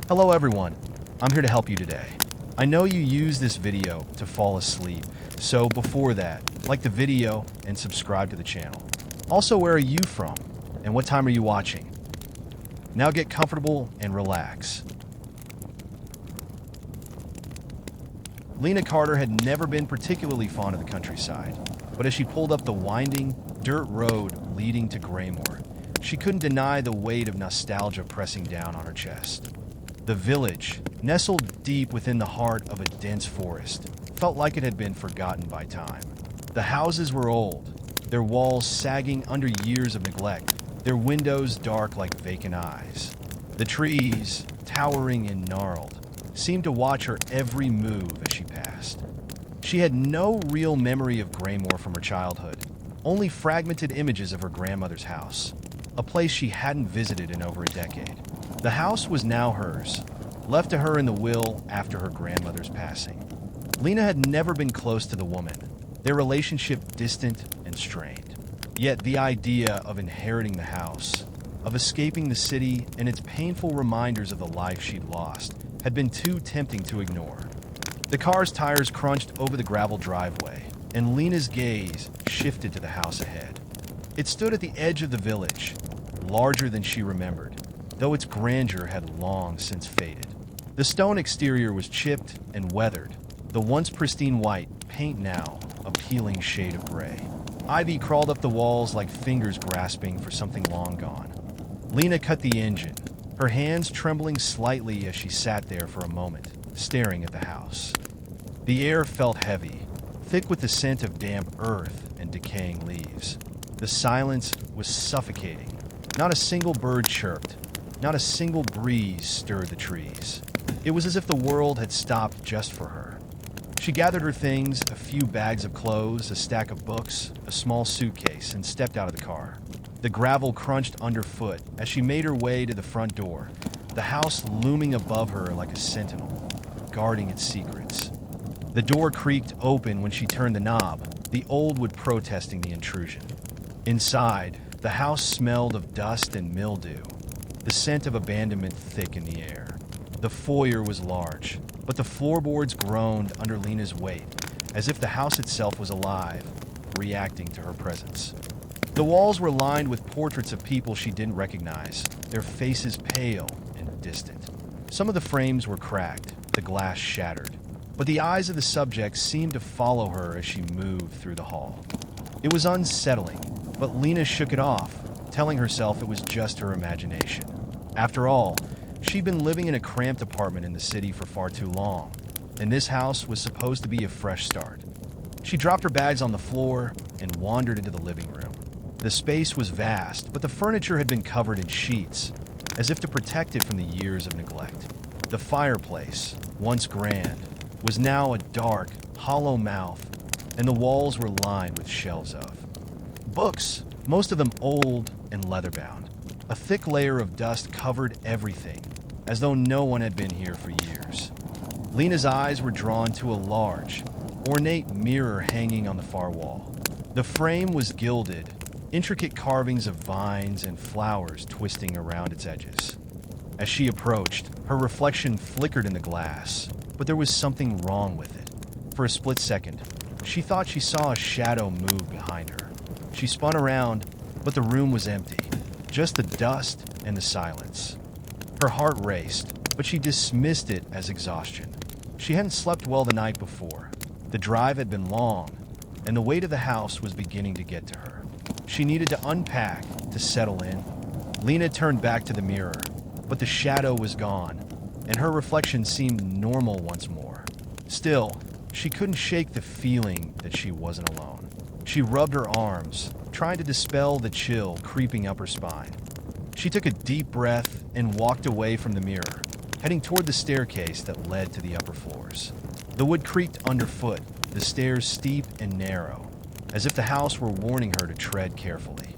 Hello everyone, I'm here to help you today. I know you use this video to fall asleep, so before that, like the video and subscribe to the channel. Also, where are you from and what time are you watching? Now get comfortable and relax. Lena Carter had never been particularly fond of the countryside, but as she pulled up the winding, dirt road leading to Graymore, she couldn't deny the weight of nostalgia pressing down on her chest. The village, nestled deep within the heart of a dense forest, felt like it had been forgotten by time. The houses were old, their walls sagging under years of neglect, their windows dark like vacant eyes. The trees, towering and gnarled, seemed to watch her every move as she passed. She had no real memory of Graymore from her childhood, only fragmented images of her grandmother's house, a place she hadn't visited in over a decade. The house was now hers, left to her in the will after her grandmother's passing. Lena had never been close to the woman, their relationship distant and strained. Yet the idea of inheriting the house, of escaping the city and its painful reminders of the life she'd lost, had been too tempting to ignore. The car's tires crunched over the gravel driveway, and Lena's gaze shifted to the house ahead. It stood at the edge of the village, larger than she remembered, though its grandeur had long since faded. The stone exterior was chipped and weathered, the once pristine white paint now a peeling shade of gray. Ivy crawled up the walls like fingers grasping for something long gone. Lena cut the engine, her hands trembling slightly as she sat there for a moment, staring at the house. The air felt heavy, thick with the scent of damp earth and decaying leaves. The silence was suffocating. Not a single bird chirped. Not a single breeze stirred the trees. It was as if the world had stopped just for her. She gathered her things, a few bags of clothes, a stack of books, a small suitcase, and stepped out of the car. The gravel crunched underfoot as she made her way to the front door, the house looming above her like a sentinel, guarding its secrets. The door creaked open when she turned the knob, the old wood protesting the intrusion. Inside, the house smelled of dust and mildew, the scent of abandonment thick in the air. The foyer was large, but the floorboards groaned under Lena's weight, as if the house itself was alive, reacting to her presence. The walls were lined with portraits of people she didn't recognize, their faces pale and distant. Some of the frames were cracked, the glass shattered, but the eyes of the subjects seemed to follow her as she moved through the hall. It was unsettling, but Lena shook it off, telling herself it was just her imagination. After all, she'd been living in a cramped apartment in the city for far too long, and this house was supposed to be a fresh start. She dropped her bags on the floor and wandered into the living room. The space was vast, but the furniture had been covered in sheets, as if to protect it from the years of neglect. The fireplace, once grand, was now a dark, hollow mouth, and the walls were lined with shelves of books, most of them old and leather-bound. A thick layer of dust covered everything, as though no one had been here for years. Lena's eyes were drawn to a large, ornate mirror hanging on the far wall. The frame was gilded, intricate carvings of vines and flowers twisting around its edges. As she approached, her reflection flickered in the glass, but there was something wrong with it. For a split second, she thought she saw a shadow move behind her. She spun around, but the room was empty, just the dust and the silence. Her heart raced, but she dismissed it as exhaustion. She hadn't slept well the night before. The drive had been long, and the weight of the house was beginning to get to her. She needed to unpack, to settle in. Lena turned back to the mirror, but the shadow was gone, and her reflection seemed normal once more. Still, she couldn't shake the feeling that she wasn't alone. She rubbed her arms, trying to dispel the chill creeping up her spine. She took a deep breath and walked away from the mirror, heading toward the staircase that led to the upper floors. The wood creaked underfoot, the stairs steep and narrow, as if the house were warning her to tread carefully.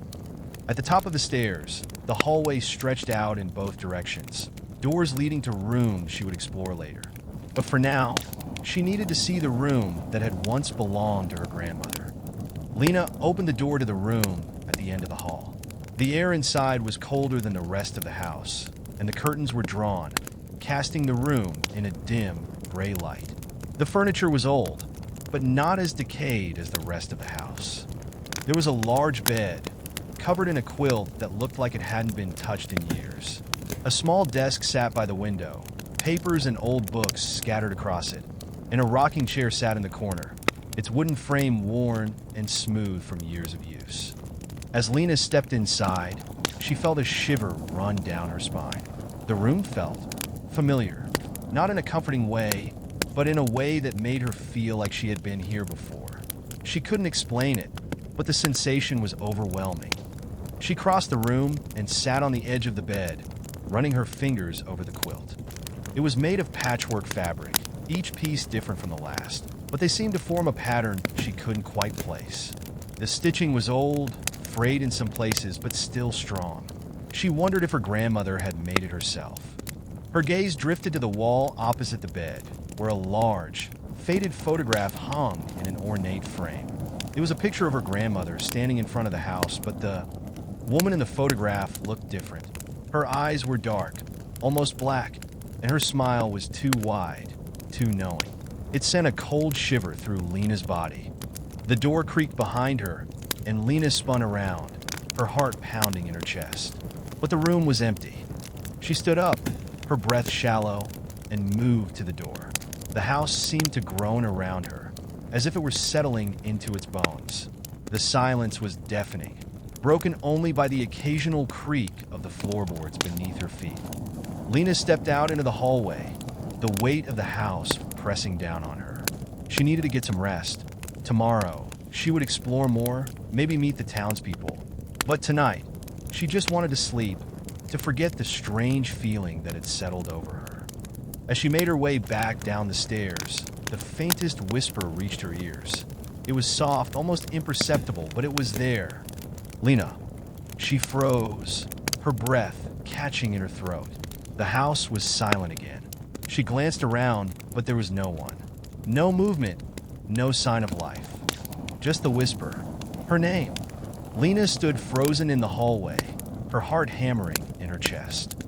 At the top of the stairs, the hallway stretched out in both directions, doors leading to rooms she would explore later. But for now, she needed to see the room that had once belonged to her grandmother. Lena opened the door to the room at the end of the hall. The air inside was colder than the rest of the house, and the curtains were drawn, casting the room in a dim, gray light. The furniture was old, but not as decayed as the rest of the house. There was a large bed, covered in a quilt that looked like it hadn't been touched in years. A small desk sat by the window, papers and old books scattered across it, and a rocking chair sat in the corner, its wooden frame worn and smooth from years of use. As Lena stepped inside, she felt a shiver run down her spine. The room felt familiar, not in a comforting way, but in a way that made her feel like she had been here before. She couldn't explain it, but the sensation was overwhelming. She crossed the room and sat on the edge of the bed, running her fingers over the quilt. It was made of patchwork fabric, each piece different from the last, but they seemed to form a pattern she couldn't quite place. The stitching was old, frayed in some places, but still strong. She wondered if her grandmother had made it herself. Her gaze drifted to the wall opposite the bed, where a large, faded photograph hung in an ornate frame. It was a picture of her grandmother standing in front of the house, but the woman in the photograph looked different. Her eyes were dark, almost black, and her smile was too wide, too knowing. It sent a cold shiver through Lena's body. The door creaked behind her, and Lena spun around, her heart pounding in her chest. But the room was empty. She stood up, her breath shallow, and moved to the door. The house seemed to groan around her, as if it were settling into its bones. The silence was deafening, broken only by the occasional creak of the floorboards beneath her feet. Lena stepped out into the hallway, the weight of the house pressing down on her. She needed to get some rest. Tomorrow, she would explore more, maybe meet the townspeople. But tonight, she just wanted to sleep, to forget the strange feeling that had settled over her. As she made her way back down the stairs, the faintest whisper reached her ears. It was soft, almost imperceptible, but it was there. Lena. She froze, her breath catching in her throat. The house was silent again. She glanced around, but there was no one. No movement, no sign of life. Just the whisper. Her name. Lena stood frozen in the hallway, her heart hammering in her chest.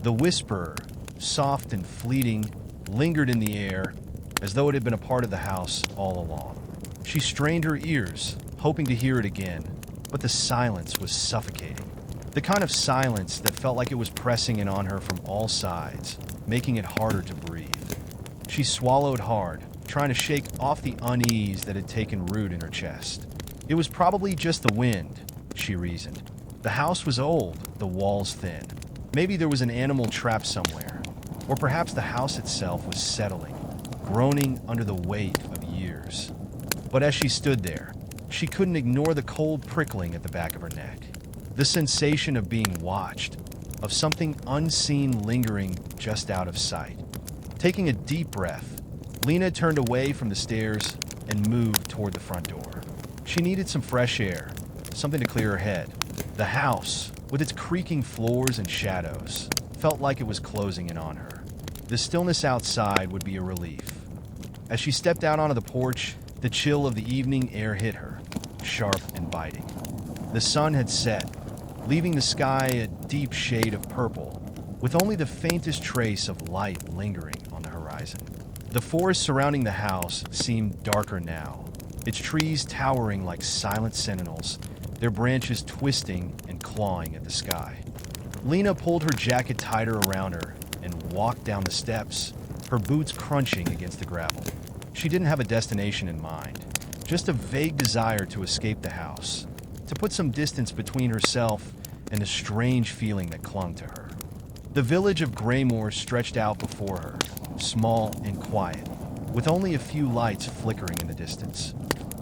The whisper, soft and fleeting, lingered in the air as though it had been a part of the house all along. She strained her ears, hoping to hear it again, but the silence was suffocating. The kind of silence that felt like it was pressing in on her from all sides, making it harder to breathe. She swallowed hard, trying to shake off the unease that had taken root in her chest. It was probably just the wind, she reasoned. The house was old, the walls thin. Maybe there was an animal trapped somewhere, or perhaps the house itself was settling, groaning under the weight of years. But as she stood there, she couldn't ignore the cold prickling at the back of her neck. The sensation of being watched, of something unseen lingering just out of sight. Taking a deep breath, Lena turned away from the stairs and moved toward the front door. She needed some fresh air, something to clear her head. The house, with its creaking floors and shadows, felt like it was closing in on her. The stillness outside would be a relief. As she stepped out onto the porch, the chill of the evening air hit her, sharp and biting. The sun had set, leaving the sky a deep shade of purple, with only the faintest trace of light lingering on the horizon. The forest surrounding the house seemed darker now, its trees towering like silent sentinels, their branches twisting and clawing at the sky. Lena pulled her jacket tighter around her and walked down the steps, her boots crunching against the gravel. She didn't have a destination in mind, just a vague desire to escape the house, to put some distance between herself and the strange feeling that clung to her. The village of Graymore stretched out before her, small and quiet, with only a few lights flickering in the distance.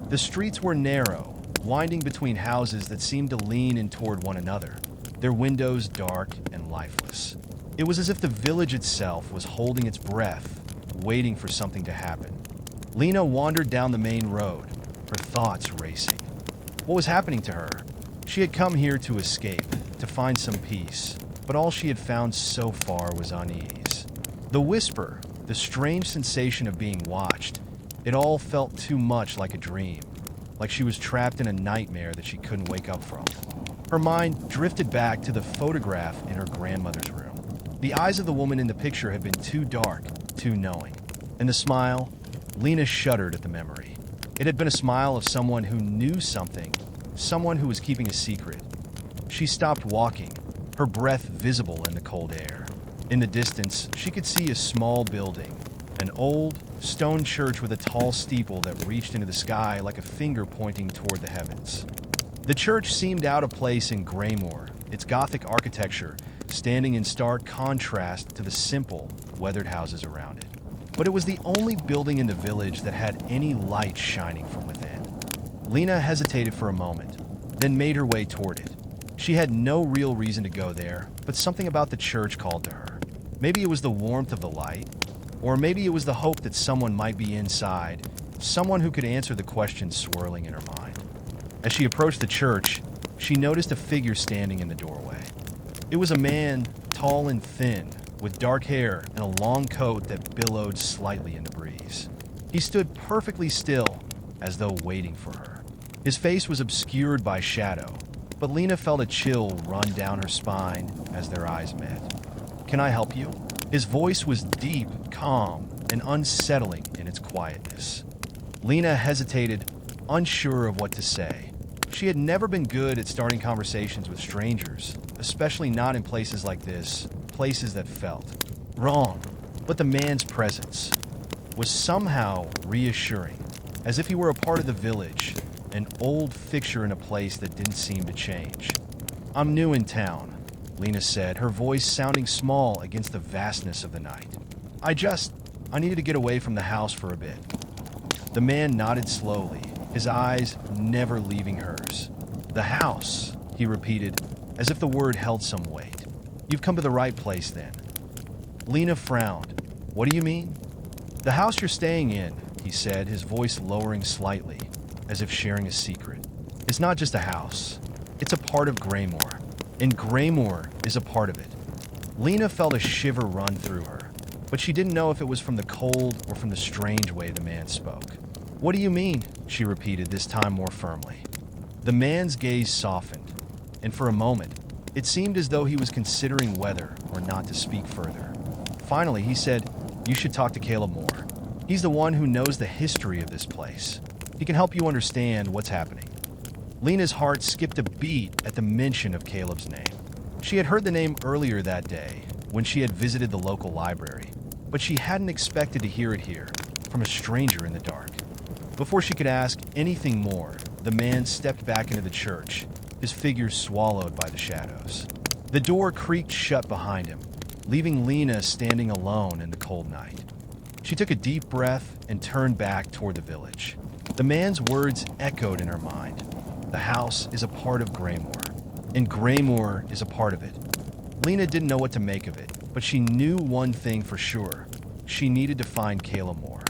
The streets were narrow, winding between houses that seemed to lean in toward one another, their windows dark and lifeless. It was as if the village itself was holding its breath, waiting for something to happen. Lena wandered down the main road, her thoughts racing. What was happening to her? She had come here to escape, to find some peace, but all she had found so far was unease. The whisper, the strange sensation of being watched, it all felt too much like a dream, like she was trapped in a nightmare that she couldn't wake up from. Her mind drifted back to the photograph in her grandmother's room. The eyes of the woman in the picture had been too dark, too knowing. And the smile, Lena shuddered at the memory. It had been a smile of someone who knew something, someone who was keeping a secret. She stopped walking, her breath visible in the cold air. In the distance, she could see a small building, an old, stone church with a tall steeple that reached into the sky like a finger pointing toward the heavens. The church seemed out of place in Graymore, its Gothic architecture standing in stark contrast to the simple, weathered houses around it. But it was the only building in the village that had any light shining from within. Lena hesitated for a moment, then made her way toward it. She had no real reason to go there, but something about the church called to her. Maybe it was the warmth of the light, or maybe it was the hope that someone might be inside, someone who could answer the questions swirling in her mind. As she approached the church, she noticed a figure standing in the doorway. It was a man, tall and thin, with dark hair and a long coat that billowed slightly in the breeze. He stood perfectly still, as though waiting for her. His face was obscured by shadow, but Lena felt a chill run down her spine as their eyes met. "Can I help you?" His voice was deep, calm, and unsettling in its quietness. Lena hesitated, unsure of what to say. She had never been good at starting conversations with strangers, especially not in places like this, places that felt wrong. But the man's presence was somehow reassuring, as if he were a part of the village, an old fixture in a place that didn't seem to change. "I'm new in town," Lena said, her voice sounding small against the vastness of the night. I needed to get away from the house for a bit." The man nodded slowly, his eyes never leaving hers. "The house," he repeated, as if the word held some weight. "You've come to the right place, then." Lena frowned. "What do you mean?" "The house you're staying in," he said, his voice lowering slightly, as if sharing a secret. "It's not just a house. It's a part of Graymore. And Graymore is a part of it." Lena felt a shiver run through her, but she didn't know if it was from the cold or from the strange way the man spoke. "What do you mean?" she repeated, this time more firmly. The man's gaze softened, and for a moment, it seemed as though he was considering whether or not to speak further. Finally, he said, "You should talk to Caleb Moore. He's the one who knows the history of this place. He can help you understand what's happening." Lena's heart skipped a beat at the mention of Caleb's name. She had heard the name earlier that day, when she had visited the local library, but she hadn't expected to hear it here, from a stranger in the dark. Before she could ask anything more, the man stepped back into the church, his figure swallowed by the shadows. The door creaked shut behind him, leaving Lena standing alone in the cold night. She took a deep breath and turned back toward the village. The man's words echoed in her mind. The house is a part of Graymore, and Graymore is a part of it. Lena didn't know what to make of it, but she knew one thing for sure. She needed to find Caleb Moore.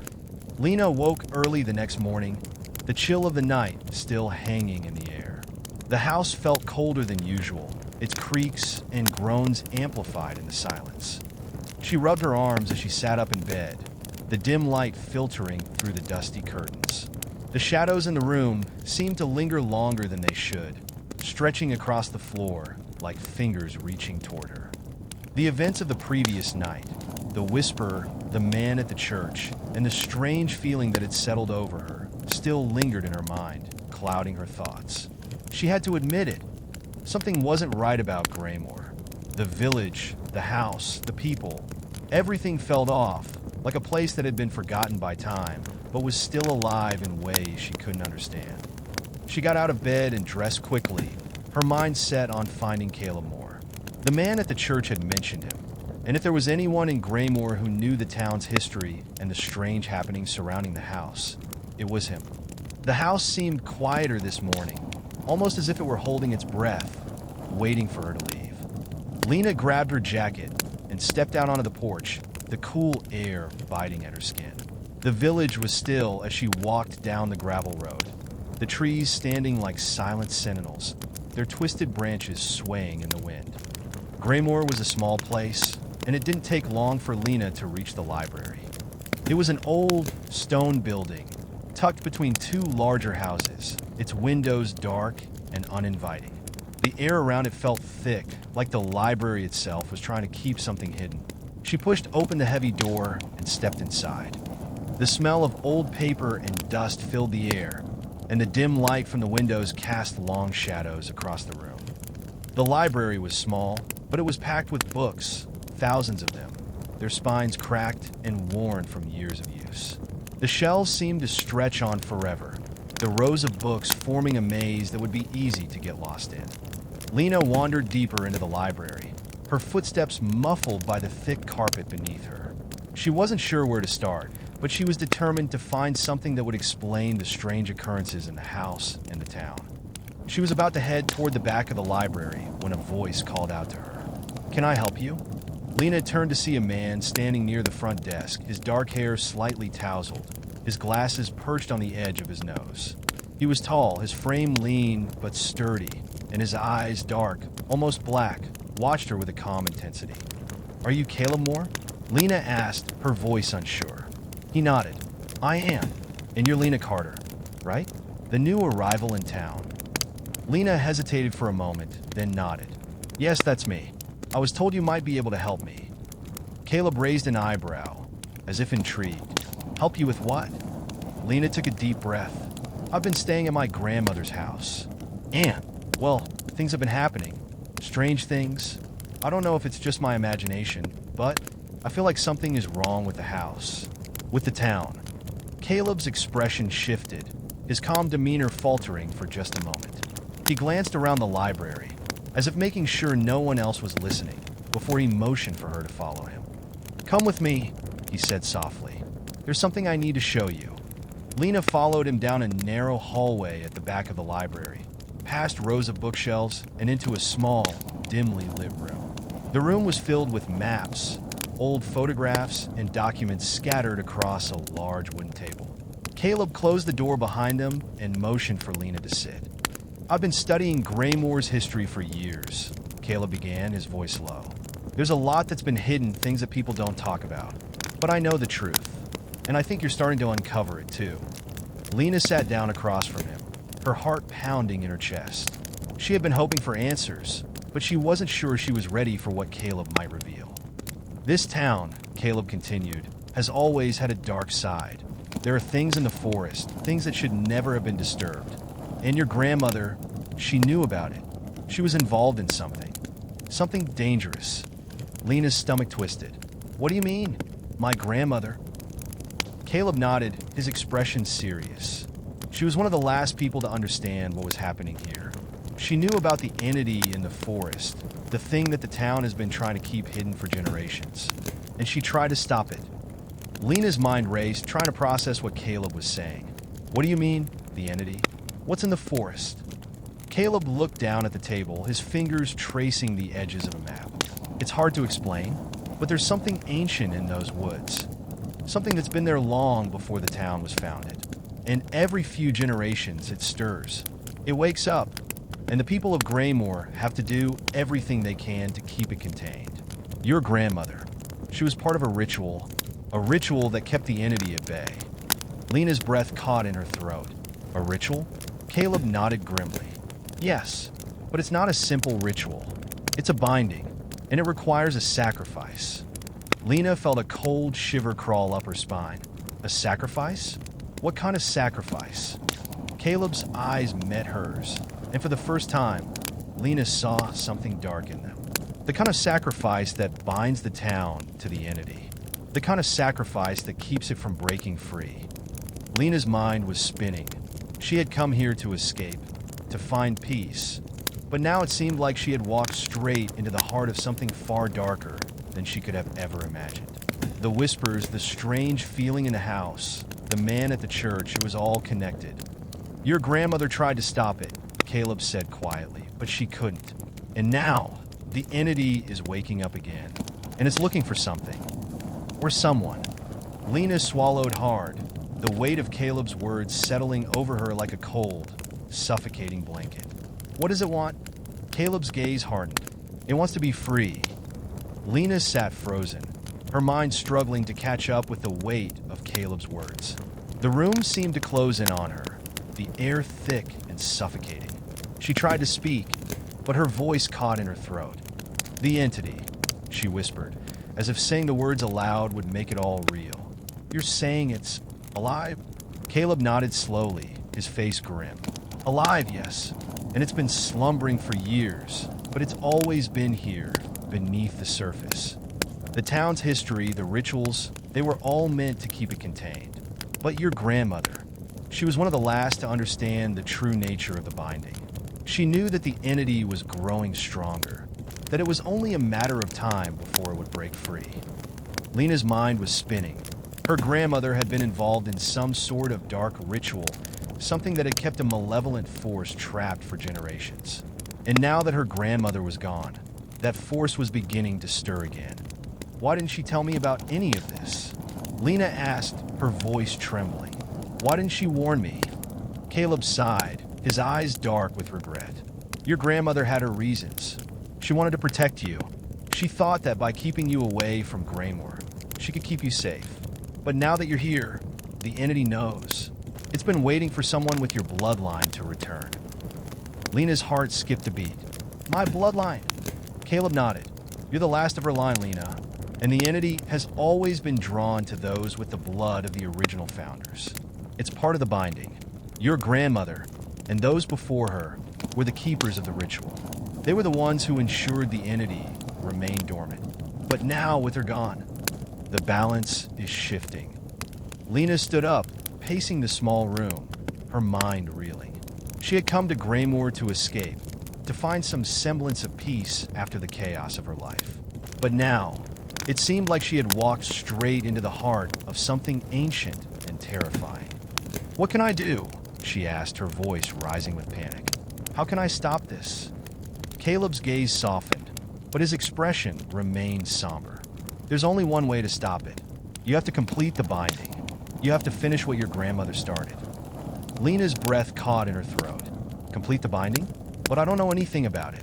Lena woke early the next morning, the chill of the night still hanging in the air. The house felt colder than usual, its creaks and groans amplified in the silence. She rubbed her arms as she sat up in bed, the dim light filtering through the dusty curtains. The shadows in the room seemed to linger longer than they should, stretching across the floor like fingers reaching toward her. The events of the previous night, the whisper, the man at the church, and the strange feeling that had settled over her still lingered in her mind, clouding her thoughts. She had to admit it. Something wasn't right about Graymore. The village, the house, the people, everything felt off, like a place that had been forgotten by time, but was still alive in ways she couldn't understand. She got out of bed and dressed quickly, her mind set on finding Caleb Moore. The man at the church had mentioned him, and if there was anyone in Graymore who knew the town's history and the strange happenings surrounding the house, it was him. The house seemed quieter this morning, almost as if it were holding its breath, waiting for her to leave. Lena grabbed her jacket and stepped out onto the porch, the cool air biting at her skin. The village was still as she walked down the gravel road, the trees standing like silent sentinels, their twisted branches swaying in the wind. Graymore was a small place, and it didn't take long for Lena to reach the library. It was an old stone building, tucked between two larger houses, its windows dark and uninviting. The air around it felt thick, like the library itself was trying to keep something hidden. She pushed open the heavy door and stepped inside. The smell of old paper and dust filled the air, and the dim light from the windows cast long shadows across the room. The library was small, but it was packed with books, thousands of them, their spines cracked and worn from years of use. The shelves seemed to stretch on forever, the rows of books forming a maze that would be easy to get lost in. Lena wandered deeper into the library, her footsteps muffled by the thick carpet beneath her. She wasn't sure where to start, but she was determined to find something that would explain the strange occurrences in the house and the town. She was about to head toward the back of the library when a voice called out to her. "Can I help you?" Lena turned to see a man standing near the front desk, his dark hair slightly tousled, his glasses perched on the edge of his nose. He was tall, his frame lean but sturdy, and his eyes, dark, almost black, watched her with a calm intensity. "Are you Caleb Moore?" Lena asked, her voice unsure. He nodded. "I am. And you're Lena Carter, right? The new arrival in town." Lena hesitated for a moment, then nodded. "Yes, that's me. I was told you might be able to help me." Caleb raised an eyebrow, as if intrigued. "Help you with what?" Lena took a deep breath. "I've been staying at my grandmother's house. And, well, things have been happening. Strange things. I don't know if it's just my imagination, but I feel like something is wrong with the house. With the town." Caleb's expression shifted, his calm demeanor faltering for just a moment. He glanced around the library, as if making sure no one else was listening, before he motioned for her to follow him. "Come with me," he said softly. "There's something I need to show you." Lena followed him down a narrow hallway at the back of the library, past rows of bookshelves and into a small, dimly lit room. The room was filled with maps, old photographs, and documents scattered across a large wooden table. Caleb closed the door behind him and motioned for Lena to sit. "I've been studying Greymoor's history for years," Caleb began, his voice low. "There's a lot that's been hidden, things that people don't talk about. But I know the truth, and I think you're starting to uncover it too." Lena sat down across from him, her heart pounding in her chest. She had been hoping for answers, but she wasn't sure she was ready for what Caleb might reveal. "This town," Caleb continued, "has always had a dark side. There are things in the forest, things that should never have been disturbed. And your grandmother, she knew about it. She was involved in something dangerous." Lena's stomach twisted. "What do you mean? My grandmother?" Caleb nodded, his expression serious. "She was one of the last people to understand what was happening here. She knew about the entity in the forest, the thing that the town has been trying to keep hidden for generations. And she tried to stop it." Lena's mind raced, trying to process what Caleb was saying. "What do you mean, the entity? What's in the forest?" Caleb looked down at the table, his fingers tracing the edges of a map. "It's hard to explain, but there's something ancient in those woods. Something that's been there long before the town was founded. And every few generations it stirs. It wakes up, and the people of Greymoor have to do everything they can to keep it contained. Your grandmother, she was part of a ritual that kept the entity at bay." Lena's breath caught in her throat. "A ritual?" Caleb nodded grimly. "Yes, but it's not a simple ritual. It's a binding, and it requires a sacrifice." Lena felt a cold shiver crawl up her spine. "A sacrifice? What kind of sacrifice?" Caleb's eyes met hers, and for the first time, Lena saw something dark in them. The kind of sacrifice that binds the town to the entity. The kind of sacrifice that keeps it from breaking free. Lena's mind was spinning. She had come here to escape, to find peace. But now it seemed like she had walked straight into the heart of something far darker than she could have ever imagined. The whispers, the strange feeling in the house, the man at the church, it was all connected. "Your grandmother tried to stop it," Caleb said quietly, "but she couldn't. And now, the entity is waking up again, and it's looking for something. Or someone." Lena swallowed hard, the weight of Caleb's words settling over her like a cold, suffocating blanket. "What does it want?" Caleb's gaze hardened. "It wants to be free." Lena sat frozen, her mind struggling to catch up with the weight of Caleb's words. The room seemed to close in on her, the air thick and suffocating. She tried to speak, but her voice caught in her throat. "The entity," she whispered, as if saying the words aloud would make it all real. "You're saying it's alive?" Caleb nodded slowly, his face grim. "Alive, yes. And it's been slumbering for years, but it's always been here, beneath the surface. The town's history, the rituals, they were all meant to keep it contained. But your grandmother, she was one of the last to understand the true nature of the binding. She knew that the entity was growing stronger, that it was only a matter of time before it would break free." Lena's mind was spinning. Her grandmother had been involved in some sort of dark ritual, something that had kept a malevolent force trapped for generations. And now that her grandmother was gone, that force was beginning to stir again. "Why didn't she tell me about any of this?" Lena asked, her voice trembling. "Why didn't she warn me?" Caleb sighed, his eyes dark with regret. "Your grandmother had her reasons. She wanted to protect you. She thought that by keeping you away from Graymore, she could keep you safe. But now that you're here, the entity knows. It's been waiting for someone with your bloodline to return." Lena's heart skipped a beat. "My bloodline?" Caleb nodded. "You're the last of her line, Lena. And the entity has always been drawn to those with the blood of the original founders. It's part of the binding. Your grandmother, and those before her, were the keepers of the ritual. They were the ones who ensured the entity remained dormant. But now, with her gone, the balance is shifting." Lena stood up, pacing the small room, her mind reeling. She had come to Graymore to escape, to find some semblance of peace after the chaos of her life. But now, it seemed like she had walked straight into the heart of something ancient and terrifying. "What can I do?" she asked, her voice rising with panic. "How can I stop this?" Caleb's gaze softened, but his expression remained somber. "There's only one way to stop it. You have to complete the binding. You have to finish what your grandmother started." Lena's breath caught in her throat. "Complete the binding? But I don't know anything about it.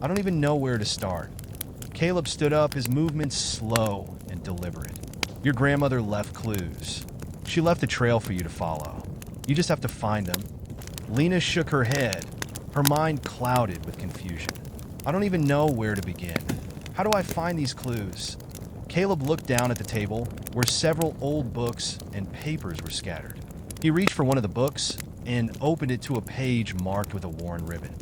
I don't even know where to start." Caleb stood up, his movements slow and deliberate. "Your grandmother left clues. She left a trail for you to follow. You just have to find them." Lena shook her head, her mind clouded with confusion. "I don't even know where to begin. How do I find these clues?" Caleb looked down at the table, where several old books and papers were scattered. He reached for one of the books and opened it to a page marked with a worn ribbon.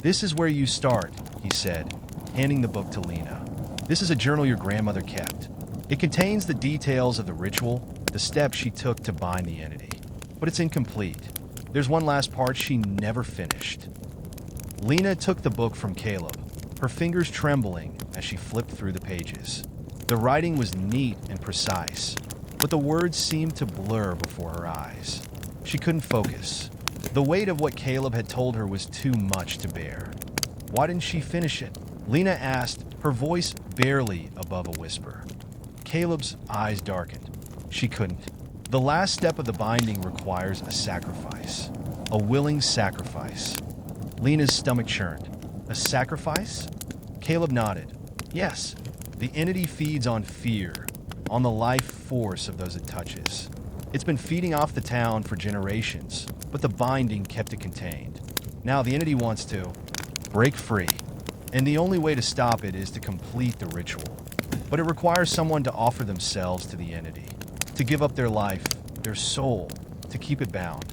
"This is where you start," he said, handing the book to Lena. "This is a journal your grandmother kept. It contains the details of the ritual, the steps she took to bind the entity. But it's incomplete. There's one last part she never finished." Lena took the book from Caleb, her fingers trembling as she flipped through the pages. The writing was neat and precise, but the words seemed to blur before her eyes. She couldn't focus. The weight of what Caleb had told her was too much to bear. "Why didn't she finish it?" Lena asked, her voice barely above a whisper. Caleb's eyes darkened. She couldn't. The last step of the binding requires a sacrifice. A willing sacrifice. Lena's stomach churned. "A sacrifice?" Caleb nodded. "Yes. The entity feeds on fear, on the life force of those it touches. It's been feeding off the town for generations, but the binding kept it contained. Now the entity wants to break free, and the only way to stop it is to complete the ritual. But it requires someone to offer themselves to the entity, to give up their life, their soul, to keep it bound."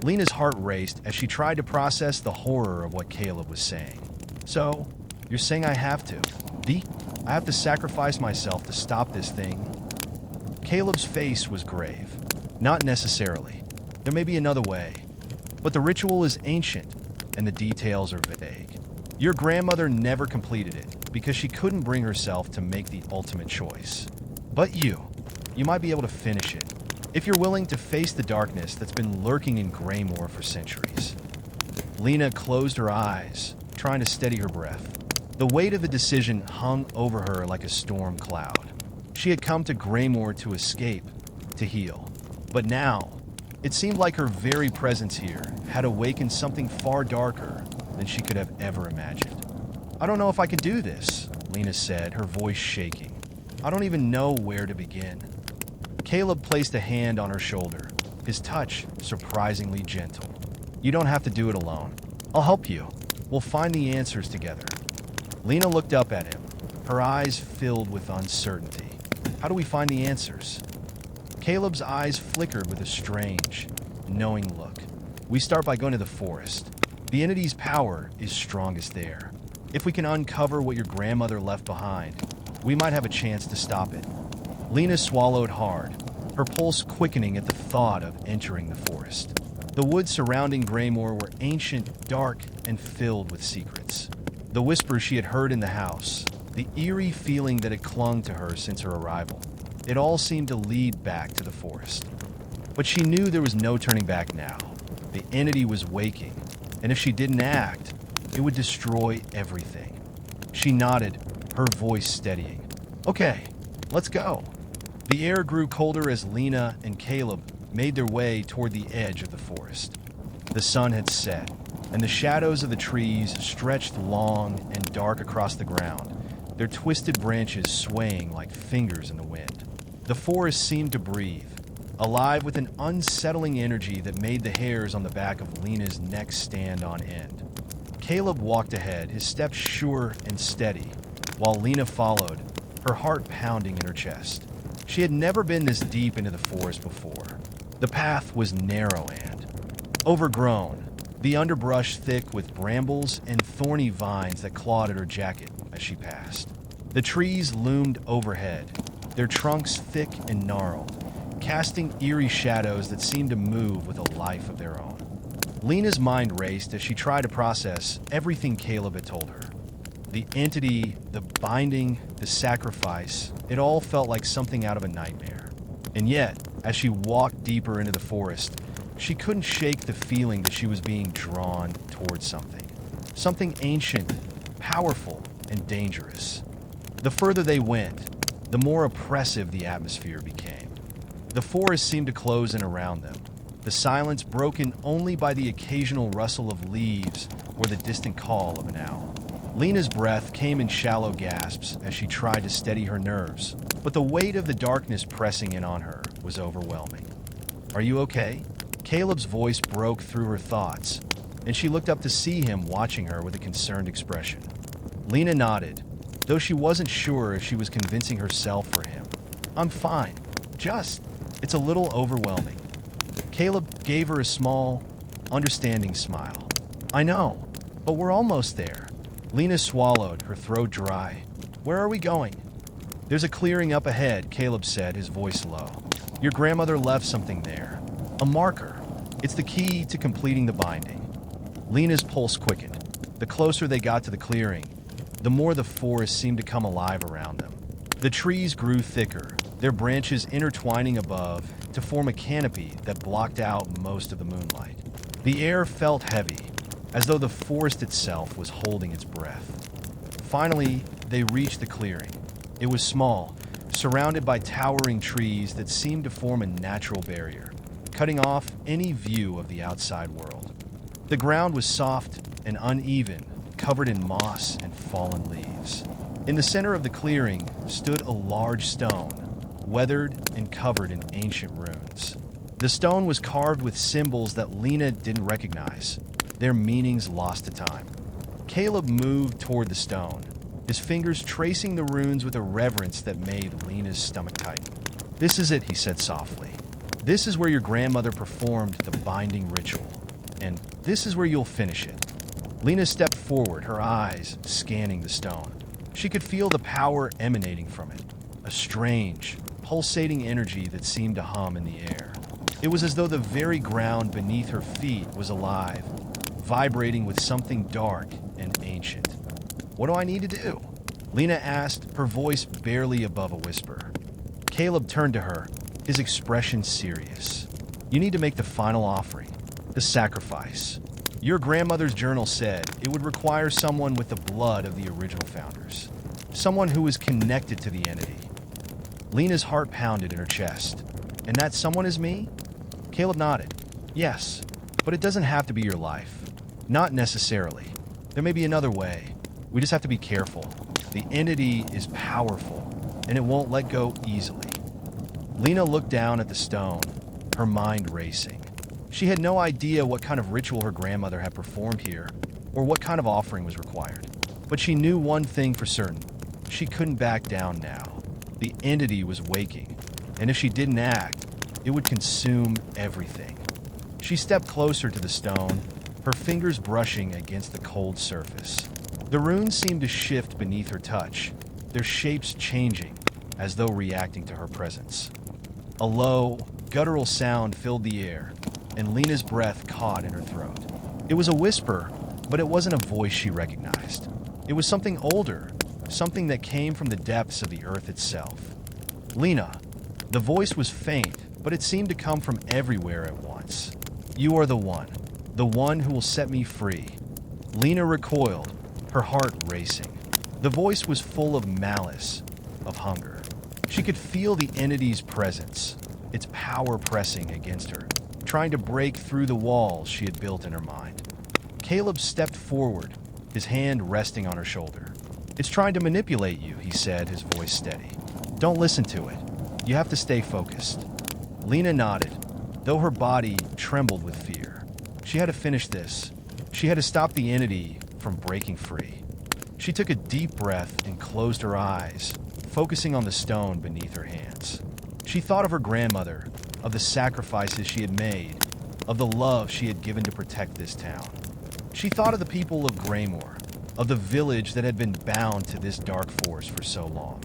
Lena's heart raced as she tried to process the horror of what Caleb was saying. "So, you're saying I have to? I have to sacrifice myself to stop this thing?" Caleb's face was grave. "Not necessarily. There may be another way. But the ritual is ancient, and the details are vague. Your grandmother never completed it because she couldn't bring herself to make the ultimate choice. But you might be able to finish it, if you're willing to face the darkness that's been lurking in Graymore for centuries." Lena closed her eyes, trying to steady her breath. The weight of the decision hung over her like a storm cloud. She had come to Graymore to escape, to heal. But now, it seemed like her very presence here had awakened something far darker than she could have ever imagined. "I don't know if I can do this," Lena said, her voice shaking. "I don't even know where to begin." Caleb placed a hand on her shoulder, his touch surprisingly gentle. "You don't have to do it alone. I'll help you." We'll find the answers together. Lena looked up at him, her eyes filled with uncertainty. How do we find the answers? Caleb's eyes flickered with a strange, knowing look. We start by going to the forest. The entity's power is strongest there. If we can uncover what your grandmother left behind, we might have a chance to stop it. Lena swallowed hard, her pulse quickening at the thought of entering the forest. The woods surrounding Graymore were ancient, dark, and filled with secrets. The whispers she had heard in the house, the eerie feeling that had clung to her since her arrival, it all seemed to lead back to the forest. But she knew there was no turning back now. The entity was waking, and if she didn't act, it would destroy everything. She nodded, her voice steadying. Okay, let's go. The air grew colder as Lena and Caleb made their way toward the edge of the forest. The sun had set, and the shadows of the trees stretched long and dark across the ground, their twisted branches swaying like fingers in the wind. The forest seemed to breathe, alive with an unsettling energy that made the hairs on the back of Lena's neck stand on end. Caleb walked ahead, his steps sure and steady, while Lena followed, her heart pounding in her chest. She had never been this deep into the forest before. The path was narrow and overgrown, the underbrush thick with brambles and thorny vines that clawed at her jacket as she passed. The trees loomed overhead, their trunks thick and gnarled, casting eerie shadows that seemed to move with a life of their own. Lena's mind raced as she tried to process everything Caleb had told her. The entity, the binding, the sacrifice, it all felt like something out of a nightmare. And yet, as she walked deeper into the forest, she couldn't shake the feeling that she was being drawn towards something. Something ancient, powerful, and dangerous. The further they went, the more oppressive the atmosphere became. The forest seemed to close in around them, the silence broken only by the occasional rustle of leaves or the distant call of an owl. Lena's breath came in shallow gasps as she tried to steady her nerves, but the weight of the darkness pressing in on her was overwhelming. Are you okay? Caleb's voice broke through her thoughts, and she looked up to see him watching her with a concerned expression. Lena nodded, though she wasn't sure if she was convincing herself or him. I'm fine. It's a little overwhelming. Caleb gave her a small, understanding smile. I know, but we're almost there. Lena swallowed, her throat dry. Where are we going? There's a clearing up ahead, Caleb said, his voice low. Your grandmother left something there. A marker. It's the key to completing the binding. Lena's pulse quickened. The closer they got to the clearing, the more the forest seemed to come alive around them. The trees grew thicker, their branches intertwining above to form a canopy that blocked out most of the moonlight. The air felt heavy, as though the forest itself was holding its breath. Finally, they reached the clearing. It was small, surrounded by towering trees that seemed to form a natural barrier, cutting off any view of the outside world. The ground was soft and uneven, covered in moss and fallen leaves. In the center of the clearing stood a large stone, weathered and covered in ancient runes. The stone was carved with symbols that Lena didn't recognize, their meanings lost to time. Caleb moved toward the stone, his fingers tracing the runes with a reverence that made Lena's stomach tighten. This is it, he said softly. This is where your grandmother performed the binding ritual, and this is where you'll finish it. Lena stepped forward, her eyes scanning the stone. She could feel the power emanating from it, a strange, pulsating energy that seemed to hum in the air. It was as though the very ground beneath her feet was alive, vibrating with something dark and ancient. What do I need to do? Lena asked, her voice barely above a whisper. Caleb turned to her, his expression serious. You need to make the final offering, the sacrifice. Your grandmother's journal said it would require someone with the blood of the original founders, someone who was connected to the entity. Lena's heart pounded in her chest. And that someone is me? Caleb nodded. Yes, but it doesn't have to be your life. Not necessarily. There may be another way. We just have to be careful. The entity is powerful, and it won't let go easily. Lena looked down at the stone, her mind racing. She had no idea what kind of ritual her grandmother had performed here, or what kind of offering was required. But she knew one thing for certain. She couldn't back down now. The entity was waking, and if she didn't act, it would consume everything. She stepped closer to the stone, her fingers brushing against the cold surface. The runes seemed to shift beneath her touch, their shapes changing as though reacting to her presence. A low, guttural sound filled the air, and Lena's breath caught in her throat. It was a whisper, but it wasn't a voice she recognized. It was something older, something that came from the depths of the earth itself. Lena. The voice was faint, but it seemed to come from everywhere at once. You are the one who will set me free. Lena recoiled, her heart racing. The voice was full of malice, of hunger. She could feel the entity's presence, its power pressing against her, trying to break through the walls she had built in her mind. Caleb stepped forward, his hand resting on her shoulder. It's trying to manipulate you, he said, his voice steady. Don't listen to it. You have to stay focused. Lena nodded, though her body trembled with fear. She had to finish this. She had to stop the entity from breaking free. She took a deep breath and closed her eyes, focusing on the stone beneath her hands. She thought of her grandmother, of the sacrifices she had made, of the love she had given to protect this town. She thought of the people of Graymore, of the village that had been bound to this dark force for so long.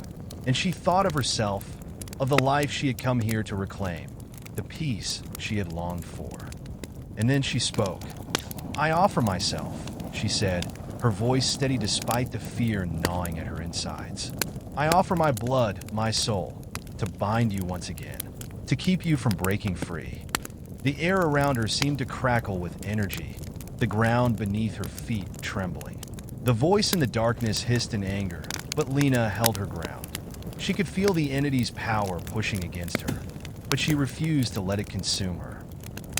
And she thought of herself, of the life she had come here to reclaim, the peace she had longed for. And then she spoke. I offer myself, she said, her voice steady despite the fear gnawing at her insides. I offer my blood, my soul, to bind you once again, to keep you from breaking free. The air around her seemed to crackle with energy, the ground beneath her feet trembling. The voice in the darkness hissed in anger, but Lena held her ground. She could feel the entity's power pushing against her, but she refused to let it consume her.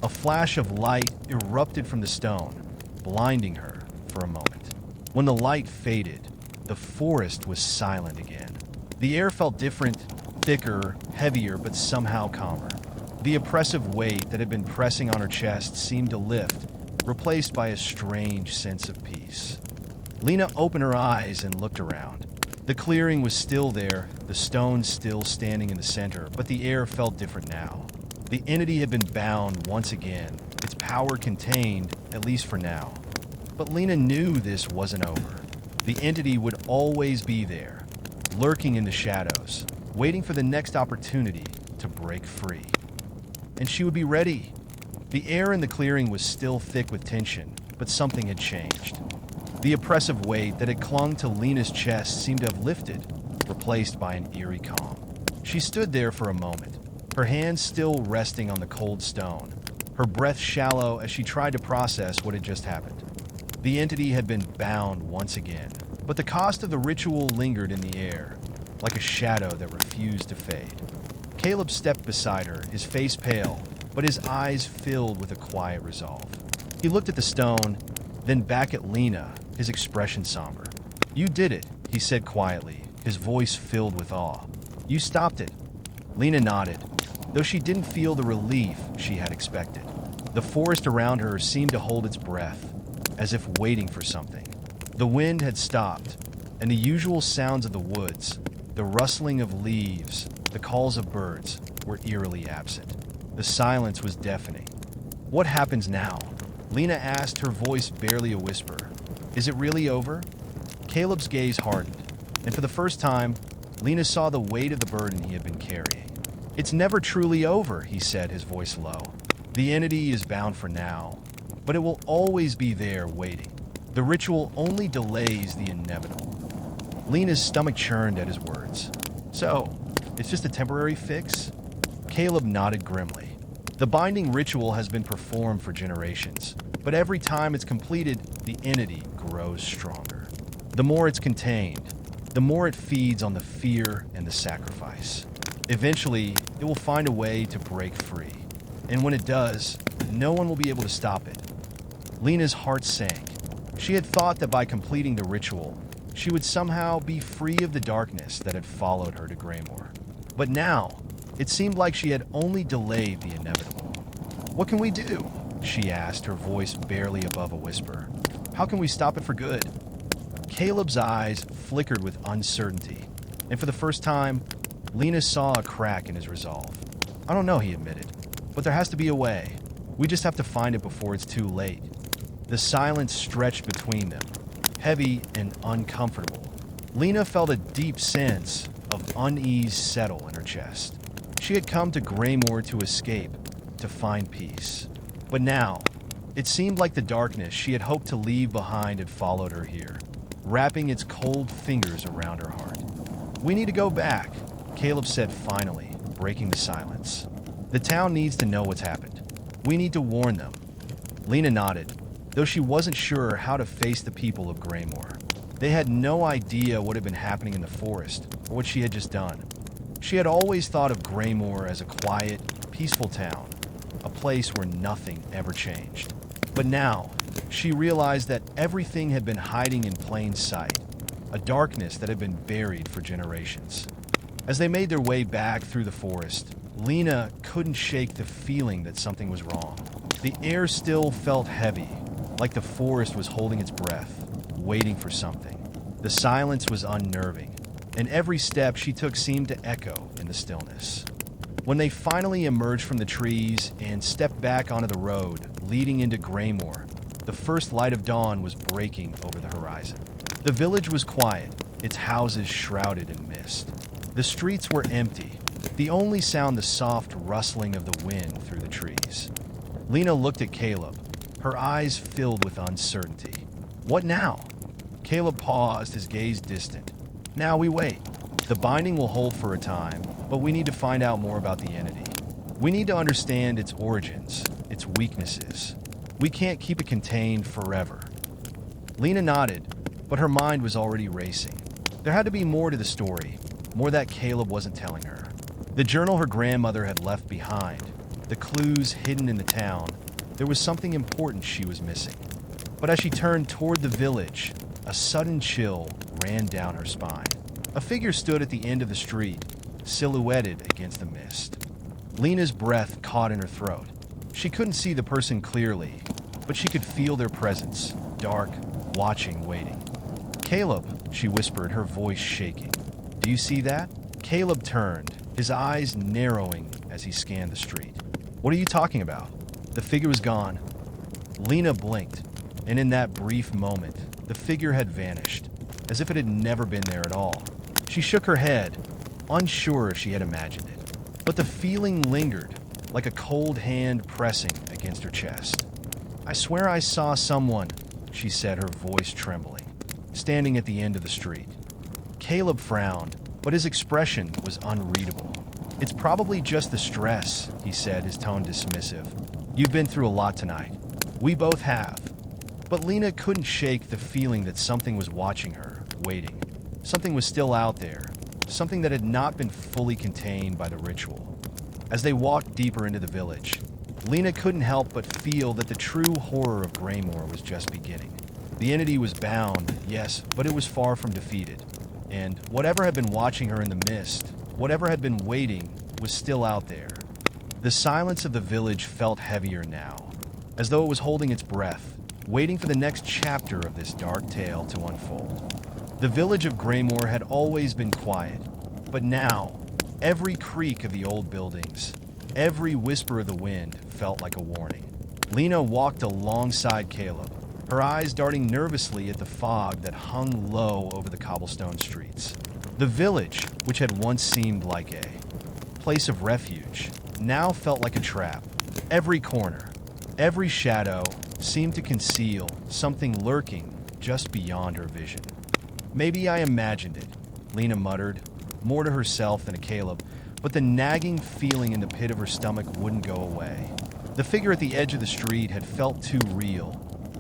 A flash of light erupted from the stone, blinding her for a moment. When the light faded, the forest was silent again. The air felt different, thicker, heavier, but somehow calmer. The oppressive weight that had been pressing on her chest seemed to lift, replaced by a strange sense of peace. Lena opened her eyes and looked around. The clearing was still there, the stones still standing in the center, but the air felt different now. The entity had been bound once again, its power contained, at least for now. But Lena knew this wasn't over. The entity would always be there, lurking in the shadows, waiting for the next opportunity to break free. And she would be ready. The air in the clearing was still thick with tension, but something had changed. The oppressive weight that had clung to Lena's chest seemed to have lifted, replaced by an eerie calm. She stood there for a moment, her hands still resting on the cold stone, her breath shallow as she tried to process what had just happened. The entity had been bound once again, but the cost of the ritual lingered in the air, like a shadow that refused to fade. Caleb stepped beside her, his face pale, but his eyes filled with a quiet resolve. He looked at the stone, then back at Lena, his expression somber. You did it, he said quietly, his voice filled with awe. You stopped it. Lena nodded, though she didn't feel the relief she had expected. The forest around her seemed to hold its breath, as if waiting for something. The wind had stopped, and the usual sounds of the woods, the rustling of leaves, the calls of birds, were eerily absent. The silence was deafening. What happens now? Lena asked, her voice barely a whisper. Is it really over? Caleb's gaze hardened, and for the first time, Lena saw the weight of the burden he had been carrying. It's never truly over, he said, his voice low. The entity is bound for now, but it will always be there waiting. The ritual only delays the inevitable. Lena's stomach churned at his words. So, it's just a temporary fix? Caleb nodded grimly. The binding ritual has been performed for generations, but every time it's completed, the entity grows stronger. The more it's contained, the more it feeds on the fear and the sacrifice. Eventually, it will find a way to break free. And when it does, no one will be able to stop it. Lena's heart sank. She had thought that by completing the ritual, she would somehow be free of the darkness that had followed her to Graymore. But now, it seemed like she had only delayed the inevitable. What can we do? She asked, her voice barely above a whisper. How can we stop it for good? Caleb's eyes flickered with uncertainty, and for the first time, Lena saw a crack in his resolve. I don't know, he admitted, but there has to be a way. We just have to find it before it's too late. The silence stretched between them, heavy and uncomfortable. Lena felt a deep sense of unease settle in her chest. She had come to Graymore to escape, to find peace. But now, it seemed like the darkness she had hoped to leave behind had followed her here, wrapping its cold fingers around her heart. We need to go back, Caleb said finally, breaking the silence. The town needs to know what's happened. We need to warn them. Lena nodded, though she wasn't sure how to face the people of Graymore. They had no idea what had been happening in the forest or what she had just done. She had always thought of Graymore as a quiet, peaceful town, a place where nothing ever changed. But now, she realized that everything had been hiding in plain sight, a darkness that had been buried for generations. As they made their way back through the forest, Lena couldn't shake the feeling that something was wrong. The air still felt heavy, like the forest was holding its breath, waiting for something. The silence was unnerving, and every step she took seemed to echo in the stillness. When they finally emerged from the trees and stepped back onto the road leading into Graymore, the first light of dawn was breaking over the horizon. The village was quiet, its houses shrouded in mist. The streets were empty, the only sound the soft rustling of the wind through the trees. Lena looked at Caleb, her eyes filled with uncertainty. What now? Caleb paused, his gaze distant. Now we wait. The binding will hold for a time, but we need to find out more about the entity. We need to understand its origins, its weaknesses. We can't keep it contained forever. Lena nodded, but her mind was already racing. There had to be more to the story, more that Caleb wasn't telling her. The journal her grandmother had left behind, the clues hidden in the town, there was something important she was missing. But as she turned toward the village, a sudden chill ran down her spine. A figure stood at the end of the street, silhouetted against the mist. Lena's breath caught in her throat. She couldn't see the person clearly, but she could feel their presence, dark, watching, waiting. Caleb, she whispered, her voice shaking. Do you see that? Caleb turned, his eyes narrowing as he scanned the street. What are you talking about? The figure was gone. Lena blinked, and in that brief moment, the figure had vanished, as if it had never been there at all. She shook her head, unsure if she had imagined it. But the feeling lingered, like a cold hand pressing against her chest. I swear I saw someone, she said, her voice trembling, standing at the end of the street. Caleb frowned, but his expression was unreadable. It's probably just the stress, he said, his tone dismissive. You've been through a lot tonight. We both have. But Lena couldn't shake the feeling that something was watching her, waiting. Something was still out there, something that had not been fully contained by the ritual. As they walked deeper into the village, Lena couldn't help but feel that the true horror of Graymore was just beginning. The entity was bound, yes, but it was far from defeated. And whatever had been watching her in the mist, whatever had been waiting, was still out there. The silence of the village felt heavier now, as though it was holding its breath, waiting for the next chapter of this dark tale to unfold. The village of Graymore had always been quiet, but now, every creak of the old buildings, every whisper of the wind felt like a warning. Lena walked alongside Caleb, her eyes darting nervously at the fog that hung low over the cobblestone streets. The village, which had once seemed like a place of refuge, now felt like a trap. Every corner, every shadow seemed to conceal something lurking just beyond her vision. Maybe I imagined it, Lena muttered, more to herself than to Caleb, but the nagging feeling in the pit of her stomach wouldn't go away. The figure at the edge of the street had felt too real,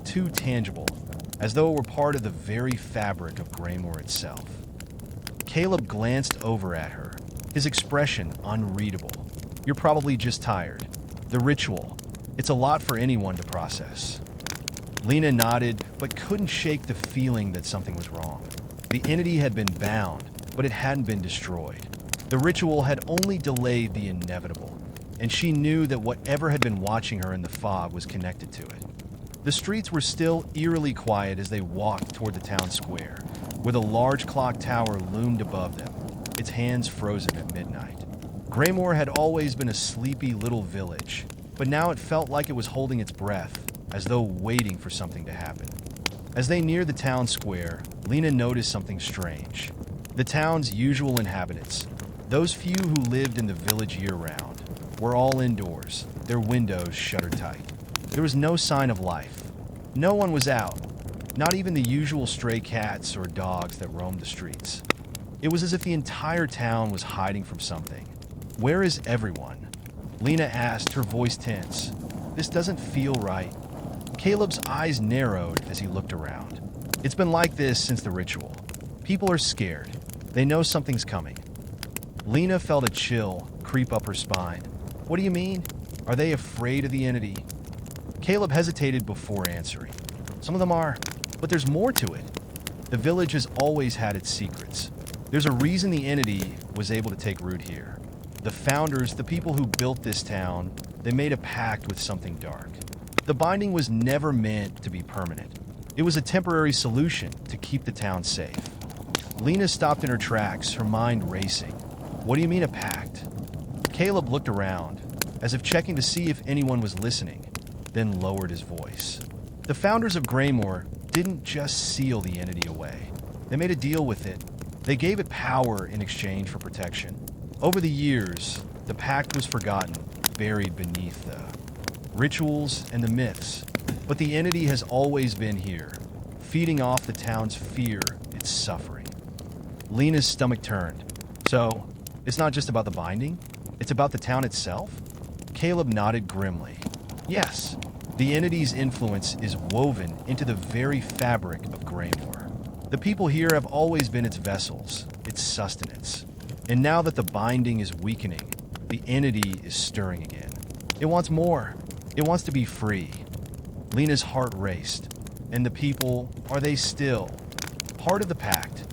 too tangible, as though it were part of the very fabric of Graymore itself. Caleb glanced over at her, his expression unreadable. You're probably just tired. The ritual, it's a lot for anyone to process. Lena nodded, but couldn't shake the feeling that something was wrong. The entity had been bound, but it hadn't been destroyed. The ritual had only delayed the inevitable, and she knew that whatever had been watching her in the fog was connected to it. The streets were still eerily quiet as they walked toward the town square, where the large clock tower loomed above them, its hands frozen at midnight. Graymore had always been a sleepy little village, but now it felt like it was holding its breath, as though waiting for something to happen. As they neared the town square, Lena noticed something strange. The town's usual inhabitants, those few who lived in the village year-round, were all indoors, their windows shuttered tight. There was no sign of life. No one was out, not even the usual stray cats or dogs that roamed the streets. It was as if the entire town was hiding from something. Where is everyone? Lena asked, her voice tense. This doesn't feel right. Caleb's eyes narrowed as he looked around. It's been like this since the ritual. People are scared. They know something's coming. Lena felt a chill creep up her spine. What do you mean? Are they afraid of the entity? Caleb hesitated before answering. Some of them are, but there's more to it. The village has always had its secrets. There's a reason the entity was able to take root here. The founders, the people who built this town, they made a pact with something dark. The binding was never meant to be permanent. It was a temporary solution to keep the town safe. Lena stopped in her tracks, her mind racing. What do you mean a pact? Caleb looked around, as if checking to see if anyone was listening, then lowered his voice. The founders of Graymore didn't just seal the entity away. They made a deal with it. They gave it power in exchange for protection. Over the years, the pact was forgotten, buried beneath the rituals and the myths. But the entity has always been here, feeding off the town's fear, its suffering. Lena's stomach turned. So, it's not just about the binding? It's about the town itself? Caleb nodded grimly. Yes, the entity's influence is woven into the very fabric of Graymore. The people here have always been its vessels, its sustenance. And now that the binding is weakening, the entity is stirring again. It wants more. It wants to be free. Lena's heart raced. And the people, are they still part of the pact?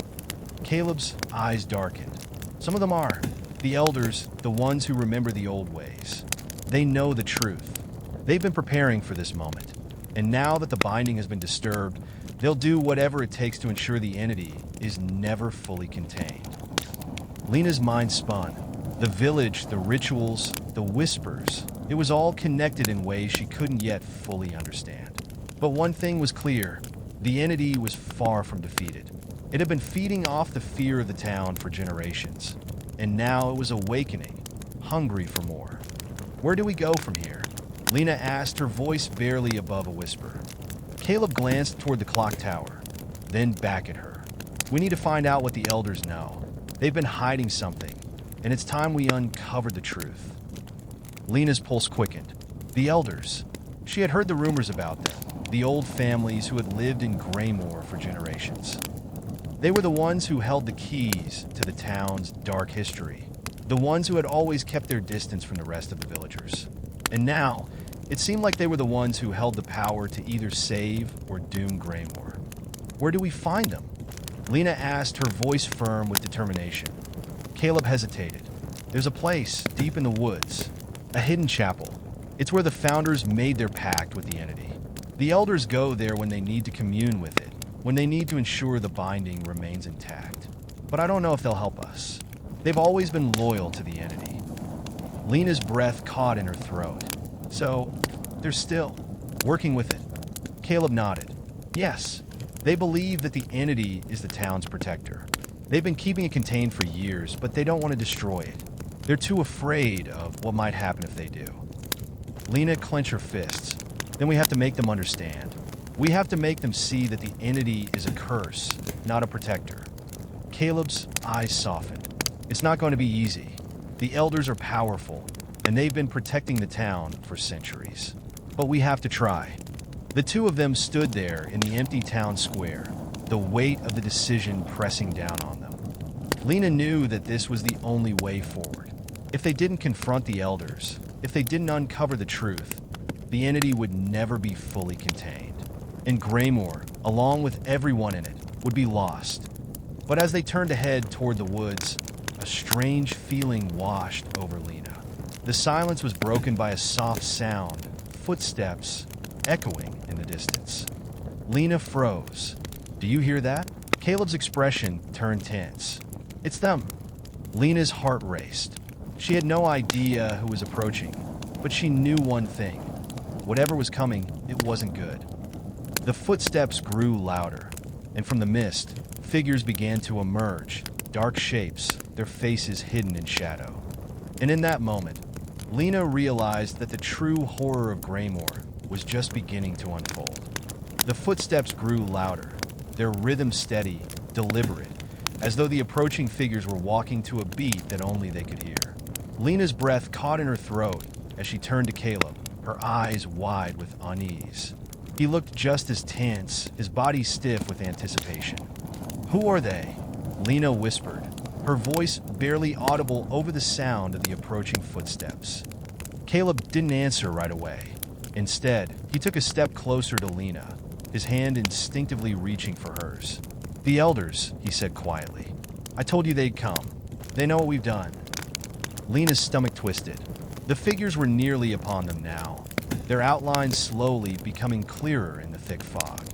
Caleb's eyes darkened. Some of them are. The elders, the ones who remember the old ways. They know the truth. They've been preparing for this moment. And now that the binding has been disturbed, they'll do whatever it takes to ensure the entity is never fully contained. Lena's mind spun. The village, the rituals, the whispers. It was all connected in ways she couldn't yet fully understand. But one thing was clear. The entity was far from defeated. It had been feeding off the fear of the town for generations. And now it was awakening, hungry for more. Where do we go from here? Lena asked, her voice barely above a whisper. Caleb glanced toward the clock tower, then back at her. We need to find out what the elders know. They've been hiding something, and it's time we uncovered the truth. Lena's pulse quickened. The elders. She had heard the rumors about them, the old families who had lived in Graymore for generations. They were the ones who held the keys to the town's dark history, the ones who had always kept their distance from the rest of the villagers. And now, it seemed like they were the ones who held the power to either save or doom Graymore. Where do we find them? Lena asked, her voice firm with determination. Caleb hesitated. There's a place deep in the woods, a hidden chapel. It's where the founders made their pact with the entity. The elders go there when they need to commune with it, when they need to ensure the binding remains intact. But I don't know if they'll help us. They've always been loyal to the entity. Lena's breath caught in her throat. So, they're still working with it. Caleb nodded. Yes, they believe that the entity is the town's protector. They've been keeping it contained for years, but they don't want to destroy it. They're too afraid of what might happen if they do. Lena clenched her fists. Then we have to make them understand. We have to make them see that the entity is a curse, not a protector. Caleb's eyes softened. It's not going to be easy. The elders are powerful, and they've been protecting the town for centuries. But we have to try. The two of them stood there in the empty town square, the weight of the decision pressing down on them. Lena knew that this was the only way forward. If they didn't confront the elders, if they didn't uncover the truth, the entity would never be fully contained. And Graymore, along with everyone in it, would be lost. But as they turned to head toward the woods, a strange feeling washed over Lena. The silence was broken by a soft sound, footsteps, echoing in the distance. Lena froze. "Do you hear that?" Caleb's expression turned tense. "It's them." Lena's heart raced. She had no idea who was approaching, but she knew one thing. Whatever was coming, it wasn't good. The footsteps grew louder, and from the mist, figures began to emerge, dark shapes, their faces hidden in shadow. And in that moment, Lena realized that the true horror of Graymore was just beginning to unfold. The footsteps grew louder, their rhythm steady, deliberate, as though the approaching figures were walking to a beat that only they could hear. Lena's breath caught in her throat as she turned to Caleb, her eyes wide with unease. He looked just as tense, his body stiff with anticipation. "Who are they?" Lena whispered, her voice barely audible over the sound of the approaching footsteps. Caleb didn't answer right away. Instead, he took a step closer to Lena, his hand instinctively reaching for hers. "The elders," he said quietly. "I told you they'd come. They know what we've done." Lena's stomach twisted. The figures were nearly upon them now, their outlines slowly becoming clearer in the thick fog.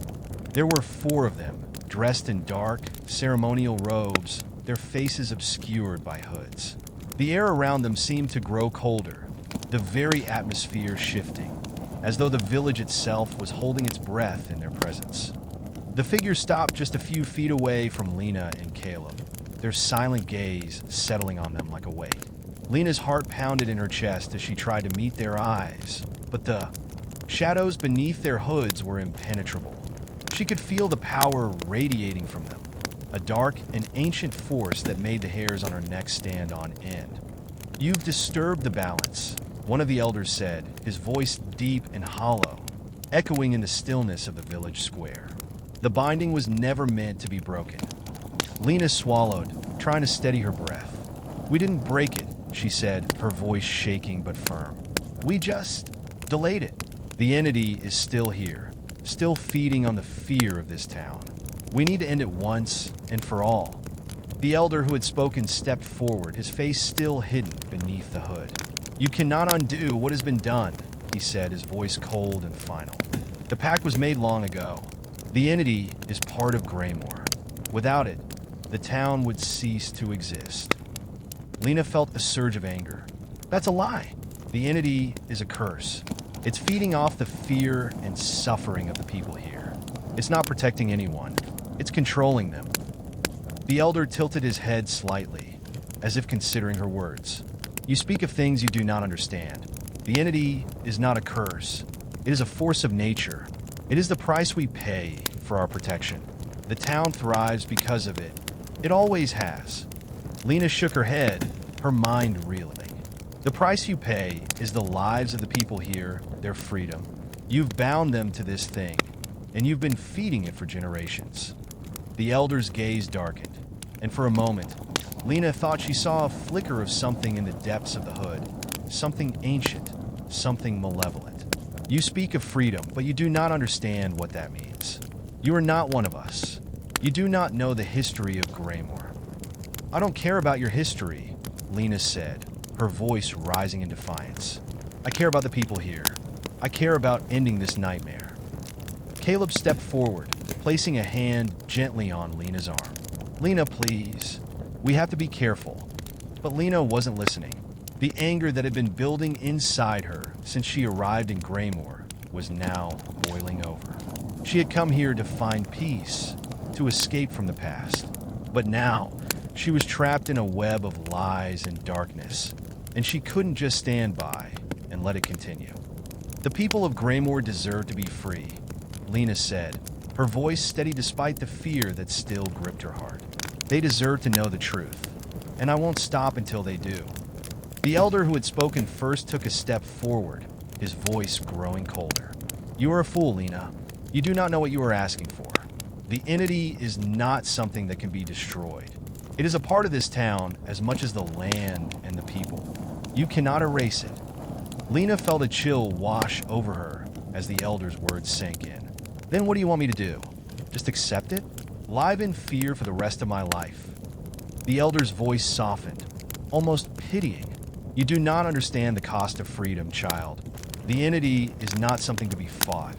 There were 4 of them, dressed in dark, ceremonial robes, their faces obscured by hoods. The air around them seemed to grow colder, the very atmosphere shifting, as though the village itself was holding its breath in their presence. The figures stopped just a few feet away from Lena and Caleb, their silent gaze settling on them like a weight. Lena's heart pounded in her chest as she tried to meet their eyes, but the shadows beneath their hoods were impenetrable. She could feel the power radiating from them, a dark and ancient force that made the hairs on her neck stand on end. "You've disturbed the balance," one of the elders said, his voice deep and hollow, echoing in the stillness of the village square. The binding was never meant to be broken. Lena swallowed, trying to steady her breath. "We didn't break it," she said, her voice shaking but firm. "We just delayed it. The entity is still here, still feeding on the fear of this town. We need to end it once and for all." The elder who had spoken stepped forward, his face still hidden beneath the hood. "You cannot undo what has been done," he said, his voice cold and final. "The pact was made long ago. The entity is part of Graymore. Without it, the town would cease to exist." Lena felt a surge of anger. "That's a lie. The entity is a curse. It's feeding off the fear and suffering of the people here. It's not protecting anyone. It's controlling them." The elder tilted his head slightly, as if considering her words. "You speak of things you do not understand. The entity is not a curse. It is a force of nature. It is the price we pay for our protection. The town thrives because of it. It always has." Lena shook her head, her mind reeling. "The price you pay is the lives of the people here, their freedom. You've bound them to this thing, and you've been feeding it for generations." The elder's gaze darkened, and for a moment, Lena thought she saw a flicker of something in the depths of the hood, something ancient, something malevolent. "You speak of freedom, but you do not understand what that means. You are not one of us. You do not know the history of Graymore." "I don't care about your history," Lena said, her voice rising in defiance. "I care about the people here. I care about ending this nightmare." Caleb stepped forward, placing a hand gently on Lena's arm. "Lena, please. We have to be careful." But Lena wasn't listening. The anger that had been building inside her since she arrived in Graymore was now boiling over. She had come here to find peace, to escape from the past. But now, she was trapped in a web of lies and darkness, and she couldn't just stand by and let it continue. "The people of Graymore deserve to be free," Lena said, her voice steady despite the fear that still gripped her heart. "They deserve to know the truth, and I won't stop until they do." The elder who had spoken first took a step forward, his voice growing colder. "You are a fool, Lena. You do not know what you are asking for. The entity is not something that can be destroyed. It is a part of this town as much as the land and the people. You cannot erase it." Lena felt a chill wash over her as the elder's words sank in. "Then what do you want me to do? Just accept it? Live in fear for the rest of my life?" The elder's voice softened, almost pitying. "You do not understand the cost of freedom, child. The entity is not something to be fought.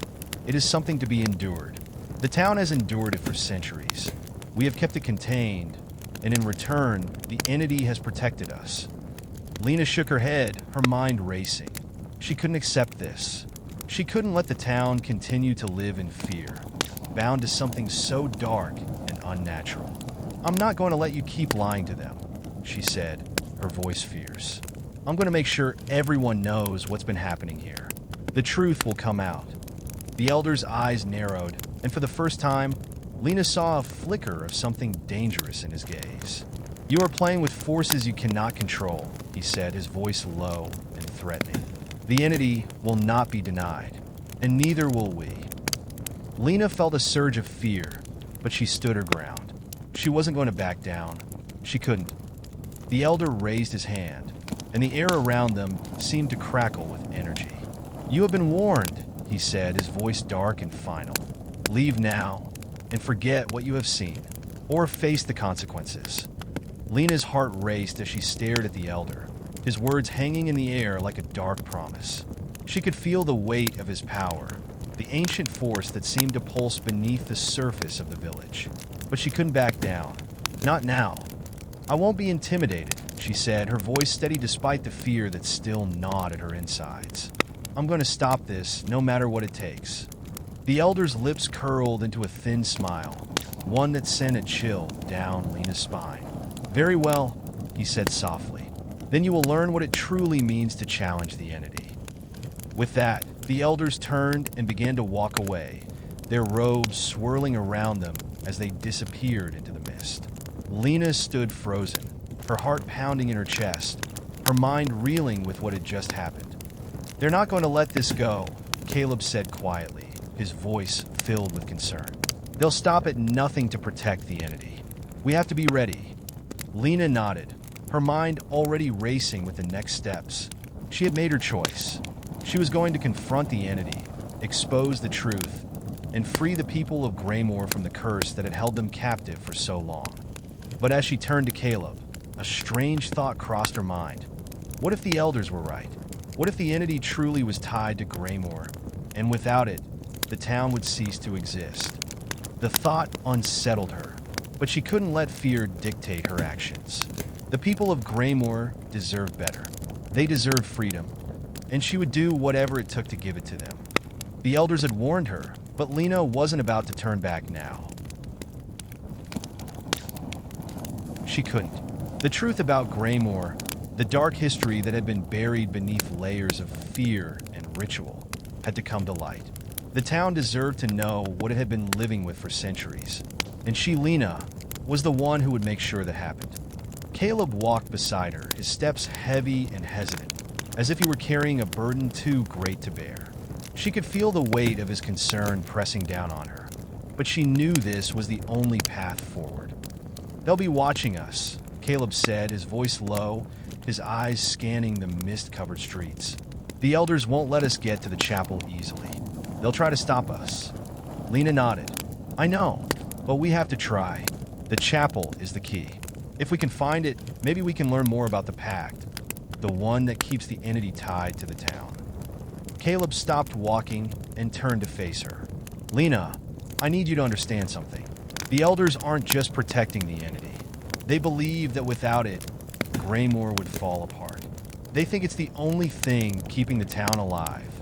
It is something to be endured. The town has endured it for centuries. We have kept it contained, and in return, the entity has protected us. Lena shook her head, her mind racing. She couldn't accept this. She couldn't let the town continue to live in fear, bound to something so dark and unnatural. "I'm not going to let you keep lying to them," she said, her voice fierce. "I'm going to make sure everyone knows what's been happening here. The truth will come out." The elder's eyes narrowed, and for the first time, Lena saw a flicker of something dangerous in his gaze. "You are playing with forces you cannot control," he said, his voice low and threatening. "The entity will not be denied, and neither will we." Lena felt a surge of fear, but she stood her ground. She wasn't going to back down. She couldn't. The elder raised his hand, and the air around them seemed to crackle with energy. "You have been warned," he said, his voice dark and final. "Leave now, and forget what you have seen, or face the consequences." Lena's heart raced as she stared at the elder, his words hanging in the air like a dark promise. She could feel the weight of his power, the ancient force that seemed to pulse beneath the surface of the village. But she couldn't back down. Not now. "I won't be intimidated," she said, her voice steady despite the fear that still gnawed at her insides. "I'm going to stop this, no matter what it takes." The elder's lips curled into a thin smile, one that sent a chill down Lena's spine. "Very well," he said softly. "Then you will learn what it truly means to challenge the entity." With that, the elders turned and began to walk away, their robes swirling around them as they disappeared into the mist. Lena stood frozen, her heart pounding in her chest, her mind reeling with what had just happened. "They're not going to let this go," Caleb said quietly, his voice filled with concern. "They'll stop at nothing to protect the entity. We have to be ready." Lena nodded, her mind already racing with the next steps. She had made her choice. She was going to confront the entity, expose the truth, and free the people of Graymore from the curse that had held them captive for so long. But as she turned to Caleb, a strange thought crossed her mind. What if the elders were right? What if the entity truly was tied to Graymore, and without it, the town would cease to exist? The thought unsettled her, but she couldn't let fear dictate her actions. The people of Graymore deserved better. They deserved freedom, and she would do whatever it took to give it to them. The elders had warned her, but Lena wasn't about to turn back now. She couldn't. The truth about Graymore, the dark history that had been buried beneath layers of fear and ritual, had to come to light. The town deserved to know what it had been living with for centuries, and she, Lena, was the one who would make sure that happened. Caleb walked beside her, his steps heavy and hesitant, as if he were carrying a burden too great to bear. She could feel the weight of his concern pressing down on her, but she knew this was the only path forward. "They'll be watching us," Caleb said, his voice low, his eyes scanning the mist-covered streets. "The elders won't let us get to the chapel easily. They'll try to stop us." Lena nodded. "I know, but we have to try. The chapel is the key. If we can find it, maybe we can learn more about the pact, the one that keeps the entity tied to the town." Caleb stopped walking and turned to face her. "Lena, I need you to understand something. The elders aren't just protecting the entity. They believe that without it, Graymore would fall apart. They think it's the only thing keeping the town alive."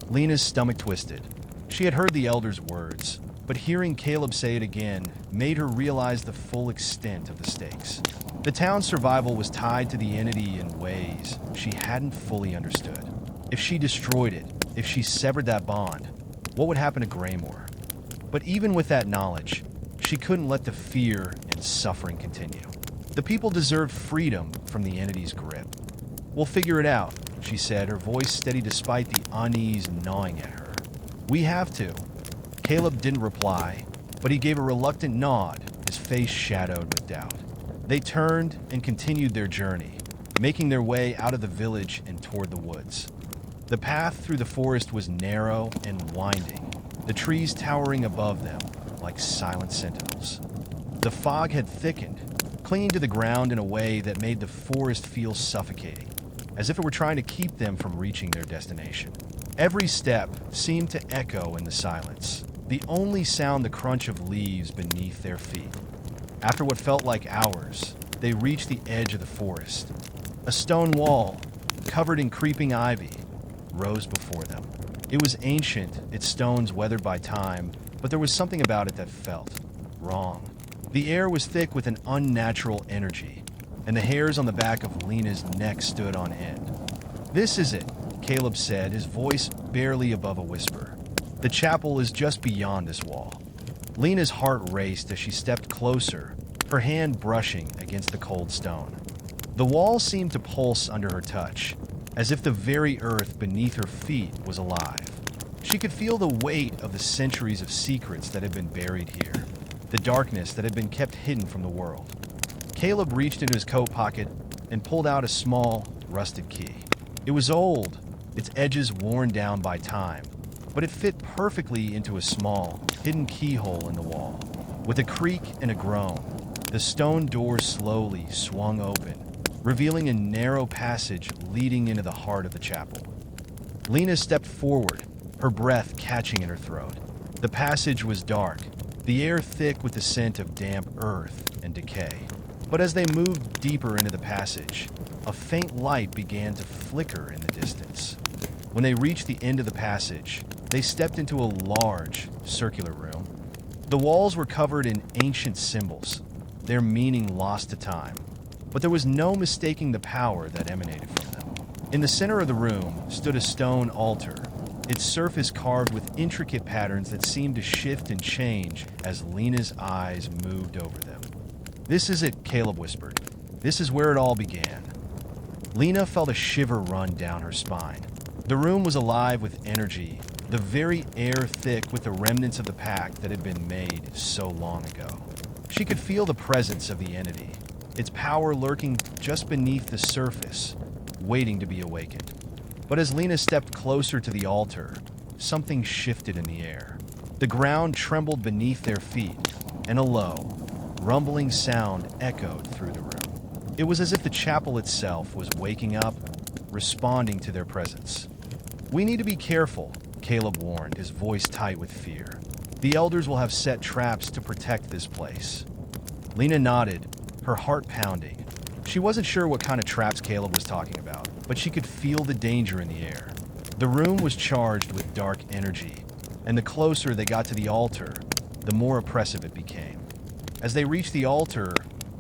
Lena's stomach twisted. She had heard the elders' words, but hearing Caleb say it again made her realize the full extent of the stakes. The town's survival was tied to the entity in ways she hadn't fully understood. If she destroyed it, if she severed that bond, what would happen to Graymore? But even with that knowledge, she couldn't let the fear and suffering continue. The people deserved freedom from the entity's grip. "We'll figure it out," she said, her voice steady despite the unease gnawing at her. "We have to." Caleb didn't reply, but he gave a reluctant nod, his face shadowed with doubt. They turned and continued their journey, making their way out of the village and toward the woods. The path through the forest was narrow and winding, the trees towering above them like silent sentinels. The fog had thickened, clinging to the ground in a way that made the forest feel suffocating, as if it were trying to keep them from reaching their destination. Every step seemed to echo in the silence, the only sound the crunch of leaves beneath their feet. After what felt like hours, they reached the edge of the forest. A stone wall, covered in creeping ivy, rose before them. It was ancient, its stones weathered by time, but there was something about it that felt wrong. The air was thick with an unnatural energy, and the hairs on the back of Lena's neck stood on end. "This is it," Caleb said, his voice barely above a whisper. "The chapel is just beyond this wall." Lena's heart raced as she stepped closer, her hand brushing against the cold stone. The wall seemed to pulse under her touch, as if the very earth beneath her feet was alive. She could feel the weight of the centuries of secrets that had been buried here, the darkness that had been kept hidden from the world. Caleb reached into his coat pocket and pulled out a small, rusted key. It was old, its edges worn down by time, but it fit perfectly into a small, hidden keyhole in the wall. With a creak and a groan, the stone door slowly swung open, revealing a narrow passage leading into the heart of the chapel. Lena stepped forward, her breath catching in her throat. The passage was dark, the air thick with the scent of damp earth and decay. But as they moved deeper into the passage, a faint light began to flicker in the distance. When they reached the end of the passage, they stepped into a large, circular room. The walls were covered in ancient symbols, their meaning lost to time, but there was no mistaking the power that emanated from them. In the center of the room stood a stone altar, its surface carved with intricate patterns that seemed to shift and change as Lena's eyes moved over them. "This is it," Caleb whispered. "This is where it all began." Lena felt a shiver run down her spine. The room was alive with energy, the very air thick with the remnants of the pact that had been made so long ago. She could feel the presence of the entity, its power lurking just beneath the surface, waiting to be awakened. But as Lena stepped closer to the altar, something shifted in the air. The ground trembled beneath their feet, and a low, rumbling sound echoed through the room. It was as if the chapel itself was waking up, responding to their presence. "We need to be careful," Caleb warned, his voice tight with fear. "The elders will have set traps to protect this place." Lena nodded, her heart pounding. She wasn't sure what kind of traps Caleb was talking about, but she could feel the danger in the air. The room was charged with dark energy, and the closer they got to the altar, the more oppressive it became. As they reached the altar,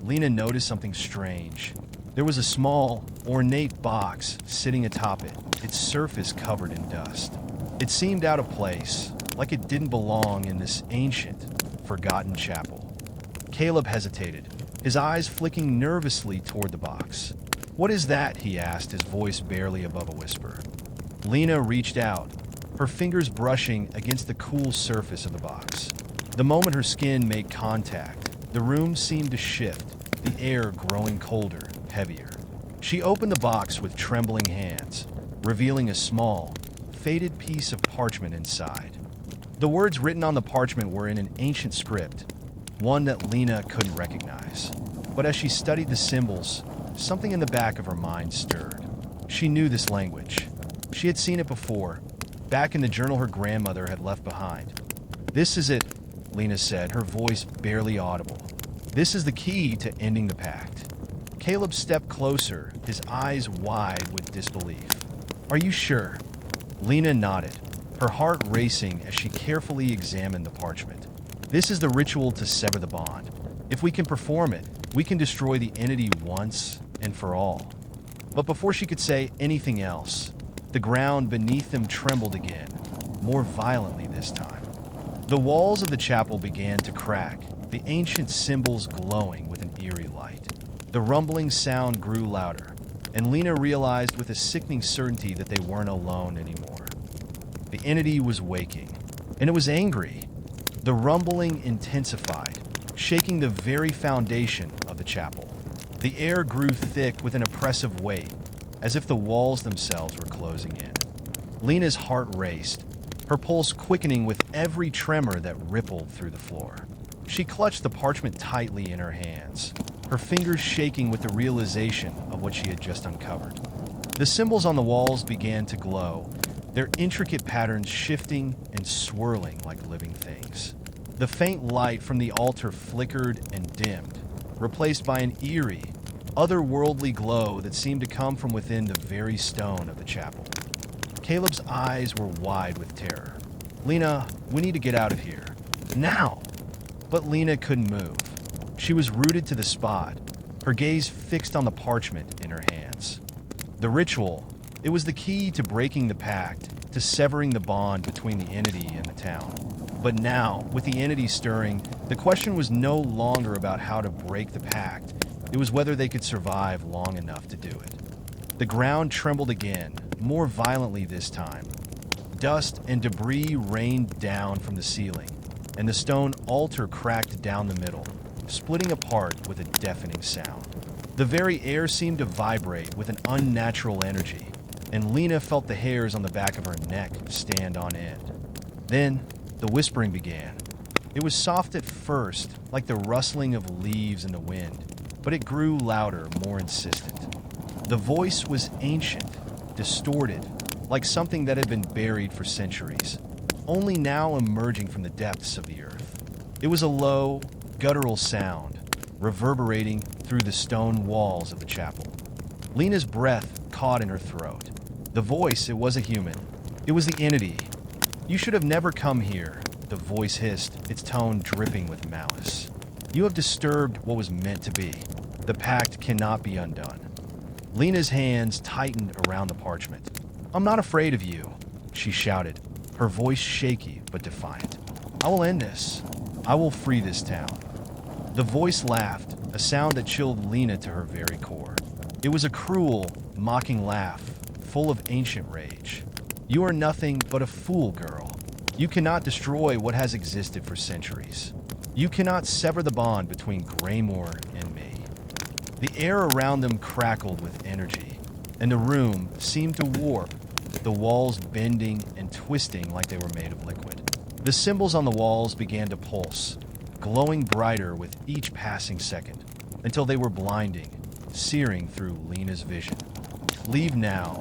Lena noticed something strange. There was a small, ornate box sitting atop it, its surface covered in dust. It seemed out of place, like it didn't belong in this ancient, forgotten chapel. Caleb hesitated, his eyes flicking nervously toward the box. "What is that?" he asked, his voice barely above a whisper. Lena reached out, her fingers brushing against the cool surface of the box. The moment her skin made contact, the room seemed to shift, the air growing colder, heavier. She opened the box with trembling hands, revealing a small, faded piece of parchment inside. The words written on the parchment were in an ancient script, one that Lena couldn't recognize. But as she studied the symbols, something in the back of her mind stirred. She knew this language. She had seen it before, back in the journal her grandmother had left behind. "This is it," Lena said, her voice barely audible. "This is the key to ending the pact." Caleb stepped closer, his eyes wide with disbelief. "Are you sure?" Lena nodded, her heart racing as she carefully examined the parchment. "This is the ritual to sever the bond. If we can perform it, we can destroy the entity once and for all." But before she could say anything else, the ground beneath them trembled again, more violently this time. The walls of the chapel began to crack, the ancient symbols glowing with an eerie light. The rumbling sound grew louder, and Lena realized with a sickening certainty that they weren't alone anymore. The entity was waking, and it was angry. The rumbling intensified, shaking the very foundation of the chapel. The air grew thick with an oppressive weight, as if the walls themselves were closing in. Lena's heart raced, her pulse quickening with every tremor that rippled through the floor. She clutched the parchment tightly in her hands, her fingers shaking with the realization of what she had just uncovered. The symbols on the walls began to glow, their intricate patterns shifting and swirling like living things. The faint light from the altar flickered and dimmed, replaced by an eerie, otherworldly glow that seemed to come from within the very stone of the chapel. Caleb's eyes were wide with terror. "Lena, we need to get out of here. Now!" But Lena couldn't move. She was rooted to the spot, her gaze fixed on the parchment in her hands. The ritual, it was the key to breaking the pact, to severing the bond between the entity and the town. But now, with the entity stirring, the question was no longer about how to break the pact. It was whether they could survive long enough to do it. The ground trembled again, more violently this time. Dust and debris rained down from the ceiling, and the stone altar cracked down the middle, splitting apart with a deafening sound. The very air seemed to vibrate with an unnatural energy, and Lena felt the hairs on the back of her neck stand on end. Then, the whispering began. It was soft at first, like the rustling of leaves in the wind, but it grew louder, more insistent. The voice was ancient, distorted, like something that had been buried for centuries, only now emerging from the depths of the earth. It was a low, guttural sound, reverberating through the stone walls of the chapel. Lena's breath caught in her throat. The voice, it wasn't human. It was the entity. "You should have never come here," the voice hissed, its tone dripping with malice. "You have disturbed what was meant to be. The pact cannot be undone." Lena's hands tightened around the parchment. "I'm not afraid of you," she shouted, her voice shaky but defiant. "I will end this. I will free this town." The voice laughed, a sound that chilled Lena to her very core. It was a cruel, mocking laugh, full of ancient rage. "You are nothing but a fool, girl. You cannot destroy what has existed for centuries. You cannot sever the bond between Graymore and me." The air around them crackled with energy, and the room seemed to warp, the walls bending and twisting like they were made of liquid. The symbols on the walls began to pulse, glowing brighter with each passing second, until they were blinding, searing through Lena's vision. "Leave now,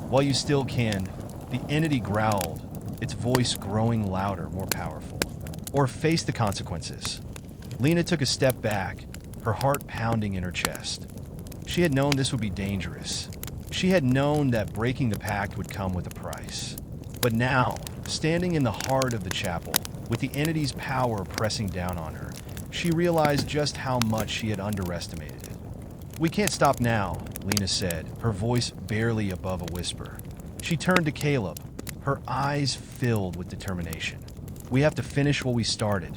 while you still can," the entity growled, its voice growing louder, more powerful. "Or face the consequences." Lena took a step back, her heart pounding in her chest. She had known this would be dangerous. She had known that breaking the pact would come with a price. But now, standing in the heart of the chapel, with the entity's power pressing down on her, she realized just how much she had underestimated it. "We can't stop now," Lena said, her voice barely above a whisper. She turned to Caleb, her eyes filled with determination. "We have to finish what we started."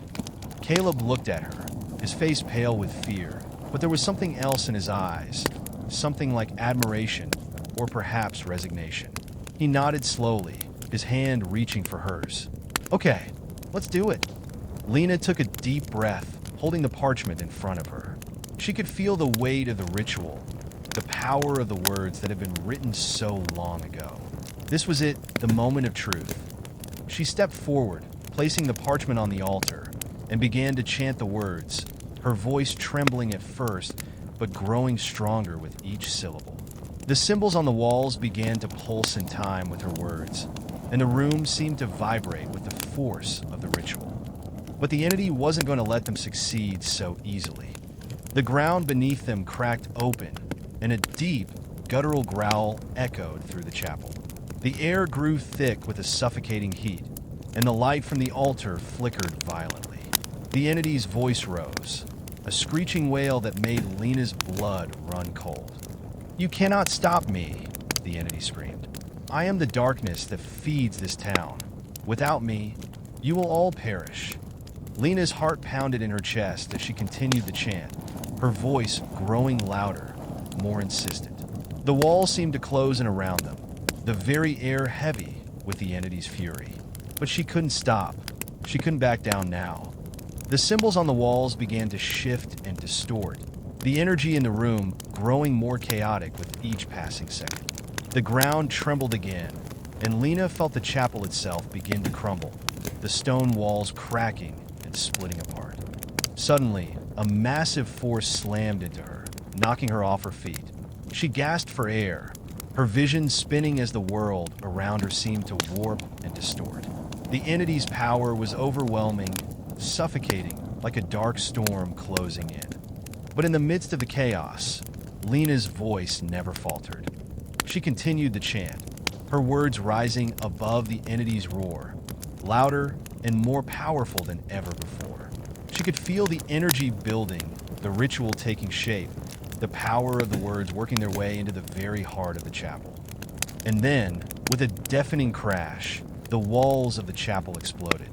Caleb looked at her, his face pale with fear, but there was something else in his eyes, something like admiration or perhaps resignation. He nodded slowly, his hand reaching for hers. "Okay, let's do it." Lena took a deep breath, holding the parchment in front of her. She could feel the weight of the ritual, the power of the words that had been written so long ago. This was it, the moment of truth. She stepped forward, placing the parchment on the altar, and began to chant the words, her voice trembling at first, but growing stronger with each syllable. The symbols on the walls began to pulse in time with her words, and the room seemed to vibrate with the force of the ritual. But the entity wasn't going to let them succeed so easily. The ground beneath them cracked open, and a deep, guttural growl echoed through the chapel. The air grew thick with a suffocating heat, and the light from the altar flickered violently. The entity's voice rose, a screeching wail that made Lena's blood run cold. "You cannot stop me," the entity screamed. "I am the darkness that feeds this town. Without me, you will all perish." Lena's heart pounded in her chest as she continued the chant, her voice growing louder, more insistent. The walls seemed to close in around them, the very air heavy with the entity's fury. But she couldn't stop. She couldn't back down now. The symbols on the walls began to shift and distort, the energy in the room growing more chaotic with each passing second. The ground trembled again, and Lena felt the chapel itself begin to crumble, the stone walls cracking and splitting apart. Suddenly, a massive force slammed into her, knocking her off her feet. She gasped for air, her vision spinning as the world around her seemed to warp and distort. The entity's power was overwhelming, suffocating, like a dark storm closing in. But in the midst of the chaos, Lena's voice never faltered. She continued the chant, her words rising above the entity's roar, louder and more powerful than ever before. She could feel the energy building, the ritual taking shape, the power of the words working their way into the very heart of the chapel. And then, with a deafening crash, the walls of the chapel exploded.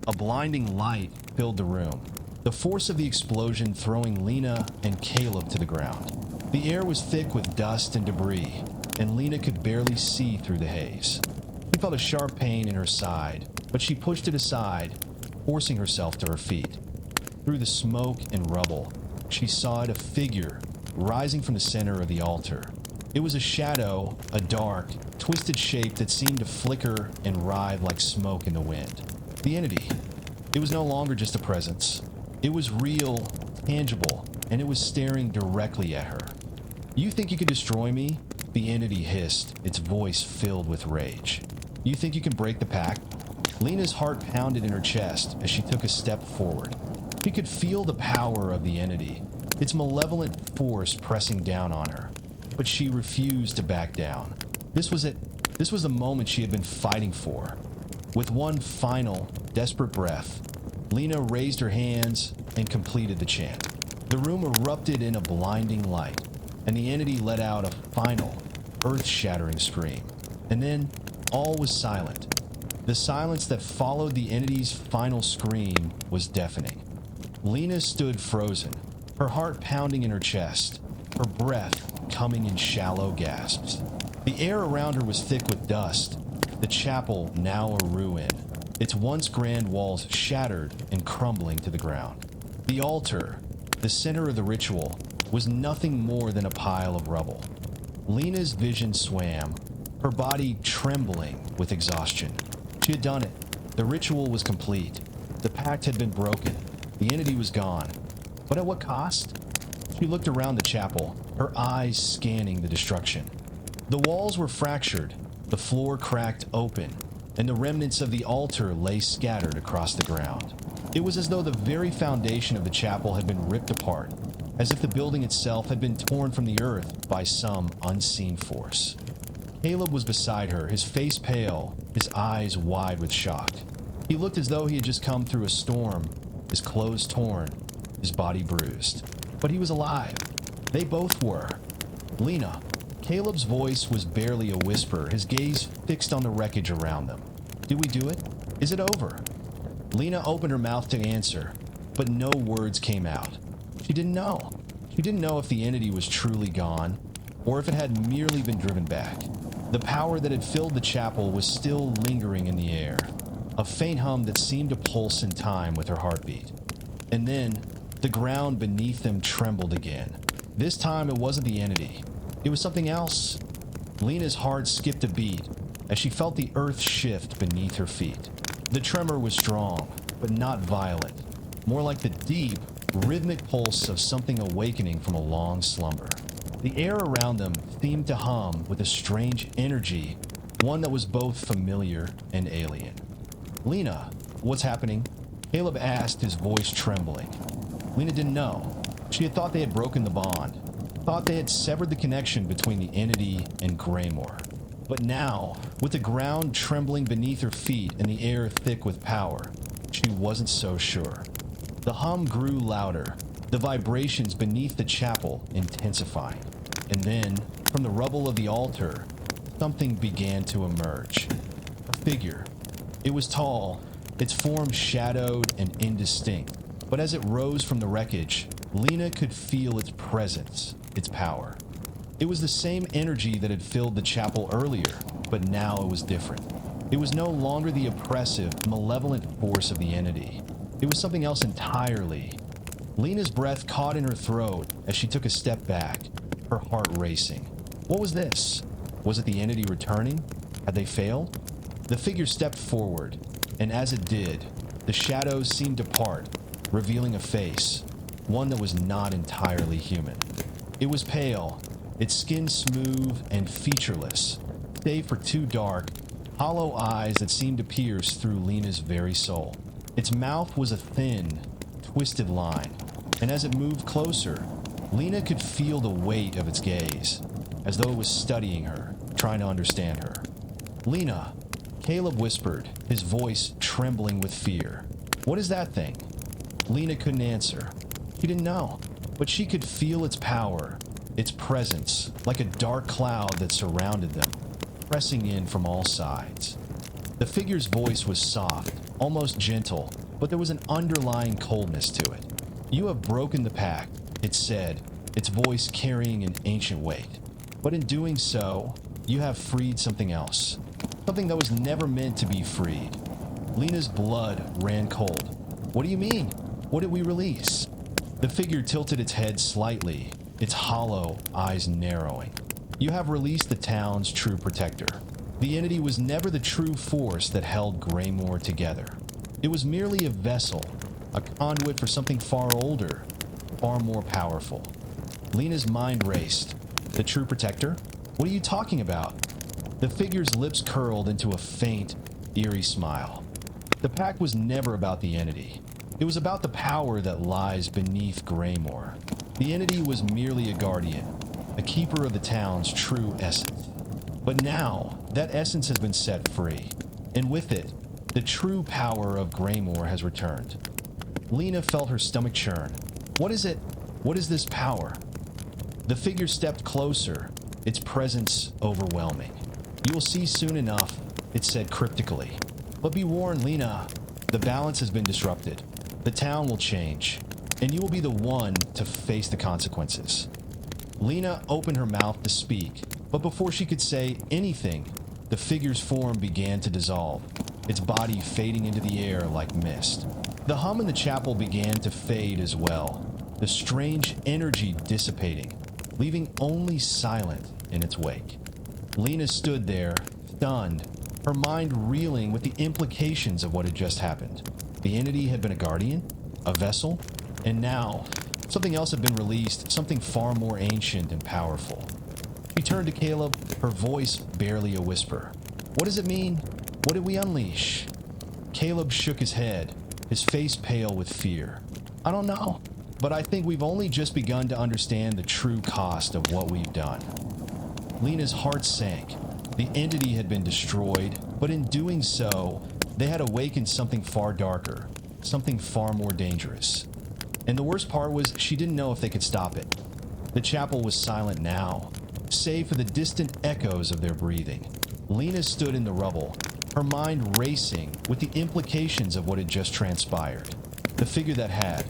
A blinding light filled the room, the force of the explosion throwing Lena and Caleb to the ground. The air was thick with dust and debris, and Lena could barely see through the haze. She felt a sharp pain in her side, but she pushed it aside, forcing herself to her feet. Through the smoke and rubble, she saw a figure rising from the center of the altar. It was a shadow, a dark, twisted shape that seemed to flicker and writhe like smoke in the wind. The entity. It was no longer just a presence. It was real, tangible, and it was staring directly at her. "You think you could destroy me?" The entity hissed, its voice filled with rage. "You think you can break the pact?" Lena's heart pounded in her chest as she took a step forward. She could feel the power of the entity, its malevolent force pressing down on her. But she refused to back down. This was it. This was the moment she had been fighting for. With one final, desperate breath, Lena raised her hands and completed the chant. The room erupted in a blinding light, and the entity let out a final, earth-shattering scream. And then, all was silent. The silence that followed the entity's final scream was deafening. Lena stood frozen, her heart pounding in her chest, her breath coming in shallow gasps. The air around her was thick with dust, the chapel now a ruin, its once grand walls shattered and crumbling to the ground. The altar, the center of the ritual, was nothing more than a pile of rubble. Lena's vision swam, her body trembling with exhaustion. She had done it. The ritual was complete. The pact had been broken. The entity was gone. But at what cost? She looked around the chapel, her eyes scanning the destruction. The walls were fractured, the floor cracked open, and the remnants of the altar lay scattered across the ground. It was as though the very foundation of the chapel had been ripped apart, as if the building itself had been torn from the earth by some unseen force. Caleb was beside her, his face pale, his eyes wide with shock. He looked as though he had just come through a storm, his clothes torn, his body bruised. But he was alive. They both were. "Lena." Caleb's voice was barely a whisper, his gaze fixed on the wreckage around them. "Did we do it? Is it over?" Lena opened her mouth to answer, but no words came out. She didn't know. She didn't know if the entity was truly gone, or if it had merely been driven back. The power that had filled the chapel was still lingering in the air, a faint hum that seemed to pulse in time with her heartbeat. And then, the ground beneath them trembled again. This time it wasn't the entity. It was something else. Lena's heart skipped a beat as she felt the earth shift beneath her feet. The tremor was strong, but not violent, more like the deep, rhythmic pulse of something awakening from a long slumber. The air around them seemed to hum with a strange energy, one that was both familiar and alien. "Lena, what's happening?" Caleb asked, his voice trembling. Lena didn't know. She had thought they had broken the bond, thought they had severed the connection between the entity and Graymore. But now, with the ground trembling beneath her feet and the air thick with power, she wasn't so sure. The hum grew louder, the vibrations beneath the chapel intensifying. And then, from the rubble of the altar, something began to emerge. A figure. It was tall, its form shadowed and indistinct. But as it rose from the wreckage, Lena could feel its presence, its power. It was the same energy that had filled the chapel earlier, but now it was different. It was no longer the oppressive, malevolent force of the entity. It was something else entirely. Lena's breath caught in her throat as she took a step back, her heart racing. What was this? Was it the entity returning? Had they failed? The figure stepped forward, and as it did, the shadows seemed to part, revealing a face, one that was not entirely human. It was pale, its skin smooth and featureless, save for two dark, hollow eyes that seemed to pierce through Lena's very soul. Its mouth was a thin, twisted line, and as it moved closer, Lena could feel the weight of its gaze, as though it was studying her, trying to understand her. "Lena," Caleb whispered, his voice trembling with fear. "What is that thing?" Lena couldn't answer. She didn't know, but she could feel its power, its presence, like a dark cloud that surrounded them, pressing in from all sides. The figure's voice was soft, almost gentle, but there was an underlying coldness to it. "You have broken the pact," it said, its voice carrying an ancient weight. "But in doing so, you have freed something else. Something that was never meant to be freed." Lena's blood ran cold. "What do you mean? What did we release?" The figure tilted its head slightly, its hollow eyes narrowing. "You have released the town's true protector. The entity was never the true force that held Greymore together. It was merely a vessel, a conduit for something far older, far more powerful." Lena's mind raced. "The true protector? What are you talking about?" The figure's lips curled into a faint, eerie smile. "The pact was never about the entity. It was about the power that lies beneath Greymore. The entity was merely a guardian, a keeper of the town's true essence. But now, that essence has been set free, and with it, the true power of Greymore has returned." Lena felt her stomach churn. "What is it? What is this power?" The figure stepped closer, its presence overwhelming. "You will see soon enough," it said cryptically. "But be warned, Lena, the balance has been disrupted. The town will change, and you will be the one to face the consequences." Lena opened her mouth to speak, but before she could say anything, the figure's form began to dissolve, its body fading into the air like mist. The hum in the chapel began to fade as well, the strange energy dissipating, leaving only silence in its wake. Lena stood there, stunned, her mind reeling with the implications of what had just happened. The entity had been a guardian, a vessel, and now something else had been released, something far more ancient and powerful. She turned to Caleb, her voice barely a whisper. "What does it mean? What did we unleash?" Caleb shook his head, his face pale with fear. "I don't know, but I think we've only just begun to understand the true cost of what we've done." Lena's heart sank. The entity had been destroyed, but in doing so, they had awakened something far darker, something far more dangerous. And the worst part was she didn't know if they could stop it. The chapel was silent now, save for the distant echoes of their breathing. Lena stood in the rubble, her mind racing with the implications of what had just transpired. The figure that had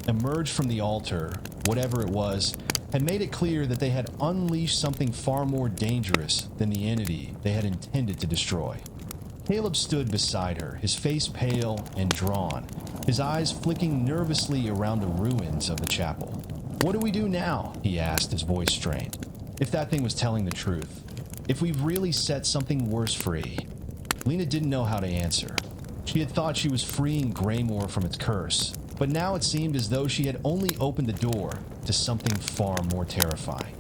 emerged from the altar, whatever it was, had made it clear that they had unleashed something far more dangerous than the entity they had intended to destroy. Caleb stood beside her, his face pale and drawn, his eyes flicking nervously around the ruins of the chapel. "What do we do now?" he asked, his voice strained. "If that thing was telling the truth, if we've really set something worse free." Lena didn't know how to answer. She had thought she was freeing Greymore from its curse, but now it seemed as though she had only opened the door to something far more terrifying.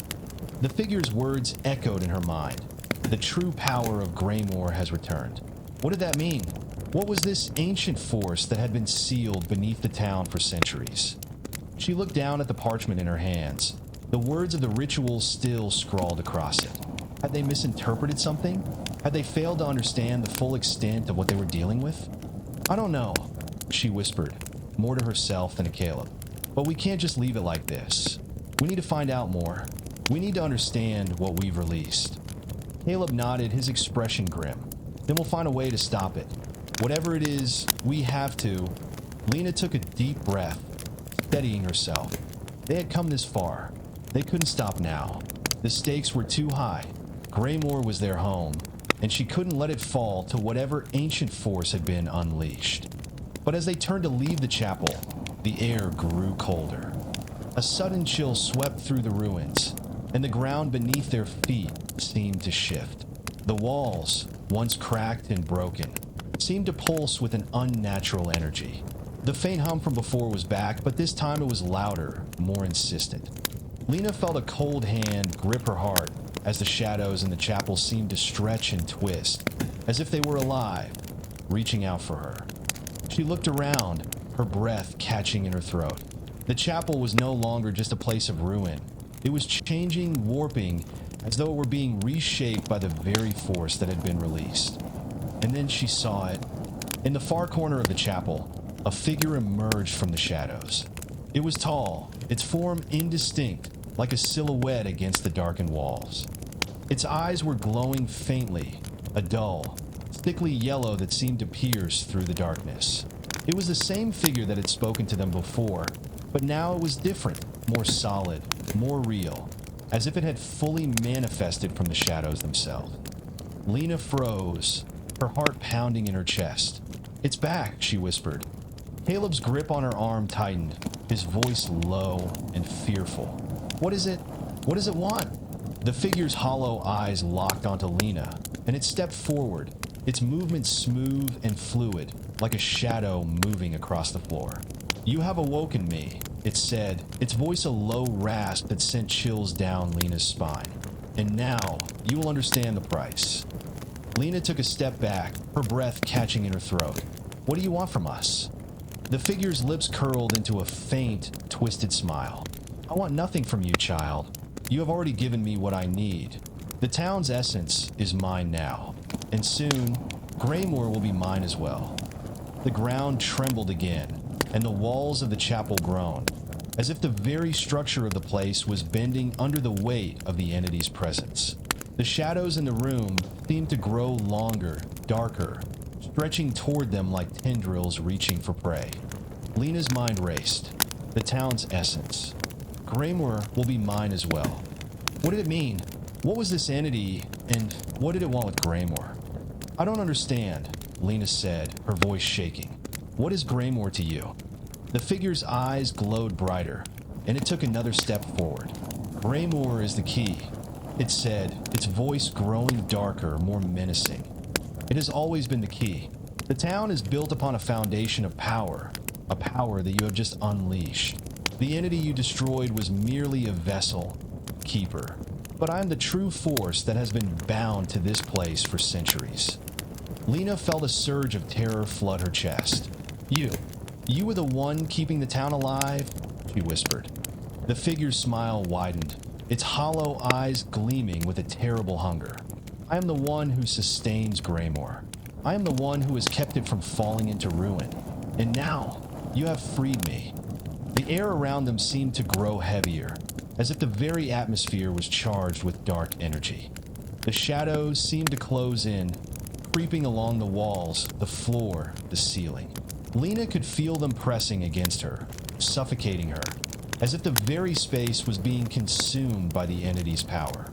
The figure's words echoed in her mind. The true power of Greymore has returned. What did that mean? What was this ancient force that had been sealed beneath the town for centuries? She looked down at the parchment in her hands, the words of the ritual still scrawled across it. Had they misinterpreted something? Had they failed to understand the full extent of what they were dealing with? "I don't know," she whispered, more to herself than to Caleb. "But we can't just leave it like this. We need to find out more. We need to understand what we've released." Caleb nodded, his expression grim. "Then we'll find a way to stop it. Whatever it is, we have to." Lena took a deep breath, steadying herself. They had come this far. They couldn't stop now. The stakes were too high. Greymore was their home, and she couldn't let it fall to whatever ancient force had been unleashed. But as they turned to leave the chapel, the air grew colder. A sudden chill swept through the ruins, and the ground beneath their feet seemed to shift. The walls, once cracked and broken, seemed to pulse with an unnatural energy. The faint hum from before was back, but this time it was louder, more insistent. Lena felt a cold hand grip her heart as the shadows in the chapel seemed to stretch and twist, as if they were alive, reaching out for her. She looked around, her breath catching in her throat. The chapel was no longer just a place of ruin. It was changing, warping, as though it were being reshaped by the very force that had been released. And then she saw it. In the far corner of the chapel, a figure emerged from the shadows. It was tall, its form indistinct, like a silhouette against the darkened walls. Its eyes were glowing faintly, a dull, sickly yellow that seemed to pierce through the darkness. It was the same figure that had spoken to them before, but now it was different, more solid, more real, as if it had fully manifested from the shadows themselves. Lena froze, her heart pounding in her chest. "It's back," she whispered. Caleb's grip on her arm tightened, his voice low and fearful. "What is it? What does it want?" The figure's hollow eyes locked onto Lena, and it stepped forward, its movement smooth and fluid, like a shadow moving across the floor. "You have awoken me," it said, its voice a low rasp that sent chills down Lena's spine. "And now, you will understand the price." Lena took a step back, her breath catching in her throat. "What do you want from us?" The figure's lips curled into a faint, twisted smile. "I want nothing from you, child. You have already given me what I need. The town's essence is mine now, and soon, Graymore will be mine as well." The ground trembled again, and the walls of the chapel groaned, as if the very structure of the place was bending under the weight of the entity's presence. The shadows in the room seemed to grow longer, darker, stretching toward them like tendrils reaching for prey. Lena's mind raced. The town's essence. Graymore will be mine as well. What did it mean? What was this entity, and what did it want with Graymore? "I don't understand," Lena said, her voice shaking. "What is Graymore to you?" The figure's eyes glowed brighter, and it took another step forward. "Graymore is the key," it said, its voice growing darker, more menacing. "It has always been the key. The town is built upon a foundation of power, a power that you have just unleashed. The entity you destroyed was merely a vessel, keeper. But I am the true force that has been bound to this place for centuries." Lena felt a surge of terror flood her chest. You were the one keeping the town alive?" she whispered. The figure's smile widened, its hollow eyes gleaming with a terrible hunger. "I am the one who sustains Graymore. I am the one who has kept it from falling into ruin. And now, you have freed me." The air around them seemed to grow heavier, as if the very atmosphere was charged with dark energy. The shadows seemed to close in, creeping along the walls, the floor, the ceiling. Lena could feel them pressing against her, suffocating her, as if the very space was being consumed by the entity's power.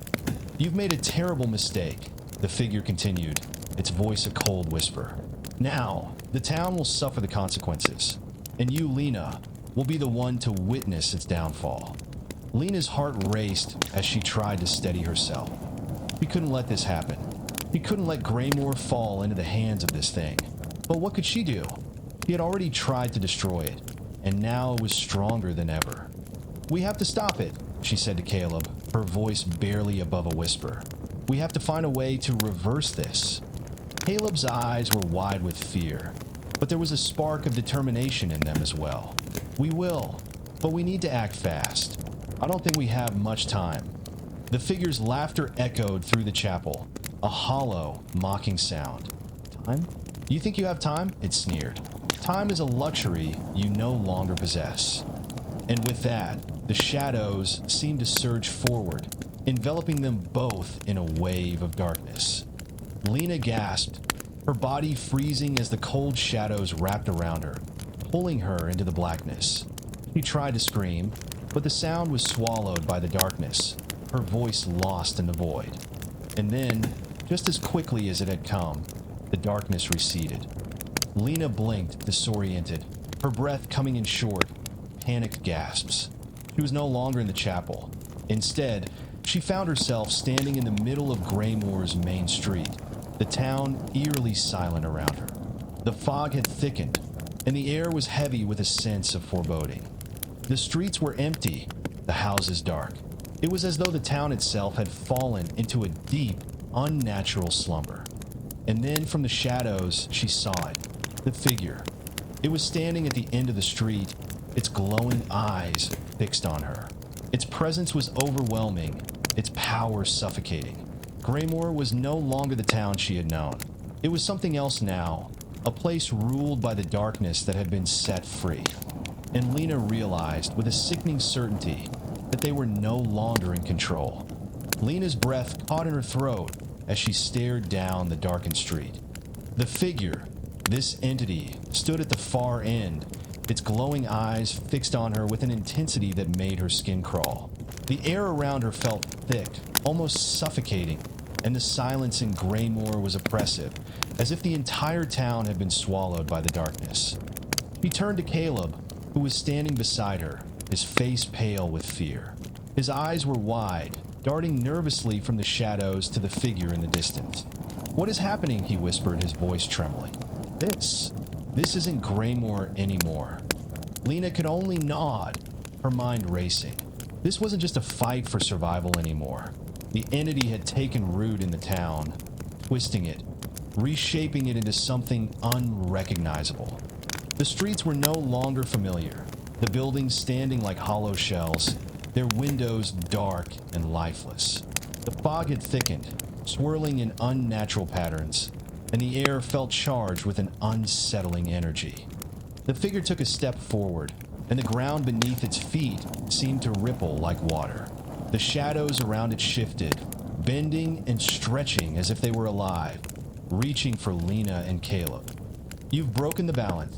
"You've made a terrible mistake," the figure continued, its voice a cold whisper. "Now, the town will suffer the consequences, and you, Lena, will be the one to witness its downfall." Lena's heart raced as she tried to steady herself. She couldn't let this happen. She couldn't let Graymore fall into the hands of this thing. But what could she do? She had already tried to destroy it, and now it was stronger than ever. "We have to stop it," she said to Caleb, her voice barely above a whisper. "We have to find a way to reverse this." Caleb's eyes were wide with fear, but there was a spark of determination in them as well. "We will, but we need to act fast. I don't think we have much time." The figure's laughter echoed through the chapel, a hollow, mocking sound. "Time? You think you have time?" it sneered. "Time is a luxury you no longer possess." And with that, the shadows seemed to surge forward, enveloping them both in a wave of darkness. Lena gasped, her body freezing as the cold shadows wrapped around her, pulling her into the blackness. She tried to scream, but the sound was swallowed by the darkness, her voice lost in the void. And then, just as quickly as it had come, the darkness receded. Lena blinked, disoriented, her breath coming in short, panicked gasps. She was no longer in the chapel. Instead, she found herself standing in the middle of Graymore's main street, the town eerily silent around her. The fog had thickened, and the air was heavy with a sense of foreboding. The streets were empty, the houses dark. It was as though the town itself had fallen into a deep, unnatural slumber. And then from the shadows, she saw it. The figure. It was standing at the end of the street, its glowing eyes fixed on her. Its presence was overwhelming, its power suffocating. Graymore was no longer the town she had known. It was something else now, a place ruled by the darkness that had been set free. And Lena realized with a sickening certainty that they were no longer in control. Lena's breath caught in her throat as she stared down the darkened street. The figure, this entity, stood at the far end, its glowing eyes fixed on her with an intensity that made her skin crawl. The air around her felt thick, almost suffocating, and the silence in Graymore was oppressive, as if the entire town had been swallowed by the darkness. She turned to Caleb, who was standing beside her, his face pale with fear. His eyes were wide, darting nervously from the shadows to the figure in the distance. "What is happening?" he whispered, his voice trembling. This isn't Graymore anymore." Lena could only nod, her mind racing. This wasn't just a fight for survival anymore. The entity had taken root in the town, twisting it, reshaping it into something unrecognizable. The streets were no longer familiar, the buildings standing like hollow shells, their windows dark and lifeless. The fog had thickened, swirling in unnatural patterns, and the air felt charged with an unsettling energy. The figure took a step forward, and the ground beneath its feet seemed to ripple like water. The shadows around it shifted, bending and stretching as if they were alive, reaching for Lena and Caleb. "You've broken the balance."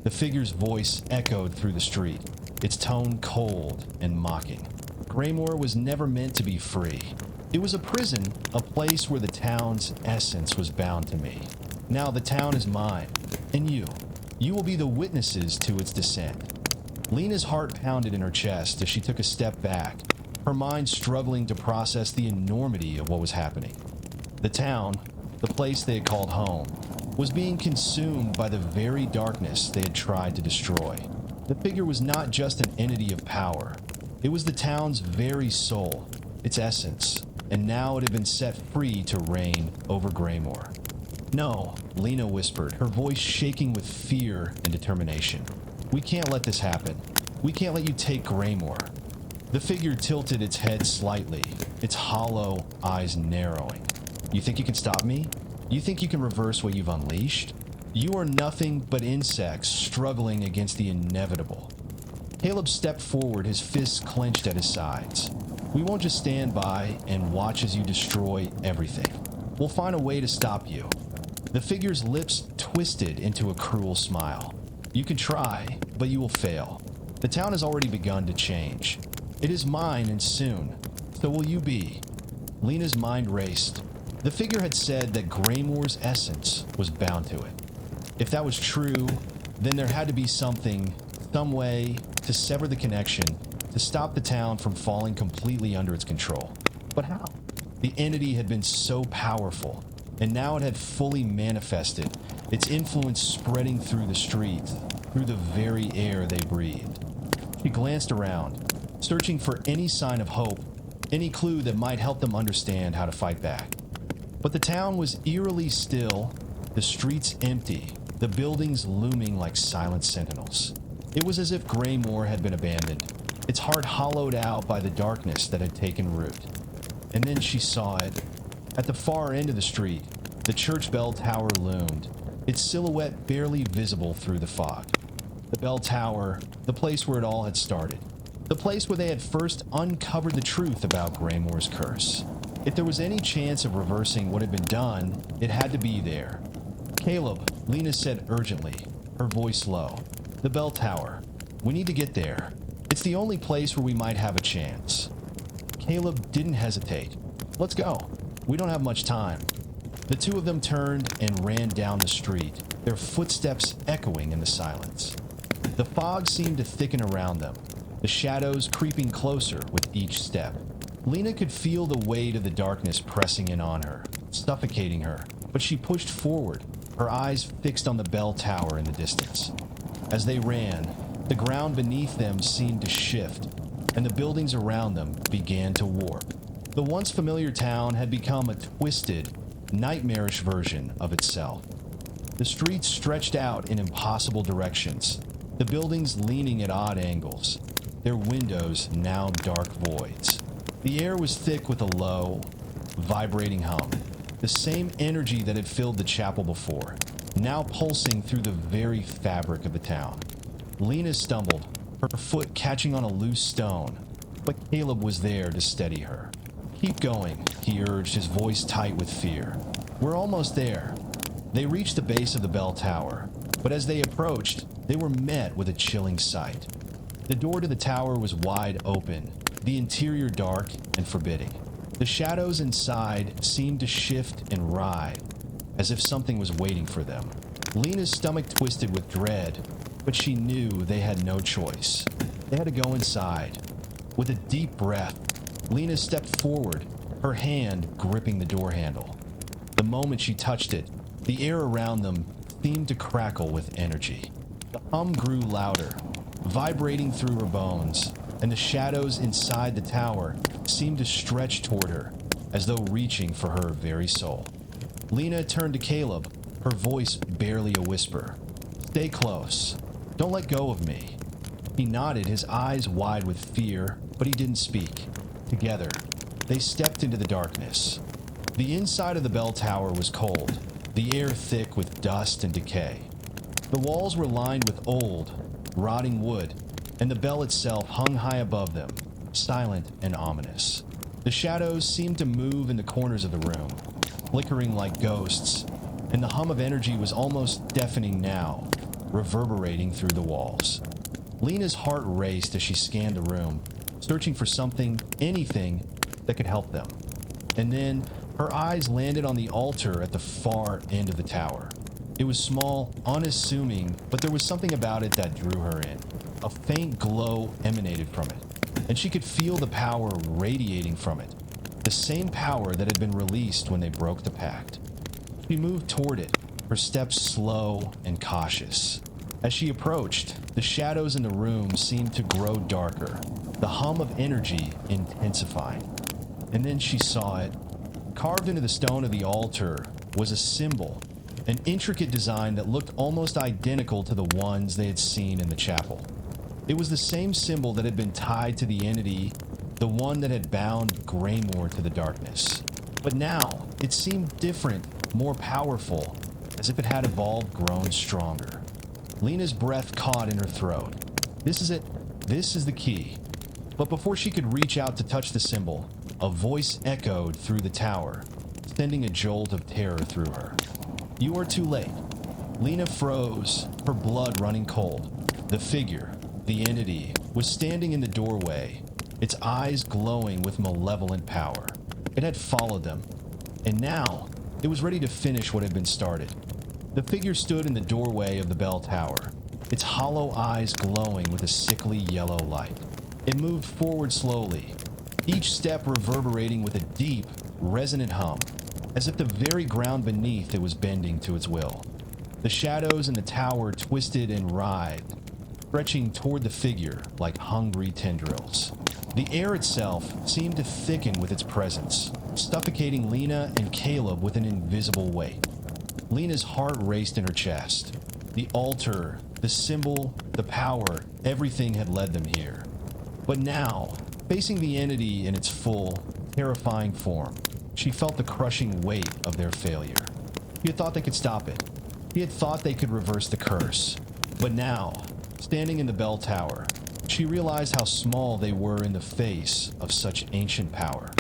The figure's voice echoed through the street, its tone cold and mocking. Graymore was never meant to be free. It was a prison, a place where the town's essence was bound to me. Now the town is mine, and you will be the witnesses to its descent. Lena's heart pounded in her chest as she took a step back, her mind struggling to process the enormity of what was happening. The town, the place they had called home, was being consumed by the very darkness they had tried to destroy. The figure was not just an entity of power. It was the town's very soul, its essence, and now it had been set free to reign over Graymore. "No," Lena whispered, her voice shaking with fear and determination. "We can't let this happen. We can't let you take Graymore." The figure tilted its head slightly, its hollow eyes narrowing. "You think you can stop me? You think you can reverse what you've unleashed? You are nothing but insects struggling against the inevitable." Caleb stepped forward, his fists clenched at his sides. "We won't just stand by and watch as you destroy everything. We'll find a way to stop you." The figure's lips twisted into a cruel smile. "You can try, but you will fail. The town has already begun to change. It is mine, and soon. So will you be." Lena's mind raced. The figure had said that Graymore's essence was bound to it. If that was true, then there had to be something, some way, to sever the connection, to stop the town from falling completely under its control. But how? The entity had been so powerful, and now it had fully manifested, its influence spreading through the streets, through the very air they breathed. She glanced around, searching for any sign of hope, any clue that might help them understand how to fight back. But the town was eerily still, the streets empty, the buildings looming like silent sentinels. It was as if Graymore had been abandoned, its heart hollowed out by the darkness that had taken root. And then she saw it. At the far end of the street, the church bell tower loomed, its silhouette barely visible through the fog. The bell tower, the place where it all had started. The place where they had first uncovered the truth about Graymore's curse. If there was any chance of reversing what had been done, it had to be there. "Caleb," Lena said urgently, her voice low. "The bell tower. We need to get there. It's the only place where we might have a chance." Caleb didn't hesitate. "Let's go. We don't have much time." The two of them turned and ran down the street, their footsteps echoing in the silence. The fog seemed to thicken around them, the shadows creeping closer with each step. Lena could feel the weight of the darkness pressing in on her, suffocating her, but she pushed forward, her eyes fixed on the bell tower in the distance. As they ran, the ground beneath them seemed to shift, and the buildings around them began to warp. The once familiar town had become a twisted, nightmarish version of itself. The streets stretched out in impossible directions, the buildings leaning at odd angles, their windows now dark voids. The air was thick with a low, vibrating hum, the same energy that had filled the chapel before, now pulsing through the very fabric of the town. Lena stumbled, her foot catching on a loose stone, but Caleb was there to steady her. "Keep going," he urged, his voice tight with fear. "We're almost there." They reached the base of the bell tower, but as they approached, they were met with a chilling sight. The door to the tower was wide open, the interior dark and forbidding. The shadows inside seemed to shift and writhe, as if something was waiting for them. Lena's stomach twisted with dread, but she knew they had no choice. They had to go inside. With a deep breath, Lena stepped forward, her hand gripping the door handle. The moment she touched it, the air around them seemed to crackle with energy. The hum grew louder, vibrating through her bones, and the shadows inside the tower seemed to stretch toward her, as though reaching for her very soul. Lena turned to Caleb, her voice barely a whisper. "Stay close. Don't let go of me." He nodded, his eyes wide with fear, but he didn't speak. Together, they stepped into the darkness. The inside of the bell tower was cold, the air thick with dust and decay. The walls were lined with old, rotting wood, and the bell itself hung high above them, silent and ominous. The shadows seemed to move in the corners of the room, flickering like ghosts, and the hum of energy was almost deafening now, reverberating through the walls. Lena's heart raced as she scanned the room, searching for something, anything, that could help them. And then her eyes landed on the altar at the far end of the tower. It was small, unassuming, but there was something about it that drew her in. A faint glow emanated from it, and she could feel the power radiating from it, the same power that had been released when they broke the pact. She moved toward it, her steps slow and cautious. As she approached, the shadows in the room seemed to grow darker, the hum of energy intensifying. And then she saw it. Carved into the stone of the altar was a symbol, an intricate design that looked almost identical to the ones they had seen in the chapel. It was the same symbol that had been tied to the entity, the one that had bound Graymore to the darkness. But now, it seemed different, more powerful, as if it had evolved, grown stronger. Lena's breath caught in her throat. This is it. This is the key. But before she could reach out to touch the symbol, a voice echoed through the tower, sending a jolt of terror through her. "You are too late." Lena froze, her blood running cold. The figure, the entity, was standing in the doorway, its eyes glowing with malevolent power. It had followed them, and now it was ready to finish what had been started. The figure stood in the doorway of the bell tower, its hollow eyes glowing with a sickly yellow light. It moved forward slowly, each step reverberating with a deep, resonant hum, as if the very ground beneath it was bending to its will. The shadows in the tower twisted and writhed, stretching toward the figure like hungry tendrils. The air itself seemed to thicken with its presence, suffocating Lena and Caleb with an invisible weight. Lena's heart raced in her chest. The altar, the symbol, the power, everything had led them here. But now, facing the entity in its full, terrifying form, she felt the crushing weight of their failure. She had thought they could stop it. She had thought they could reverse the curse. But now, standing in the bell tower, she realized how small they were in the face of such ancient power.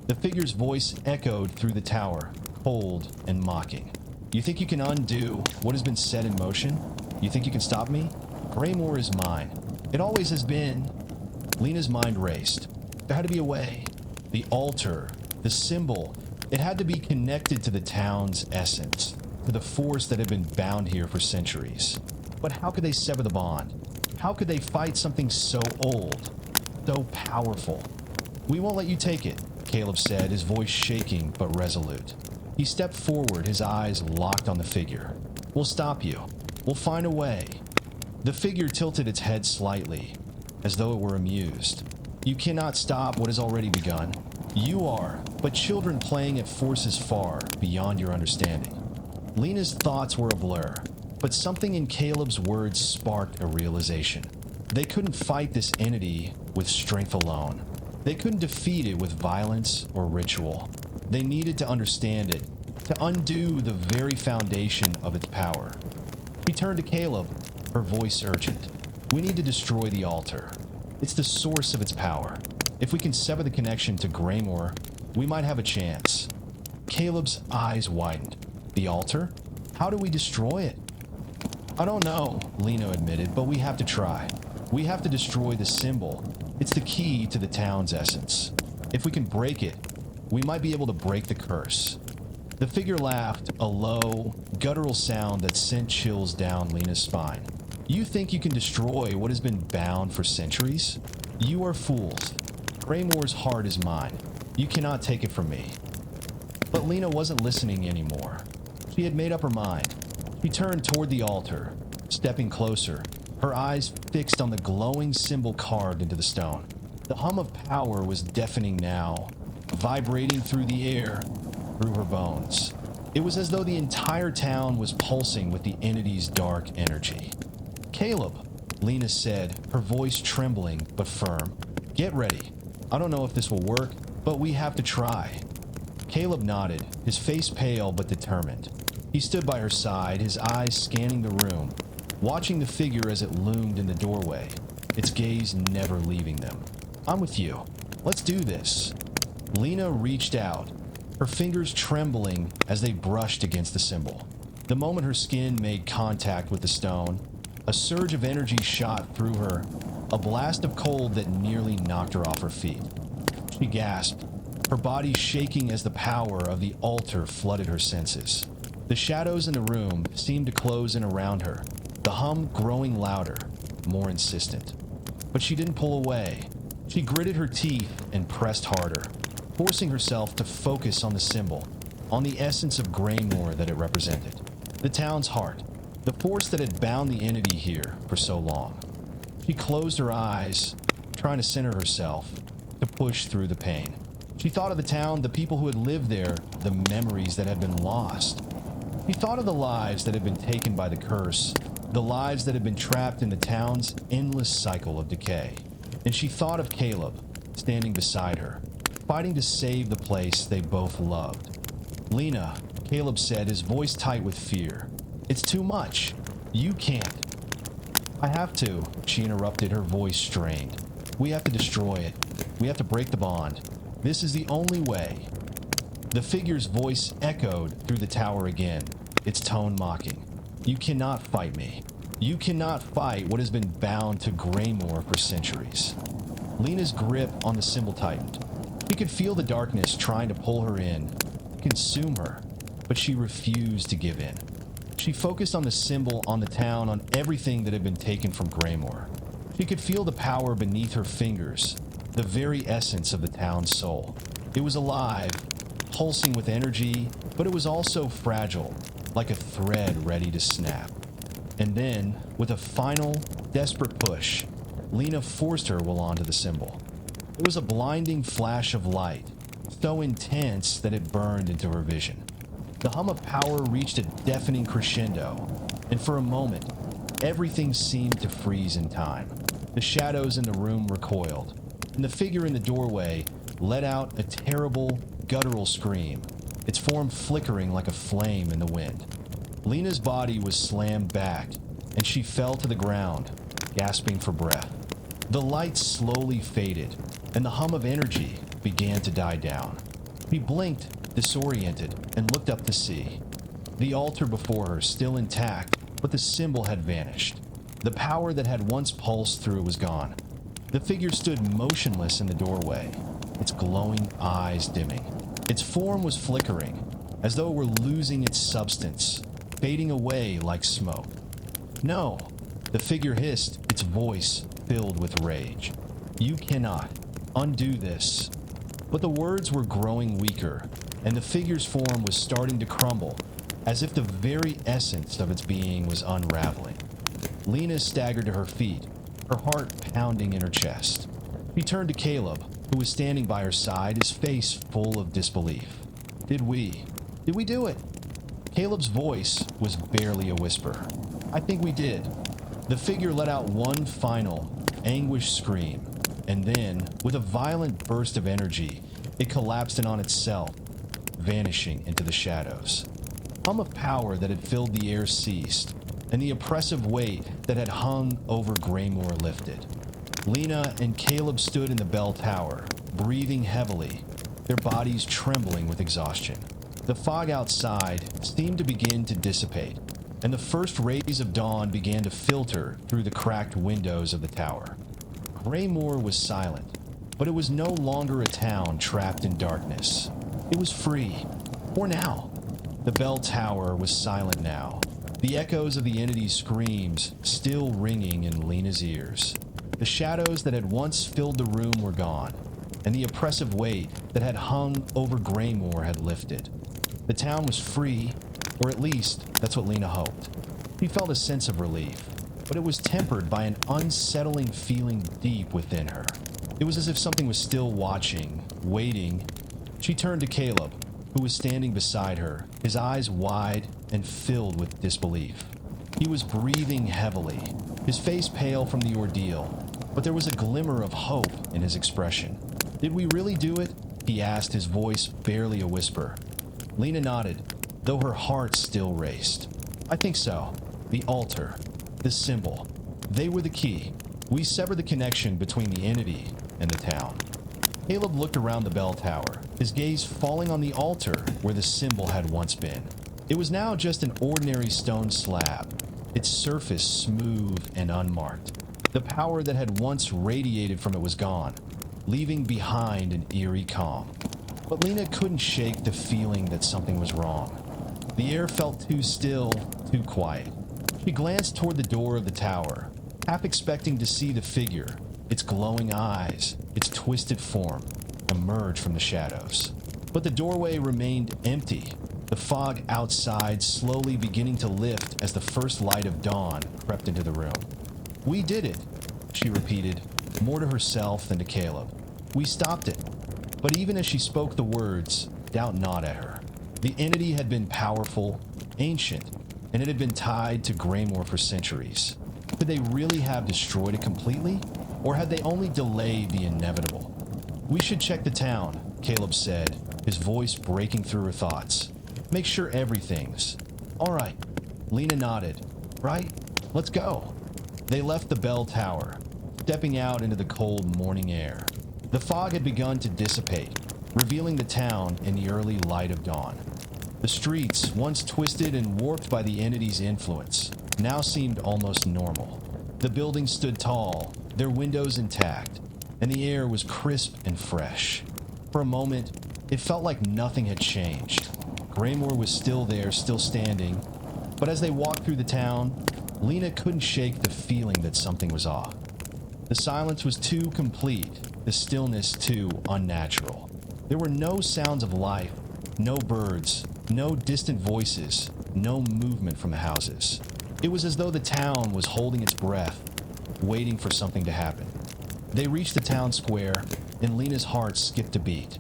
The figure's voice echoed through the tower, cold and mocking. "You think you can undo what has been set in motion? You think you can stop me? Graymore is mine. It always has been." Lena's mind raced. There had to be a way. The altar, the symbol, it had to be connected to the town's essence, to the force that had been bound here for centuries. But how could they sever the bond? How could they fight something so old, so powerful? "We won't let you take it," Caleb said, his voice shaking but resolute. He stepped forward, his eyes locked on the figure. "We'll stop you. We'll find a way." The figure tilted its head slightly, as though it were amused. You cannot stop what has already begun. You are but children playing at forces far beyond your understanding. Lena's thoughts were a blur, but something in Caleb's words sparked a realization. They couldn't fight this entity with strength alone. They couldn't defeat it with violence or ritual. They needed to understand it, to undo the very foundation of its power. She turned to Caleb, her voice urgent. We need to destroy the altar. It's the source of its power. If we can sever the connection to Graymore, we might have a chance. Caleb's eyes widened. The altar? How do we destroy it? I don't know, Lena admitted, but we have to try. We have to destroy the symbol. It's the key to the town's essence. If we can break it, we might be able to break the curse. The figure laughed, a low, guttural sound that sent chills down Lena's spine. You think you can destroy what has been bound for centuries? You are fools. Graymore's heart is mine. You cannot take it from me. But Lena wasn't listening anymore. She had made up her mind. She turned toward the altar, stepping closer, her eyes fixed on the glowing symbol carved into the stone. The hum of power was deafening now, vibrating through the air, through her bones. It was as though the entire town was pulsing with the entity's dark energy. Caleb, Lena said, her voice trembling but firm. Get ready. I don't know if this will work, but we have to try. Caleb nodded, his face pale but determined. He stood by her side, his eyes scanning the room, watching the figure as it loomed in the doorway, its gaze never leaving them. I'm with you. Let's do this. Lena reached out, her fingers trembling as they brushed against the symbol. The moment her skin made contact with the stone, a surge of energy shot through her, a blast of cold that nearly knocked her off her feet. She gasped, her body shaking as the power of the altar flooded her senses. The shadows in the room seemed to close in around her, the hum growing louder, more insistent. But she didn't pull away. She gritted her teeth and pressed harder, forcing herself to focus on the symbol, on the essence of Graymore that it represented. The town's heart, the force that had bound the entity here for so long. She closed her eyes, trying to center herself, to push through the pain. She thought of the town, the people who had lived there, the memories that had been lost. She thought of the lives that had been taken by the curse, the lives that had been trapped in the town's endless cycle of decay. And she thought of Caleb, standing beside her, fighting to save the place they both loved. Lena, Caleb said, his voice tight with fear. It's too much. You can't. I have to, she interrupted, her voice strained. We have to destroy it. We have to break the bond. This is the only way. The figure's voice echoed through the tower again, its tone mocking. You cannot fight me. You cannot fight what has been bound to Graymore for centuries. Lena's grip on the symbol tightened. She could feel the darkness trying to pull her in, consume her, but she refused to give in. She focused on the symbol, on the town, on everything that had been taken from Graymore. She could feel the power beneath her fingers, the very essence of the town's soul. It was alive, pulsing with energy, but it was also fragile, like a thread ready to snap. And then, with a final, desperate push, Lena forced her will onto the symbol. It was a blinding flash of light, so intense that it burned into her vision. The hum of power reached a deafening crescendo, and for a moment, everything seemed to freeze in time. The shadows in the room recoiled, and the figure in the doorway let out a terrible, guttural scream, its form flickering like a flame in the wind. Lena's body was slammed back, and she fell to the ground, gasping for breath. The light slowly faded, and the hum of energy began to die down. She blinked, disoriented, and looked up to see. The altar before her still intact, but the symbol had vanished. The power that had once pulsed through was gone. The figure stood motionless in the doorway, its glowing eyes dimming. Its form was flickering, as though it were losing its substance, fading away like smoke. No, the figure hissed, its voice filled with rage. You cannot undo this. But the words were growing weaker, and the figure's form was starting to crumble, as if the very essence of its being was unraveling. Lena staggered to her feet, her heart pounding in her chest. She turned to Caleb, who was standing by her side, his face full of disbelief. Did we do it? Caleb's voice was barely a whisper. I think we did. The figure let out one final, anguished scream, and then, with a violent burst of energy, it collapsed in on itself, vanishing into the shadows. The hum of power that had filled the air ceased, and the oppressive weight that had hung over Graymore lifted. Lena and Caleb stood in the bell tower, breathing heavily, their bodies trembling with exhaustion. The fog outside seemed to begin to dissipate, and the first rays of dawn began to filter through the cracked windows of the tower. Graymore was silent, but it was no longer a town trapped in darkness. It was free. For now. The bell tower was silent now, the echoes of the entity's screams still ringing in Lena's ears. The shadows that had once filled the room were gone, and the oppressive weight that had hung over Graymore had lifted. The town was free, or at least that's what Lena hoped. She felt a sense of relief, but it was tempered by an unsettling feeling deep within her. It was as if something was still watching, waiting. She turned to Caleb, who was standing beside her, his eyes wide and filled with disbelief. He was breathing heavily, his face pale from the ordeal, but there was a glimmer of hope in his expression. Did we really do it? He asked, his voice barely a whisper. Lena nodded, though her heart still raced. I think so. The altar, the symbol, they were the key. We severed the connection between the entity and the town. Caleb looked around the bell tower, his gaze falling on the altar where the symbol had once been. It was now just an ordinary stone slab, its surface smooth and unmarked. The power that had once radiated from it was gone, leaving behind an eerie calm. But Lena couldn't shake the feeling that something was wrong. The air felt too still, too quiet. She glanced toward the door of the tower, half expecting to see the figure, its glowing eyes, its twisted form, emerge from the shadows. But the doorway remained empty, the fog outside slowly beginning to lift as the first light of dawn crept into the room. We did it, she repeated, more to herself than to Caleb. We stopped it. But even as she spoke the words, doubt gnawed at her. The entity had been powerful, ancient, and it had been tied to Graymore for centuries. Could they really have destroyed it completely? Or had they only delayed the inevitable? We should check the town, Caleb said, his voice breaking through her thoughts. Make sure everything's... All right. Lena nodded. Right? Let's go. They left the bell tower, stepping out into the cold morning air. The fog had begun to dissipate, revealing the town in the early light of dawn. The streets, once twisted and warped by the entity's influence, now seemed almost normal. The buildings stood tall, their windows intact, and the air was crisp and fresh. For a moment, it felt like nothing had changed. Graymore was still there, still standing, but as they walked through the town, Lena couldn't shake the feeling that something was off. The silence was too complete, the stillness too unnatural. There were no sounds of life, no birds, no distant voices, no movement from the houses. It was as though the town was holding its breath, waiting for something to happen. They reached the town square, and Lena's heart skipped a beat.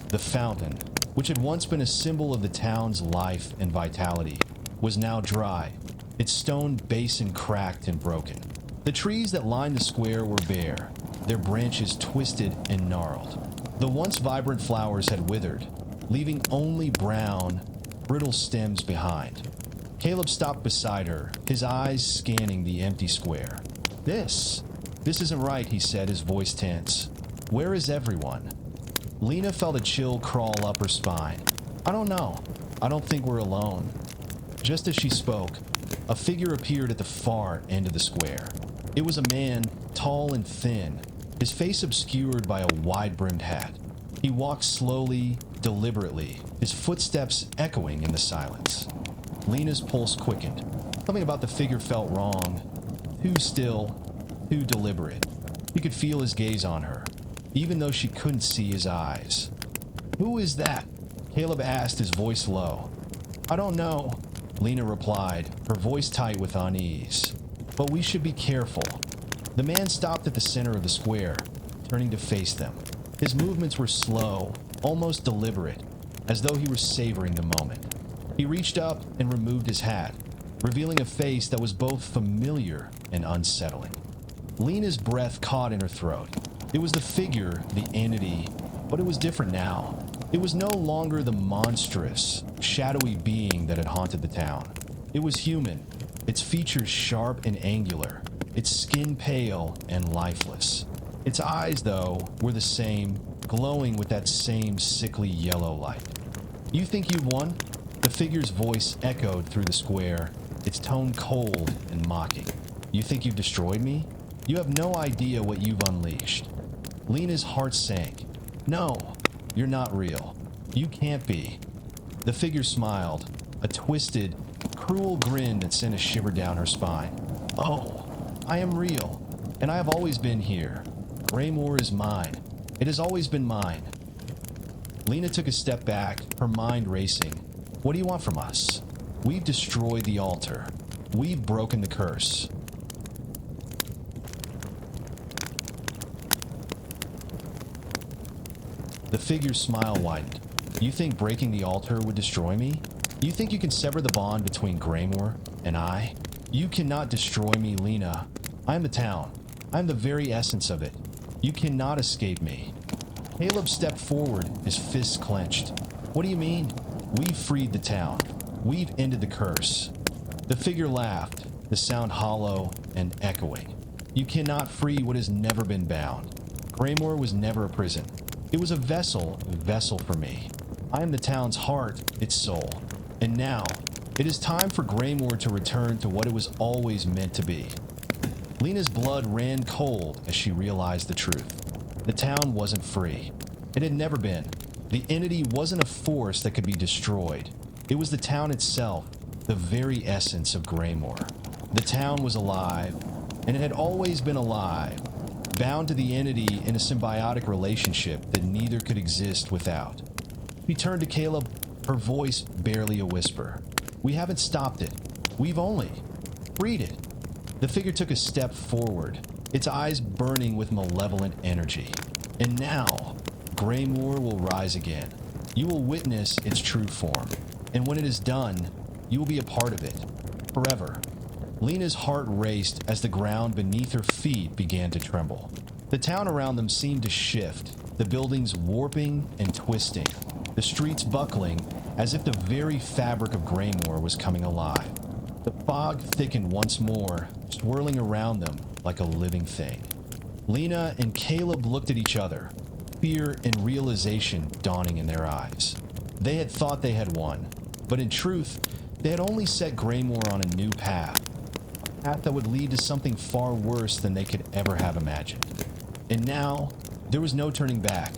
The fountain, which had once been a symbol of the town's life and vitality, was now dry, its stone basin cracked and broken. The trees that lined the square were bare, their branches twisted and gnarled. The once vibrant flowers had withered, leaving only brown, brittle stems behind. Caleb stopped beside her, his eyes scanning the empty square. This isn't right, he said, his voice tense. Where is everyone? Lena felt a chill crawl up her spine. I don't know. I don't think we're alone. Just as she spoke, a figure appeared at the far end of the square. It was a man, tall and thin, his face obscured by a wide-brimmed hat. He walked slowly, deliberately, his footsteps echoing in the silence. Lena's pulse quickened. Something about the figure felt wrong. Too still, too deliberate. She could feel his gaze on her, even though she couldn't see his eyes. Who is that? Caleb asked, his voice low. I don't know, Lena replied, her voice tight with unease. But we should be careful. The man stopped at the center of the square, turning to face them. His movements were slow, almost deliberate, as though he were savoring the moment. He reached up and removed his hat, revealing a face that was both familiar and unsettling. Lena's breath caught in her throat. It was the figure, the entity, but it was different now. It was no longer the monstrous, shadowy being that had haunted the town. It was human, its features sharp and angular, its skin pale and lifeless. Its eyes, though, were the same, glowing with that same sickly yellow light. "You think you've won?" The figure's voice echoed through the square, its tone cold and mocking. "You think you've destroyed me? You have no idea what you've unleashed." Lena's heart sank. "No, you're not real. You can't be." The figure smiled, a twisted, cruel grin that sent a shiver down her spine. "Oh, I am real, and I have always been here. Graymore is mine. It has always been mine." Lena took a step back, her mind racing. "What do you want from us? We've destroyed the altar. We've broken the curse." The figure's smile widened. "You think breaking the altar would destroy me? You think you can sever the bond between Graymore and I? You cannot destroy me, Lena. I am the town. I am the very essence of it. You cannot escape me." Caleb stepped forward, his fists clenched. "What do you mean? We've freed the town. We've ended the curse." The figure laughed, the sound hollow and echoing. "You cannot free what has never been bound. Graymore was never a prison. It was a vessel for me. I am the town's heart, its soul. And now, it is time for Graymore to return to what it was always meant to be." Lena's blood ran cold as she realized the truth. The town wasn't free. It had never been. The entity wasn't a force that could be destroyed. It was the town itself, the very essence of Graymore. The town was alive, and it had always been alive, bound to the entity in a symbiotic relationship that neither could exist without. She turned to Caleb, her voice barely a whisper. "We haven't stopped it. We've only freed it." The figure took a step forward, its eyes burning with malevolent energy. "And now, Graymore will rise again. You will witness its true form, and when it is done, you will be a part of it, forever." Lena's heart raced as the ground beneath her feet began to tremble. The town around them seemed to shift, the buildings warping and twisting, the streets buckling as if the very fabric of Graymore was coming alive. The fog thickened once more, swirling around them like a living thing. Lena and Caleb looked at each other, fear and realization dawning in their eyes. They had thought they had won, but in truth, they had only set Graymore on a new path, a path that would lead to something far worse than they could ever have imagined. And now, there was no turning back.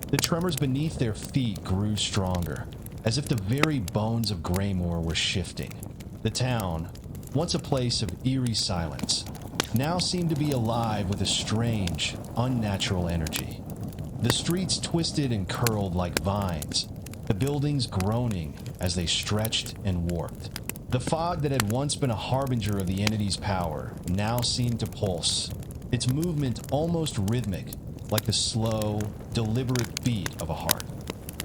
The tremors beneath their feet grew stronger, as if the very bones of Graymore were shifting. The town, once a place of eerie silence, now seemed to be alive with a strange, unnatural energy. The streets twisted and curled like vines, the buildings groaning as they stretched and warped. The fog that had once been a harbinger of the entity's power now seemed to pulse, its movement almost rhythmic, like the slow, deliberate beat of a heart.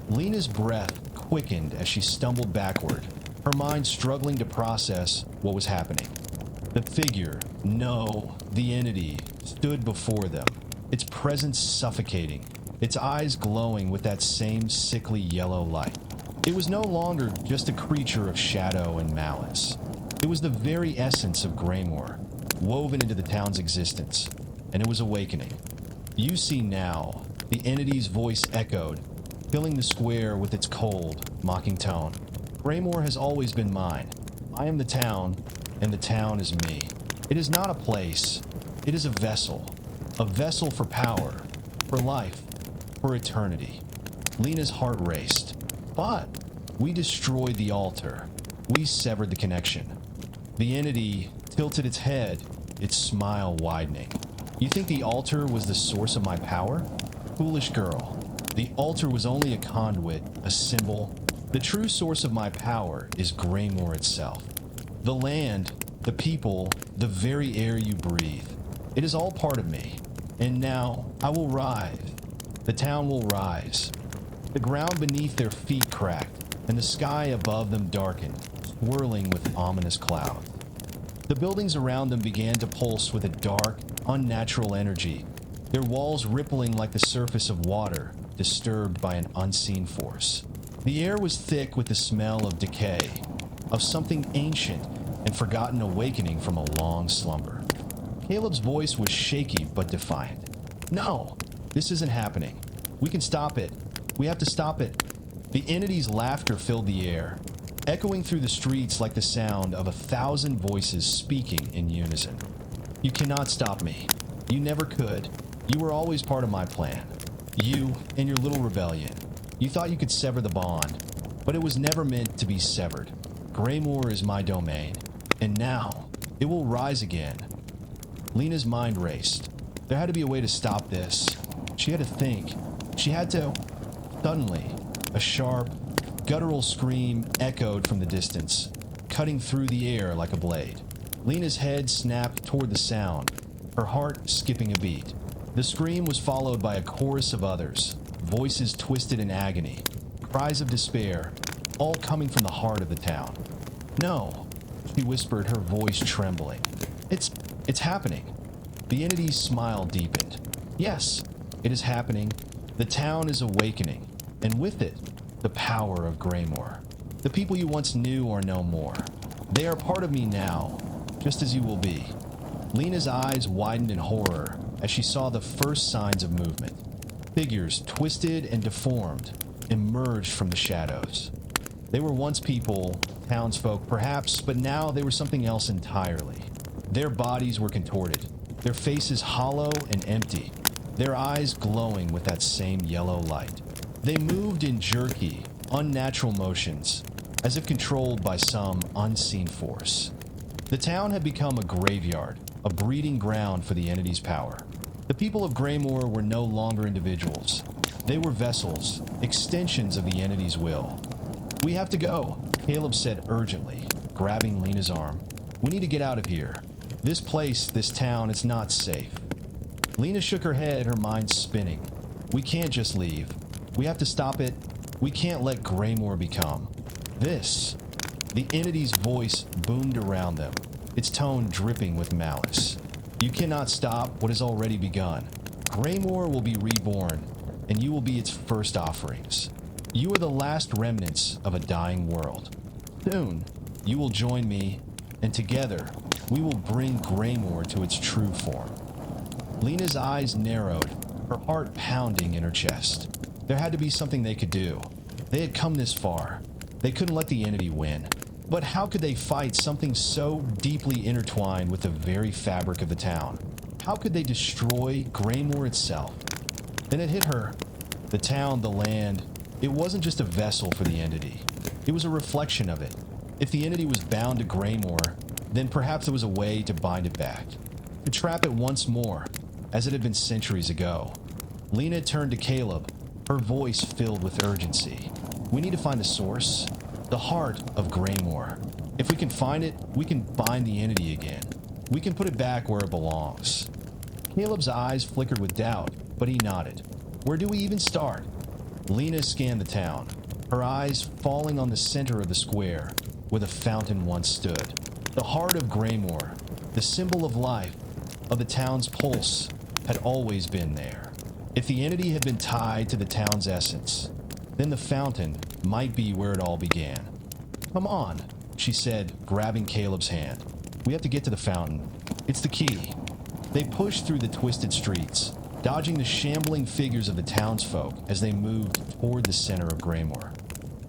Lena's breath quickened as she stumbled backward, her mind struggling to process what was happening. The figure, no, the entity, stood before them, its presence suffocating, its eyes glowing with that same sickly yellow light. It was no longer just a creature of shadow and malice. It was the very essence of Graymore, woven into the town's existence, and it was awakening. "You see now," the entity's voice echoed, filling the square with its cold, mocking tone. "Graymore has always been mine. I am the town, and the town is me. It is not a place. It is a vessel for power, for life, for eternity." Lena's heart raced. "But we destroyed the altar. We severed the connection." The entity tilted its head, its smile widening. "You think the altar was the source of my power? Foolish girl. The altar was only a conduit, a symbol. The true source of my power is Graymore itself. The land, the people, the very air you breathe. It is all part of me. And now I will rise. The town will rise. The ground beneath their feet cracked, and the sky above them darkened, swirling with ominous clouds. The buildings around them began to pulse with a dark, unnatural energy, their walls rippling like the surface of water, disturbed by an unseen force. The air was thick with the smell of decay, of something ancient and forgotten awakening from a long slumber. Caleb's voice was shaky but defiant. "No, this isn't happening. We can stop it. We have to stop it." The entity's laughter filled the air, echoing through the streets like the sound of 1,000 voices speaking in unison. "You cannot stop me. You never could. You were always part of my plan. You and your little rebellion. You thought you could sever the bond, but it was never meant to be severed. Greymoor is my domain, and now it will rise again." Lena's mind raced. There had to be a way to stop this. She had to think. She had to... Suddenly, a sharp, guttural scream echoed from the distance, cutting through the air like a blade. Lena's head snapped toward the sound, her heart skipping a beat. The scream was followed by a chorus of others, voices twisted in agony, cries of despair, all coming from the heart of the town. "No," she whispered, her voice trembling. It's happening." The entity's smile deepened. "Yes, it is happening. The town is awakening, and with it, the power of Greymoor. The people you once knew are no more. They are part of me now, just as you will be." Lena's eyes widened in horror as she saw the first signs of movement. Figures, twisted and deformed, emerged from the shadows. They were once people, townsfolk perhaps, but now they were something else entirely. Their bodies were contorted, their faces hollow and empty, their eyes glowing with that same yellow light. They moved in jerky, unnatural motions, as if controlled by some unseen force. The town had become a graveyard, a breeding ground for the entity's power. The people of Greymoor were no longer individuals. They were vessels, extensions of the entity's will. "We have to go," Caleb said urgently, grabbing Lena's arm. "We need to get out of here. This place, this town, it's not safe." Lena shook her head, her mind spinning. "We can't just leave. We have to stop it. We can't let Greymoor become this." The entity's voice boomed around them, its tone dripping with malice. "You cannot stop what has already begun. Greymoor will be reborn, and you will be its first offerings. You are the last remnants of a dying world. Soon, you will join me, and together, we will bring Greymoor to its true form." Lena's eyes narrowed, her heart pounding in her chest. There had to be something they could do. They had come this far. They couldn't let the entity win. But how could they fight something so deeply intertwined with the very fabric of the town? How could they destroy Greymoor itself? Then it hit her. The town, the land, it wasn't just a vessel for the entity. It was a reflection of it. If the entity was bound to Greymoor, then perhaps there was a way to bind it back, to trap it once more, as it had been centuries ago. Lena turned to Caleb, her voice filled with urgency. "We need to find the source, the heart of Greymoor. If we can find it, we can bind the entity again. We can put it back where it belongs." Caleb's eyes flickered with doubt, but he nodded. "Where do we even start?" Lena scanned the town, her eyes falling on the center of the square, where the fountain once stood. The heart of Greymoor, the symbol of life, of the town's pulse, had always been there. If the entity had been tied to the town's essence, then the fountain might be where it all began. "Come on," she said, grabbing Caleb's hand. "We have to get to the fountain. It's the key." They pushed through the twisted streets, dodging the shambling figures of the townsfolk as they moved toward the center of Greymoor.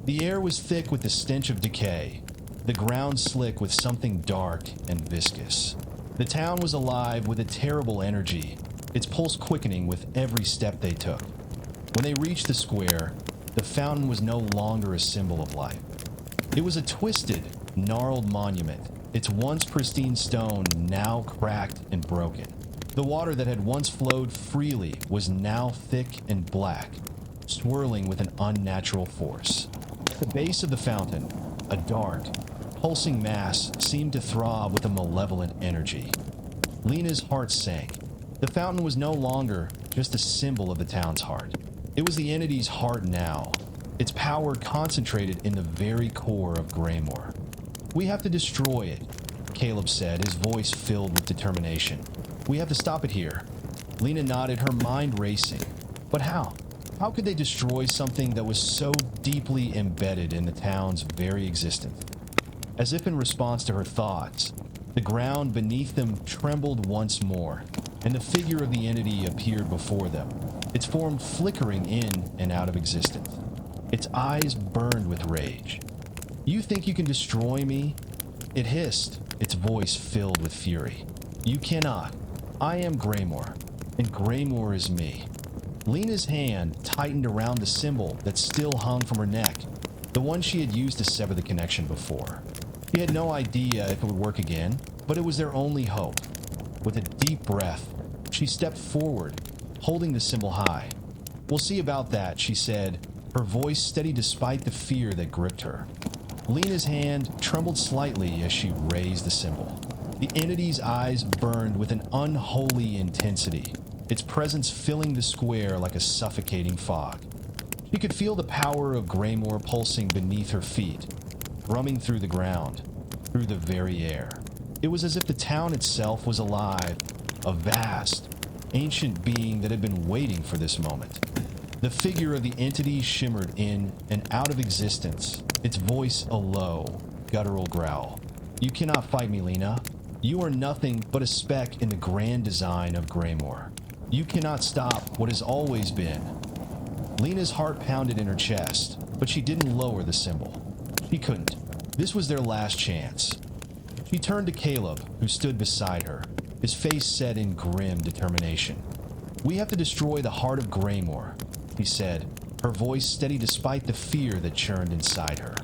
The air was thick with the stench of decay, the ground slick with something dark and viscous. The town was alive with a terrible energy, its pulse quickening with every step they took. When they reached the square, the fountain was no longer a symbol of life. It was a twisted, gnarled monument, its once pristine stone now cracked and broken. The water that had once flowed freely was now thick and black, swirling with an unnatural force. At the base of the fountain, a dark, pulsing mass seemed to throb with a malevolent energy. Lena's heart sank. The fountain was no longer just a symbol of the town's heart. It was the entity's heart now, its power concentrated in the very core of Graymore. "We have to destroy it," Caleb said, his voice filled with determination. "We have to stop it here." Lena nodded, her mind racing. But how? How could they destroy something that was so deeply embedded in the town's very existence? As if in response to her thoughts, the ground beneath them trembled once more, and the figure of the entity appeared before them, its form flickering in and out of existence. Its eyes burned with rage. "You think you can destroy me?" It hissed, its voice filled with fury. "You cannot. I am Graymore, and Graymore is me." Lena's hand tightened around the symbol that still hung from her neck, the one she had used to sever the connection before. She had no idea if it would work again, but it was their only hope. With a deep breath, she stepped forward, holding the symbol high. "We'll see about that," she said, her voice steady despite the fear that gripped her. Lena's hand trembled slightly as she raised the symbol. The entity's eyes burned with an unholy intensity, its presence filling the square like a suffocating fog. She could feel the power of Graymore pulsing beneath her feet, drumming through the ground, through the very air. It was as if the town itself was alive, a vast, ancient being that had been waiting for this moment. The figure of the entity shimmered in and out of existence, its voice a low, guttural growl. "You cannot fight me, Lena. You are nothing but a speck in the grand design of Graymore. You cannot stop what has always been." Lena's heart pounded in her chest, but she didn't lower the symbol. She couldn't. This was their last chance. She turned to Caleb, who stood beside her, his face set in grim determination. "We have to destroy the heart of Graymore," he said, her voice steady despite the fear that churned inside her.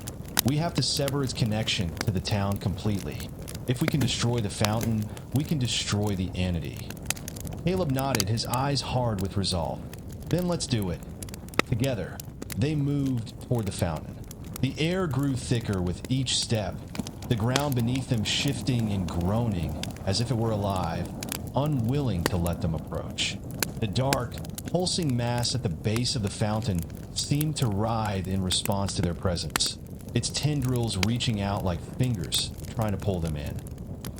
"We have to sever its connection to the town completely. If we can destroy the fountain, we can destroy the entity." Caleb nodded, his eyes hard with resolve. "Then let's do it." Together, they moved toward the fountain. The air grew thicker with each step, the ground beneath them shifting and groaning as if it were alive, unwilling to let them approach. The dark, pulsing mass at the base of the fountain seemed to writhe in response to their presence, its tendrils reaching out like fingers, trying to pull them in.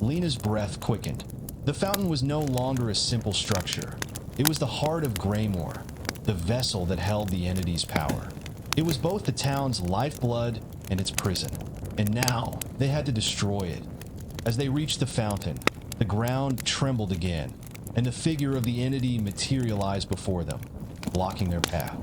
Lena's breath quickened. The fountain was no longer a simple structure. It was the heart of Graymore, the vessel that held the entity's power. It was both the town's lifeblood and its prison, and now they had to destroy it. As they reached the fountain, the ground trembled again, and the figure of the entity materialized before them, blocking their path.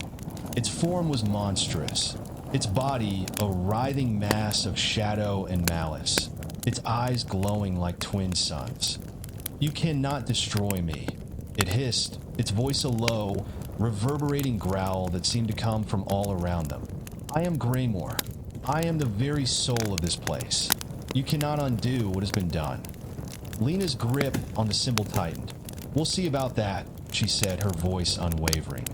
Its form was monstrous, its body a writhing mass of shadow and malice, its eyes glowing like twin suns. "You cannot destroy me," it hissed, its voice a low, reverberating growl that seemed to come from all around them. "I am Graymore. I am the very soul of this place. You cannot undo what has been done." Lena's grip on the symbol tightened. "We'll see about that," she said, her voice unwavering.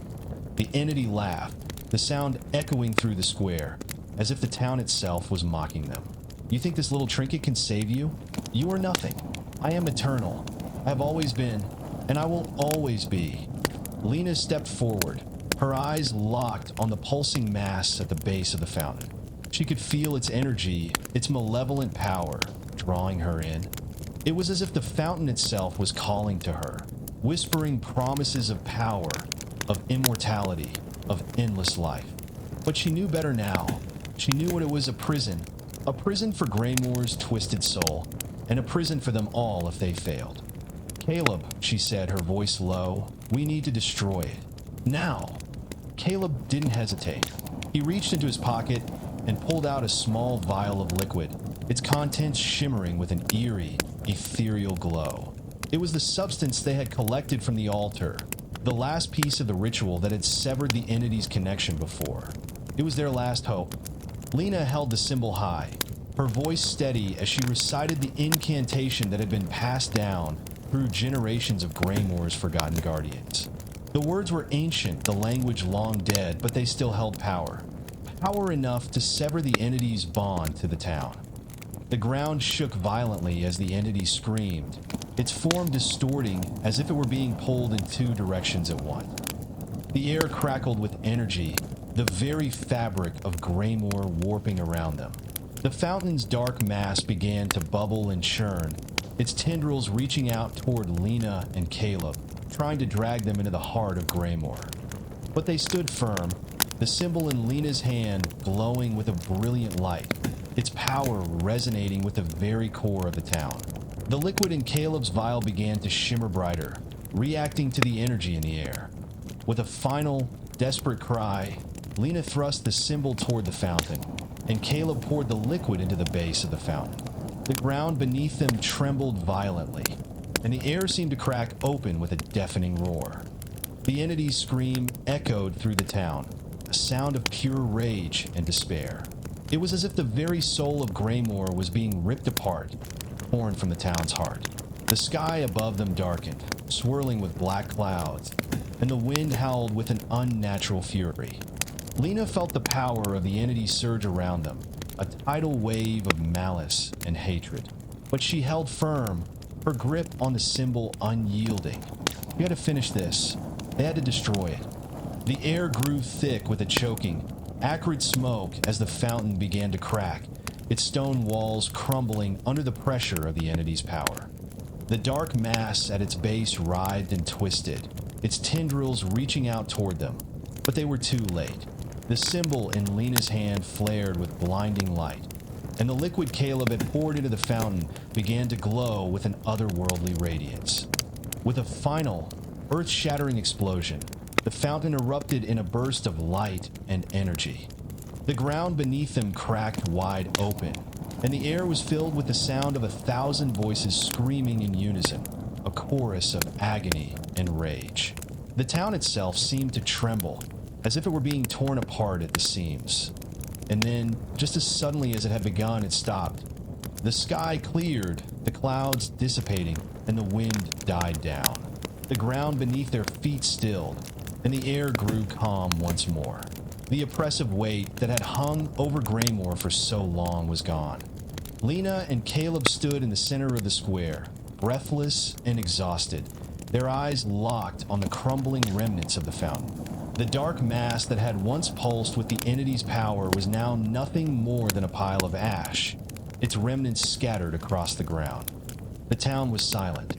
The entity laughed, the sound echoing through the square, as if the town itself was mocking them. "You think this little trinket can save you? You are nothing. I am eternal. I have always been, and I will always be." Lena stepped forward, her eyes locked on the pulsing mass at the base of the fountain. She could feel its energy, its malevolent power, drawing her in. It was as if the fountain itself was calling to her, whispering promises of power, of immortality, of endless life. But she knew better now. She knew what it was: a prison for Graymore's twisted soul, and a prison for them all if they failed. "Caleb," she said, her voice low, "we need to destroy it. Now." Caleb didn't hesitate. He reached into his pocket and pulled out a small vial of liquid, its contents shimmering with an eerie, ethereal glow. It was the substance they had collected from the altar, the last piece of the ritual that had severed the entity's connection before. It was their last hope. Lena held the symbol high, her voice steady as she recited the incantation that had been passed down through generations of Graymore's forgotten guardians. The words were ancient, the language long dead, but they still held power. Power enough to sever the entity's bond to the town. The ground shook violently as the entity screamed, its form distorting as if it were being pulled in two directions at once. The air crackled with energy, the very fabric of Graymore warping around them. The fountain's dark mass began to bubble and churn, its tendrils reaching out toward Lena and Caleb, trying to drag them into the heart of Graymore. But they stood firm, the symbol in Lena's hand glowing with a brilliant light, its power resonating with the very core of the town. The liquid in Caleb's vial began to shimmer brighter, reacting to the energy in the air. With a final, desperate cry, Lena thrust the symbol toward the fountain, and Caleb poured the liquid into the base of the fountain. The ground beneath them trembled violently, and the air seemed to crack open with a deafening roar. The entity's scream echoed through the town, a sound of pure rage and despair. It was as if the very soul of Graymore was being ripped apart, torn from the town's heart. The sky above them darkened, swirling with black clouds, and the wind howled with an unnatural fury. Lena felt the power of the entity surge around them, a tidal wave of malice and hatred. But she held firm, her grip on the symbol unyielding. We had to finish this. They had to destroy it. The air grew thick with a choking, acrid smoke as the fountain began to crack, its stone walls crumbling under the pressure of the entity's power. The dark mass at its base writhed and twisted, its tendrils reaching out toward them, but they were too late. The symbol in Lena's hand flared with blinding light, and the liquid Caleb had poured into the fountain began to glow with an otherworldly radiance. With a final, earth-shattering explosion, the fountain erupted in a burst of light and energy. The ground beneath them cracked wide open, and the air was filled with the sound of 1,000 voices screaming in unison, a chorus of agony and rage. The town itself seemed to tremble, as if it were being torn apart at the seams. And then, just as suddenly as it had begun, it stopped. The sky cleared, the clouds dissipating, and the wind died down. The ground beneath their feet stilled, and the air grew calm once more. The oppressive weight that had hung over Graymore for so long was gone. Lena and Caleb stood in the center of the square, breathless and exhausted, their eyes locked on the crumbling remnants of the fountain. The dark mass that had once pulsed with the entity's power was now nothing more than a pile of ash, its remnants scattered across the ground. The town was silent.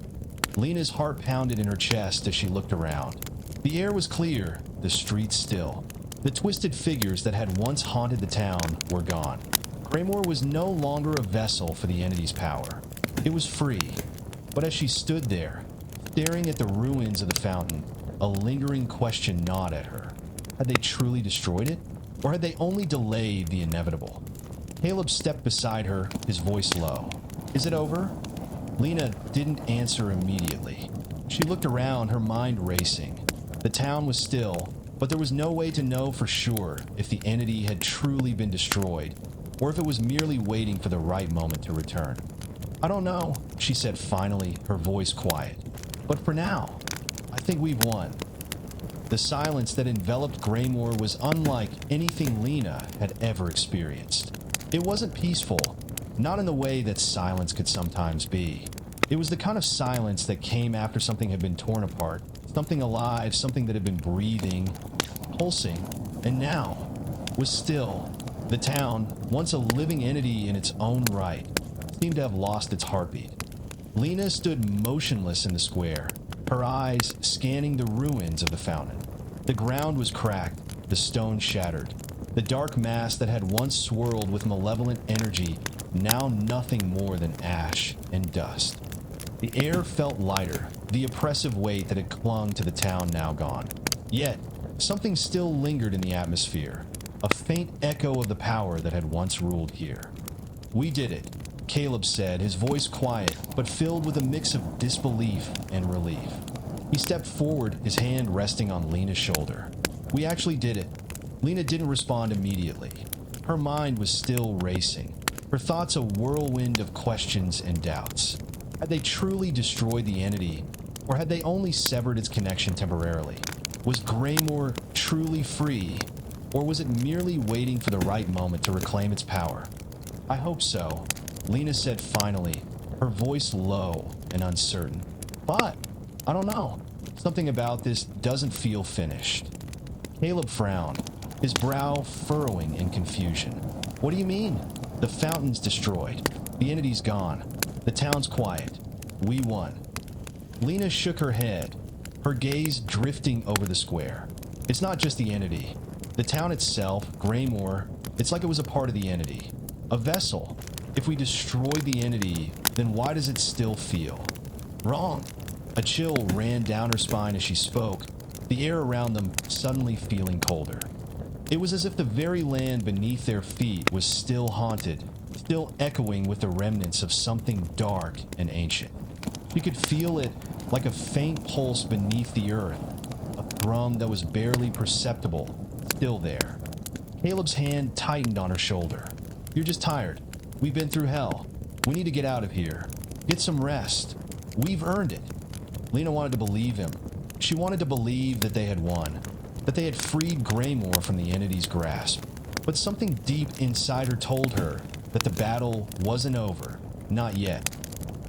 Lena's heart pounded in her chest as she looked around. The air was clear, the streets still. The twisted figures that had once haunted the town were gone. Graymore was no longer a vessel for the entity's power. It was free. But as she stood there, staring at the ruins of the fountain, a lingering question gnawed at her. Had they truly destroyed it? Or had they only delayed the inevitable? Caleb stepped beside her, his voice low. "Is it over?" Lena didn't answer immediately. She looked around, her mind racing. The town was still, but there was no way to know for sure if the entity had truly been destroyed, or if it was merely waiting for the right moment to return. "I don't know," she said finally, her voice quiet. "But for now, I think we've won." The silence that enveloped Graymore was unlike anything Lena had ever experienced. It wasn't peaceful, not in the way that silence could sometimes be. It was the kind of silence that came after something had been torn apart, something alive, something that had been breathing, pulsing, and now was still. The town, once a living entity in its own right, seemed to have lost its heartbeat. Lena stood motionless in the square, her eyes scanning the ruins of the fountain. The ground was cracked, the stone shattered. The dark mass that had once swirled with malevolent energy, now nothing more than ash and dust. The air felt lighter, the oppressive weight that had clung to the town now gone. Yet, something still lingered in the atmosphere, a faint echo of the power that had once ruled here. "We did it," Caleb said, his voice quiet, but filled with a mix of disbelief and relief. He stepped forward, his hand resting on Lena's shoulder. "We actually did it." Lena didn't respond immediately. Her mind was still racing, her thoughts a whirlwind of questions and doubts. Had they truly destroyed the entity, or had they only severed its connection temporarily? Was Graymore truly free, or was it merely waiting for the right moment to reclaim its power? "I hope so," Lena said finally, her voice low and uncertain. But, I don't know. Something about this doesn't feel finished. Caleb frowned, his brow furrowing in confusion. What do you mean? The fountain's destroyed. The entity's gone. The town's quiet. We won. Lena shook her head, her gaze drifting over the square. It's not just the entity. The town itself, Graymore, it's like it was a part of the entity. A vessel. If we destroy the entity, then why does it still feel? Wrong. A chill ran down her spine as she spoke, the air around them suddenly feeling colder. It was as if the very land beneath their feet was still haunted, still echoing with the remnants of something dark and ancient. She could feel it like a faint pulse beneath the earth, a thrum that was barely perceptible, still there. Caleb's hand tightened on her shoulder. You're just tired. We've been through hell. We need to get out of here. Get some rest. We've earned it. Lena wanted to believe him. She wanted to believe that they had won, that they had freed Graymore from the entity's grasp. But something deep inside her told her that the battle wasn't over, not yet.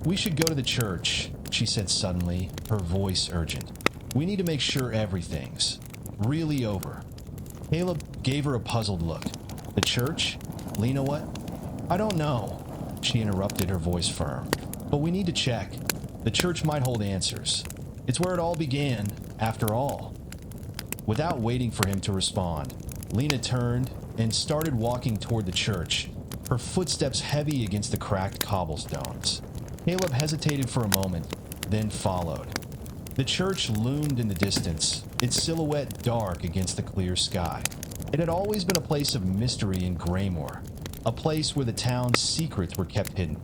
We should go to the church, she said suddenly, her voice urgent. We need to make sure everything's really over. Caleb gave her a puzzled look. The church? Lena, what? I don't know, she interrupted, her voice firm. But we need to check. The church might hold answers. It's where it all began, after all. Without waiting for him to respond, Lena turned and started walking toward the church, her footsteps heavy against the cracked cobblestones. Caleb hesitated for a moment, then followed. The church loomed in the distance, its silhouette dark against the clear sky. It had always been a place of mystery in Graymore, a place where the town's secrets were kept hidden.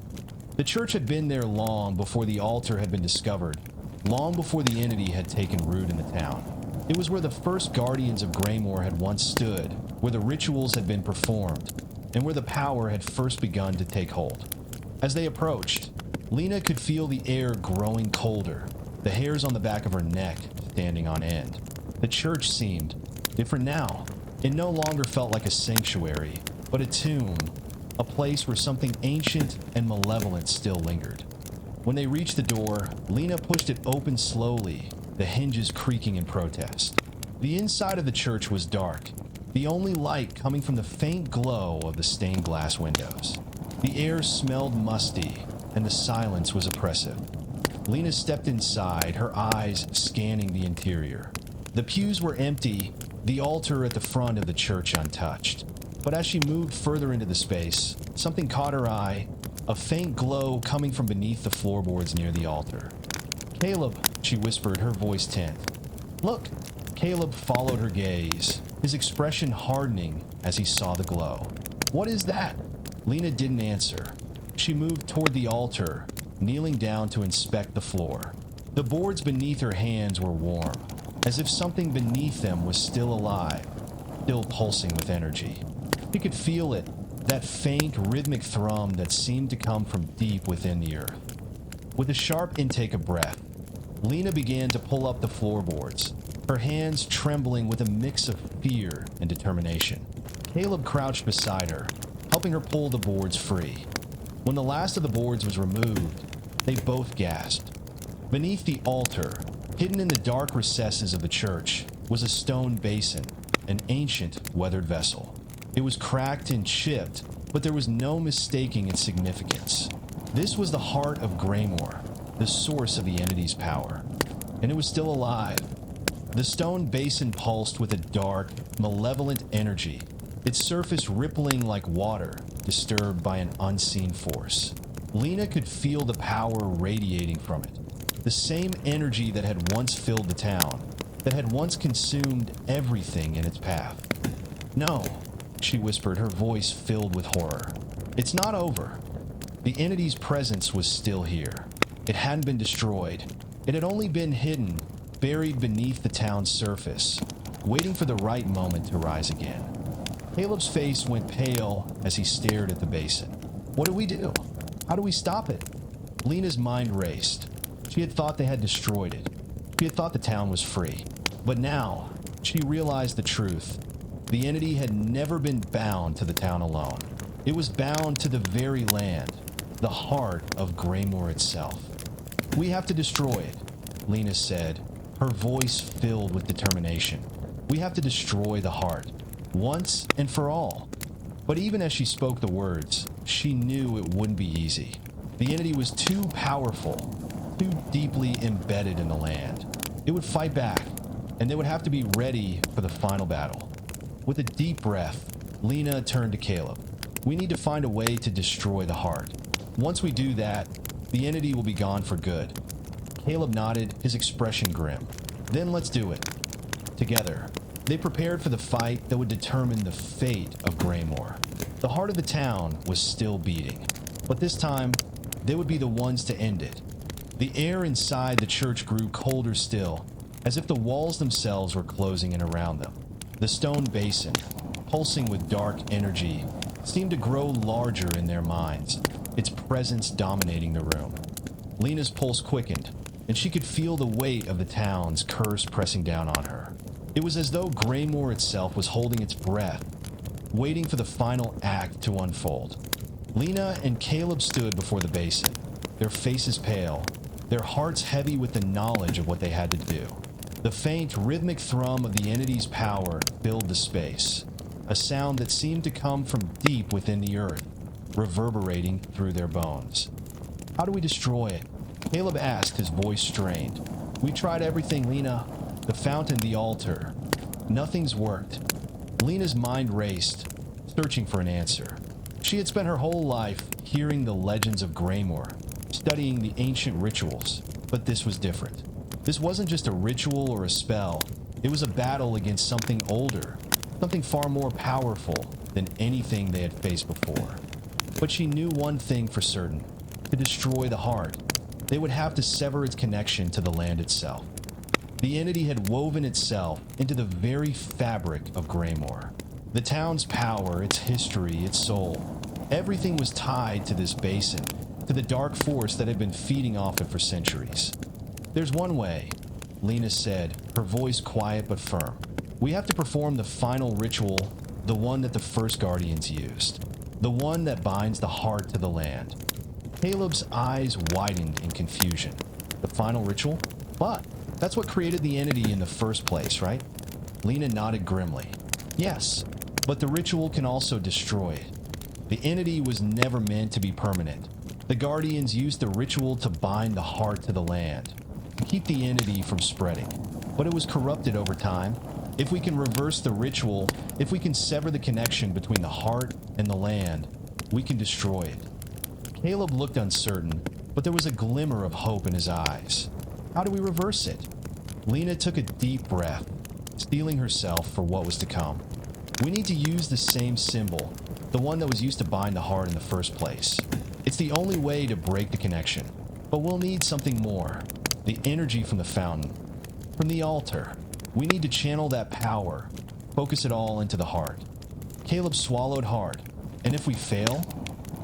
The church had been there long before the altar had been discovered, long before the entity had taken root in the town. It was where the first guardians of Graymore had once stood, where the rituals had been performed, and where the power had first begun to take hold. As they approached, Lena could feel the air growing colder, the hairs on the back of her neck standing on end. The church seemed different now. It no longer felt like a sanctuary, but a tomb, a place where something ancient and malevolent still lingered. When they reached the door, Lena pushed it open slowly, the hinges creaking in protest. The inside of the church was dark, the only light coming from the faint glow of the stained glass windows. The air smelled musty, and the silence was oppressive. Lena stepped inside, her eyes scanning the interior. The pews were empty, the altar at the front of the church untouched. But as she moved further into the space, something caught her eye, a faint glow coming from beneath the floorboards near the altar. Caleb, she whispered, her voice tense. Look! Caleb followed her gaze, his expression hardening as he saw the glow. What is that? Lena didn't answer. She moved toward the altar, kneeling down to inspect the floor. The boards beneath her hands were warm, as if something beneath them was still alive, still pulsing with energy. She could feel it, that faint rhythmic thrum that seemed to come from deep within the earth. With a sharp intake of breath, Lena began to pull up the floorboards, her hands trembling with a mix of fear and determination. Caleb crouched beside her, helping her pull the boards free. When the last of the boards was removed, they both gasped. Beneath the altar, hidden in the dark recesses of the church, was a stone basin, an ancient, weathered vessel. It was cracked and chipped, but there was no mistaking its significance. This was the heart of Graymore, the source of the entity's power, and it was still alive. The stone basin pulsed with a dark, malevolent energy, its surface rippling like water, disturbed by an unseen force. Lena could feel the power radiating from it, the same energy that had once filled the town, that had once consumed everything in its path. No, she whispered, her voice filled with horror. It's not over. The entity's presence was still here. It hadn't been destroyed. It had only been hidden, buried beneath the town's surface, waiting for the right moment to rise again. Caleb's face went pale as he stared at the basin. What do we do? How do we stop it? Lena's mind raced. She had thought they had destroyed it. She had thought the town was free. But now, she realized the truth. The entity had never been bound to the town alone. It was bound to the very land, the heart of Graymore itself. "We have to destroy it," Lena said, her voice filled with determination. "We have to destroy the heart, once and for all." But even as she spoke the words, she knew it wouldn't be easy. The entity was too powerful, too deeply embedded in the land. It would fight back, and they would have to be ready for the final battle. With a deep breath, Lena turned to Caleb. "We need to find a way to destroy the heart. Once we do that, the entity will be gone for good." Caleb nodded, his expression grim. "Then let's do it." Together, they prepared for the fight that would determine the fate of Graymore. The heart of the town was still beating, but this time, they would be the ones to end it. The air inside the church grew colder still, as if the walls themselves were closing in around them. The stone basin, pulsing with dark energy, seemed to grow larger in their minds, its presence dominating the room. Lena's pulse quickened, and she could feel the weight of the town's curse pressing down on her. It was as though Graymore itself was holding its breath, waiting for the final act to unfold. Lena and Caleb stood before the basin, their faces pale, their hearts heavy with the knowledge of what they had to do. The faint, rhythmic thrum of the entity's power filled the space, a sound that seemed to come from deep within the earth, reverberating through their bones. "How do we destroy it?" Caleb asked, his voice strained. "We tried everything, Lena. The fountain, the altar. Nothing's worked." Lena's mind raced, searching for an answer. She had spent her whole life hearing the legends of Graymore, studying the ancient rituals, but this was different. This wasn't just a ritual or a spell. It was a battle against something older, something far more powerful than anything they had faced before. But she knew one thing for certain. To destroy the heart, they would have to sever its connection to the land itself. The entity had woven itself into the very fabric of Graymore. The town's power, its history, its soul, everything was tied to this basin, to the dark force that had been feeding off it for centuries. "There's one way," Lena said, her voice quiet but firm. "We have to perform the final ritual, the one that the first Guardians used, the one that binds the heart to the land." Caleb's eyes widened in confusion. "The final ritual? But that's what created the entity in the first place, right?" Lena nodded grimly. "Yes, but the ritual can also destroy it. The entity was never meant to be permanent. The Guardians used the ritual to bind the heart to the land, to keep the entity from spreading. But it was corrupted over time. If we can reverse the ritual, if we can sever the connection between the heart and the land, we can destroy it." Caleb looked uncertain, but there was a glimmer of hope in his eyes. "How do we reverse it?" Lena took a deep breath, steeling herself for what was to come. "We need to use the same symbol, the one that was used to bind the heart in the first place. It's the only way to break the connection. But we'll need something more. The energy from the fountain, from the altar. We need to channel that power, focus it all into the heart." Caleb swallowed hard. "And if we fail?"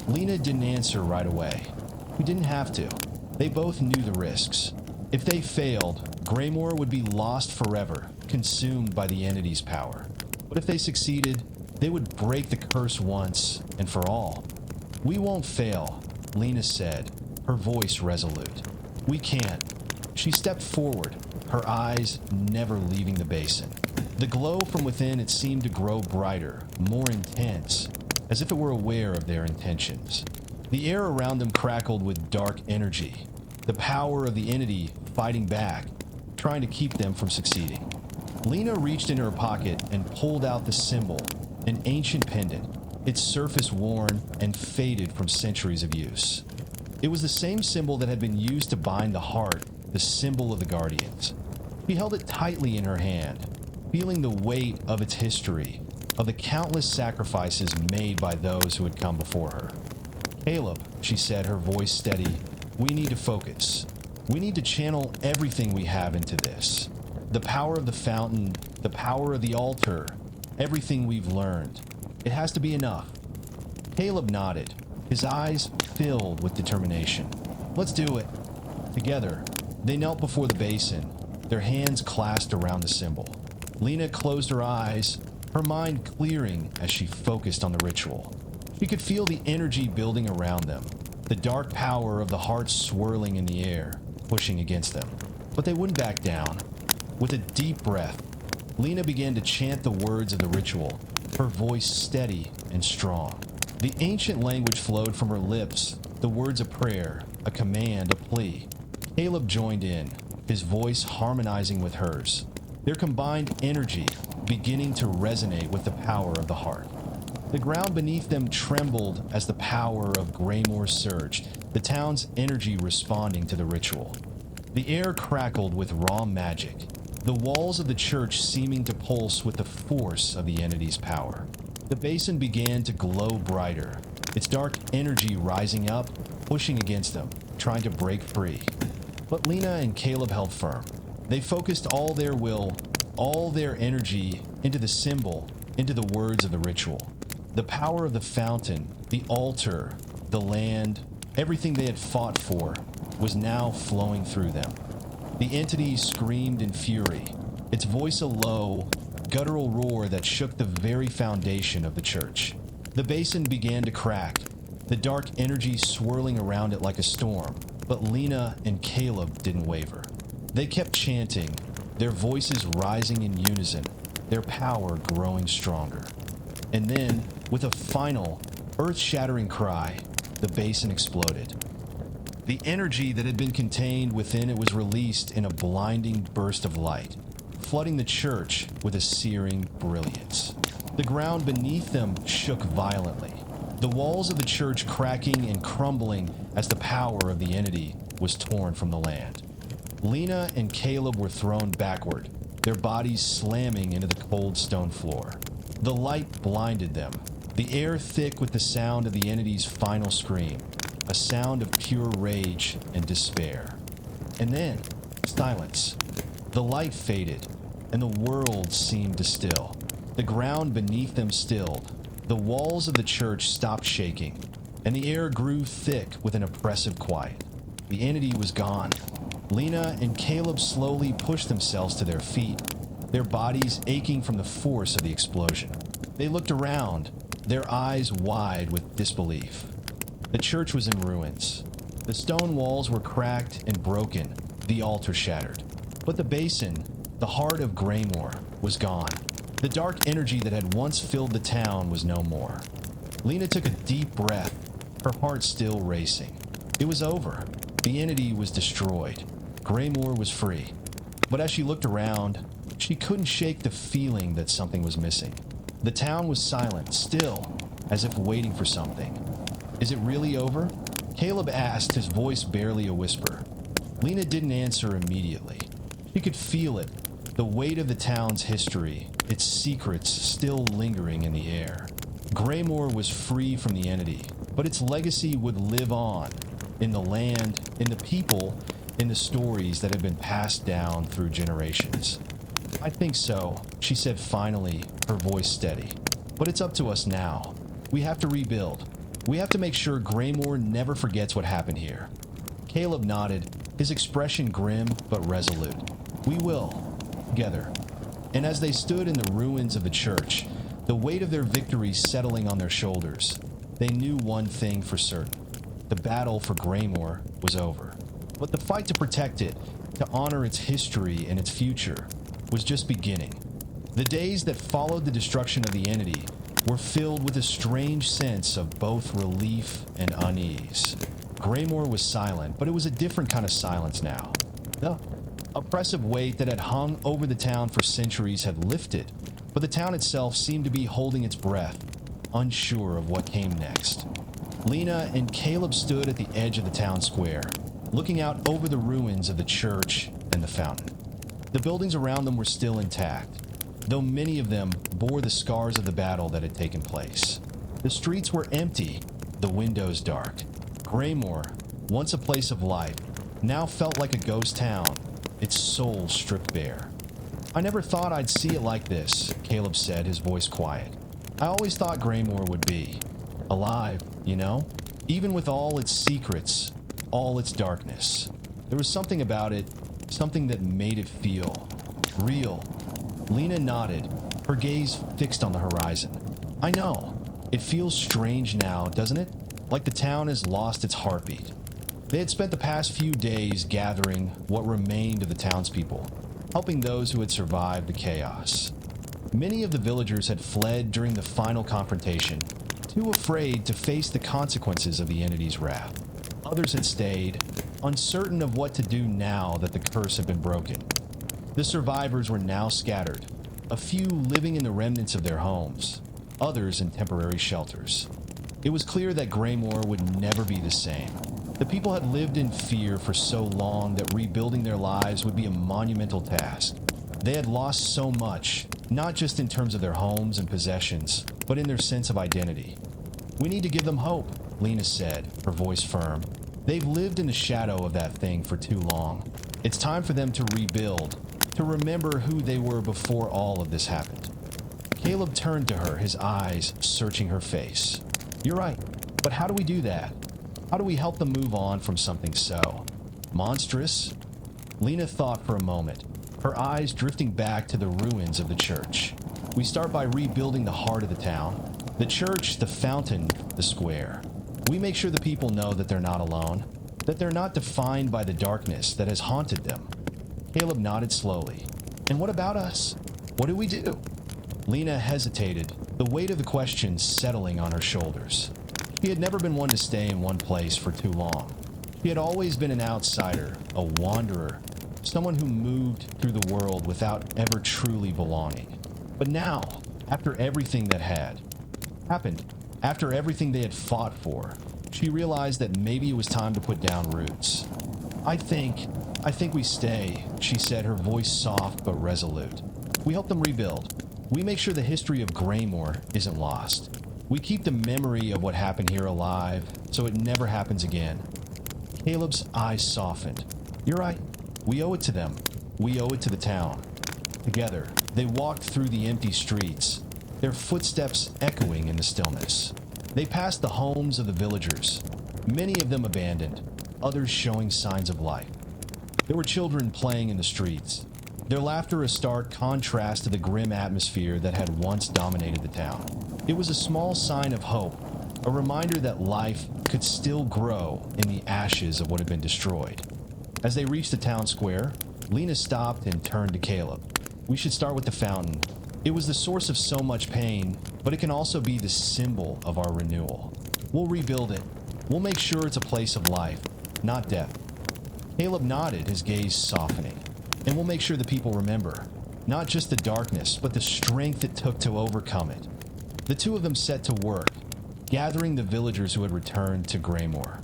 Lena didn't answer right away. He didn't have to. They both knew the risks. If they failed, Graymore would be lost forever, consumed by the entity's power. But if they succeeded, they would break the curse once and for all. "We won't fail," Lena said, her voice resolute. "We can't." She stepped forward, her eyes never leaving the basin. The glow from within it seemed to grow brighter, more intense, as if it were aware of their intentions. The air around them crackled with dark energy, the power of the entity fighting back, trying to keep them from succeeding. Lena reached into her pocket and pulled out the symbol, an ancient pendant, its surface worn and faded from centuries of use. It was the same symbol that had been used to bind the heart, the symbol of the Guardians. She held it tightly in her hand, feeling the weight of its history, of the countless sacrifices made by those who had come before her. "Caleb," she said, her voice steady, "we need to focus. We need to channel everything we have into this. The power of the fountain, the power of the altar, everything we've learned. It has to be enough." Caleb nodded, his eyes filled with determination. "Let's do it." Together, they knelt before the basin, their hands clasped around the symbol. Lena closed her eyes, her mind clearing as she focused on the ritual. She could feel the energy building around them, the dark power of the heart swirling in the air, pushing against them. But they wouldn't back down. With a deep breath, Lena began to chant the words of the ritual, her voice steady and strong. The ancient language flowed from her lips, the words of prayer, a command, a plea. Caleb joined in, his voice harmonizing with hers, their combined energy beginning to resonate with the power of the heart. The ground beneath them trembled as the power of Graymore surged, the town's energy responding to the ritual. The air crackled with raw magic, the walls of the church seeming to pulse with the force of the entity's power. The basin began to glow brighter, its dark energy rising up, pushing against them, trying to break free. But Lena and Caleb held firm. They focused all their will, all their energy into the symbol, into the words of the ritual. The power of the fountain, the altar, the land, everything they had fought for was now flowing through them. The entity screamed in fury, its voice a low, guttural roar that shook the very foundation of the church. The basin began to crack, the dark energy swirling around it like a storm, but Lena and Caleb didn't waver. They kept chanting, their voices rising in unison, their power growing stronger. And then, with a final, earth-shattering cry, the basin exploded. The energy that had been contained within it was released in a blinding burst of light, flooding the church with a searing brilliance. The ground beneath them shook violently, the walls of the church cracking and crumbling as the power of the entity was torn from the land. Lena and Caleb were thrown backward, their bodies slamming into the cold stone floor. The light blinded them, the air thick with the sound of the entity's final scream, a sound of pure rage and despair. And then, silence. The light faded, and the world seemed to still. The ground beneath them stilled. The walls of the church stopped shaking, and the air grew thick with an oppressive quiet. The entity was gone. Lena and Caleb slowly pushed themselves to their feet, their bodies aching from the force of the explosion. They looked around, their eyes wide with disbelief. The church was in ruins. The stone walls were cracked and broken, the altar shattered. But the basin, the heart of Graymore, was gone. The dark energy that had once filled the town was no more. Lena took a deep breath, her heart still racing. It was over. The entity was destroyed. Graymore was free. But as she looked around, she couldn't shake the feeling that something was missing. The town was silent, still, as if waiting for something. Is it really over? Caleb asked, his voice barely a whisper. Lena didn't answer immediately. She could feel it, the weight of the town's history, its secrets still lingering in the air. Graymore was free from the entity, but its legacy would live on, in the land, in the people, in the stories that have been passed down through generations. I think so, she said finally, her voice steady. But it's up to us now. We have to rebuild. We have to make sure Graymore never forgets what happened here. Caleb nodded, his expression grim but resolute. We will, together. And as they stood in the ruins of the church, the weight of their victory settling on their shoulders, they knew one thing for certain. The battle for Graymore was over. But the fight to protect it, to honor its history and its future, was just beginning. The days that followed the destruction of the entity were filled with a strange sense of both relief and unease. Graymore was silent, but it was a different kind of silence now. The oppressive weight that had hung over the town for centuries had lifted, but the town itself seemed to be holding its breath, unsure of what came next. Lena and Caleb stood at the edge of the town square, looking out over the ruins of the church and the fountain. The buildings around them were still intact, though many of them bore the scars of the battle that had taken place. The streets were empty, the windows dark. Graymore, once a place of life, now felt like a ghost town, its soul stripped bare. I never thought I'd see it like this, Caleb said, his voice quiet. I always thought Graymore would be alive, you know? Even with all its secrets, all its darkness. There was something about it, something that made it feel real. Lena nodded, her gaze fixed on the horizon. I know. It feels strange now, doesn't it? like the town has lost its heartbeat. They had spent the past few days gathering what remained of the townspeople, helping those who had survived the chaos. Many of the villagers had fled during the final confrontation, too afraid to face the consequences of the entity's wrath. Others had stayed, uncertain of what to do now that the curse had been broken. The survivors were now scattered, a few living in the remnants of their homes, others in temporary shelters. It was clear that Graymore would never be the same. The people had lived in fear for so long that rebuilding their lives would be a monumental task. They had lost so much, not just in terms of their homes and possessions, but in their sense of identity. "We need to give them hope," Lena said, her voice firm. "They've lived in the shadow of that thing for too long. It's time for them to rebuild, to remember who they were before all of this happened." Caleb turned to her, his eyes searching her face. "You're right, but how do we do that? How do we help them move on from something so monstrous?" Lena thought for a moment, her eyes drifting back to the ruins of the church. "We start by rebuilding the heart of the town. The church, the fountain, the square. We make sure the people know that they're not alone, that they're not defined by the darkness that has haunted them." Caleb nodded slowly. "And what about us? What do we do?" Lena hesitated, the weight of the question settling on her shoulders. She had never been one to stay in one place for too long. She had always been an outsider, a wanderer, someone who moved through the world without ever truly belonging. But now, after everything that had happened, after everything they had fought for, she realized that maybe it was time to put down roots. I think we stay," she said, her voice soft but resolute. "We help them rebuild. We make sure the history of Graymore isn't lost. We keep the memory of what happened here alive, so it never happens again." Caleb's eyes softened. "You're right. We owe it to them. We owe it to the town." Together, they walked through the empty streets, their footsteps echoing in the stillness. They passed the homes of the villagers, many of them abandoned, others showing signs of life. There were children playing in the streets, their laughter a stark contrast to the grim atmosphere that had once dominated the town. It was a small sign of hope, a reminder that life could still grow in the ashes of what had been destroyed. As they reached the town square, Lena stopped and turned to Caleb. "We should start with the fountain. It was the source of so much pain, but it can also be the symbol of our renewal. We'll rebuild it. We'll make sure it's a place of life, not death." Caleb nodded, his gaze softening. "And we'll make sure the people remember, not just the darkness, but the strength it took to overcome it." The two of them set to work, gathering the villagers who had returned to Graymore.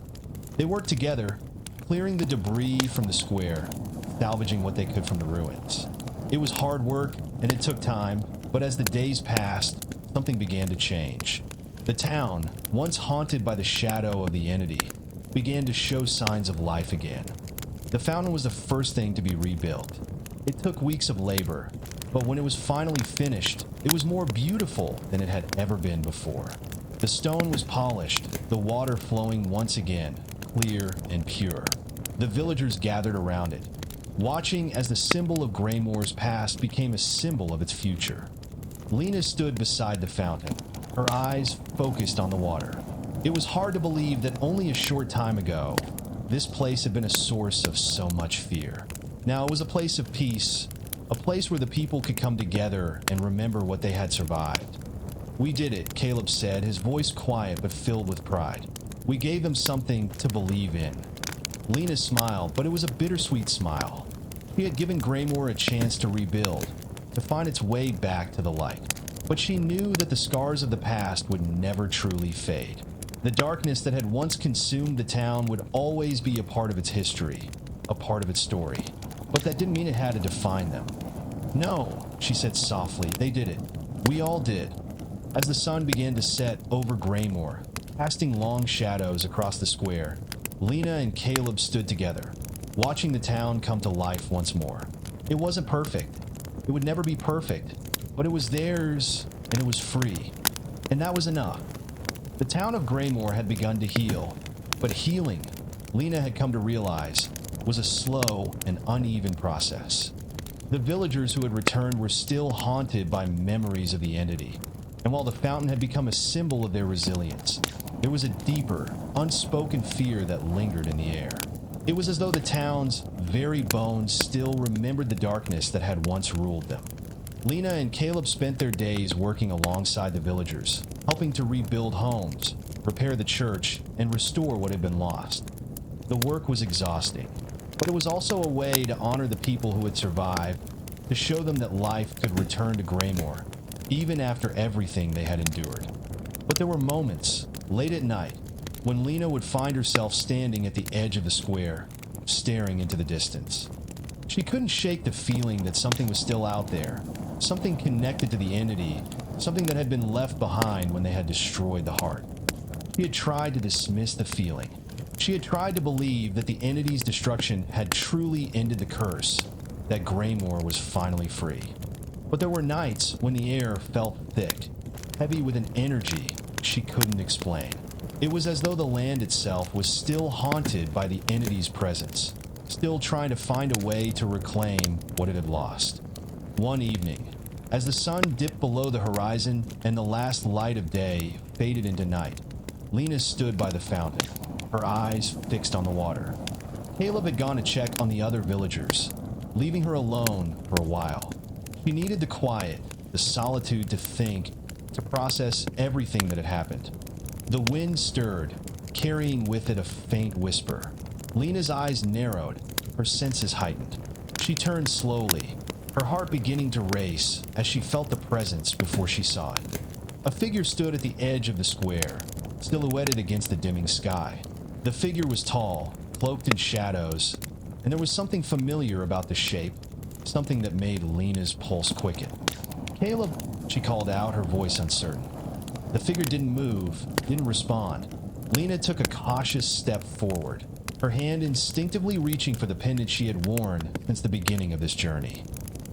They worked together, clearing the debris from the square, salvaging what they could from the ruins. It was hard work, and it took time, but as the days passed, something began to change. The town, once haunted by the shadow of the entity, began to show signs of life again. The fountain was the first thing to be rebuilt. It took weeks of labor, but when it was finally finished, it was more beautiful than it had ever been before. The stone was polished, the water flowing once again, clear and pure. The villagers gathered around it, watching as the symbol of Graymore's past became a symbol of its future. Lena stood beside the fountain, her eyes focused on the water. It was hard to believe that only a short time ago, this place had been a source of so much fear. Now it was a place of peace, a place where the people could come together and remember what they had survived. "We did it," Caleb said, his voice quiet but filled with pride. "We gave them something to believe in." Lena smiled, but it was a bittersweet smile. She had given Graymore a chance to rebuild, to find its way back to the light. But she knew that the scars of the past would never truly fade. The darkness that had once consumed the town would always be a part of its history, a part of its story. But that didn't mean it had to define them. "No," she said softly, "they did it. We all did." As the sun began to set over Graymore, casting long shadows across the square, Lena and Caleb stood together, watching the town come to life once more. It wasn't perfect. It would never be perfect, but it was theirs and it was free. And that was enough. The town of Graymore had begun to heal, but healing, Lena had come to realize, was a slow and uneven process. The villagers who had returned were still haunted by memories of the entity, and while the fountain had become a symbol of their resilience, There was a deeper, unspoken fear that lingered in the air. It was as though the town's very bones still remembered the darkness that had once ruled them. Lena and Caleb spent their days working alongside the villagers, helping to rebuild homes, repair the church, and restore what had been lost. The work was exhausting, but it was also a way to honor the people who had survived, to show them that life could return to Graymore, even after everything they had endured. But there were moments, late at night, when Lena would find herself standing at the edge of the square, staring into the distance. She couldn't shake the feeling that something was still out there, something connected to the entity, something that had been left behind when they had destroyed the heart. She had tried to dismiss the feeling. She had tried to believe that the entity's destruction had truly ended the curse, that Graymore was finally free. But there were nights when the air felt thick, heavy with an energy she couldn't explain. It was as though the land itself was still haunted by the entity's presence, still trying to find a way to reclaim what it had lost. One evening, as the sun dipped below the horizon and the last light of day faded into night, Lena stood by the fountain, her eyes fixed on the water. Caleb had gone to check on the other villagers, leaving her alone for a while. She needed the quiet, the solitude to think, to process everything that had happened. The wind stirred, carrying with it a faint whisper. Lena's eyes narrowed, her senses heightened. She turned slowly, her heart beginning to race as she felt the presence before she saw it. A figure stood at the edge of the square, silhouetted against the dimming sky. The figure was tall, cloaked in shadows, and there was something familiar about the shape, something that made Lena's pulse quicken. "Caleb," she called out, her voice uncertain. The figure didn't move, didn't respond. Lena took a cautious step forward, her hand instinctively reaching for the pendant she had worn since the beginning of this journey.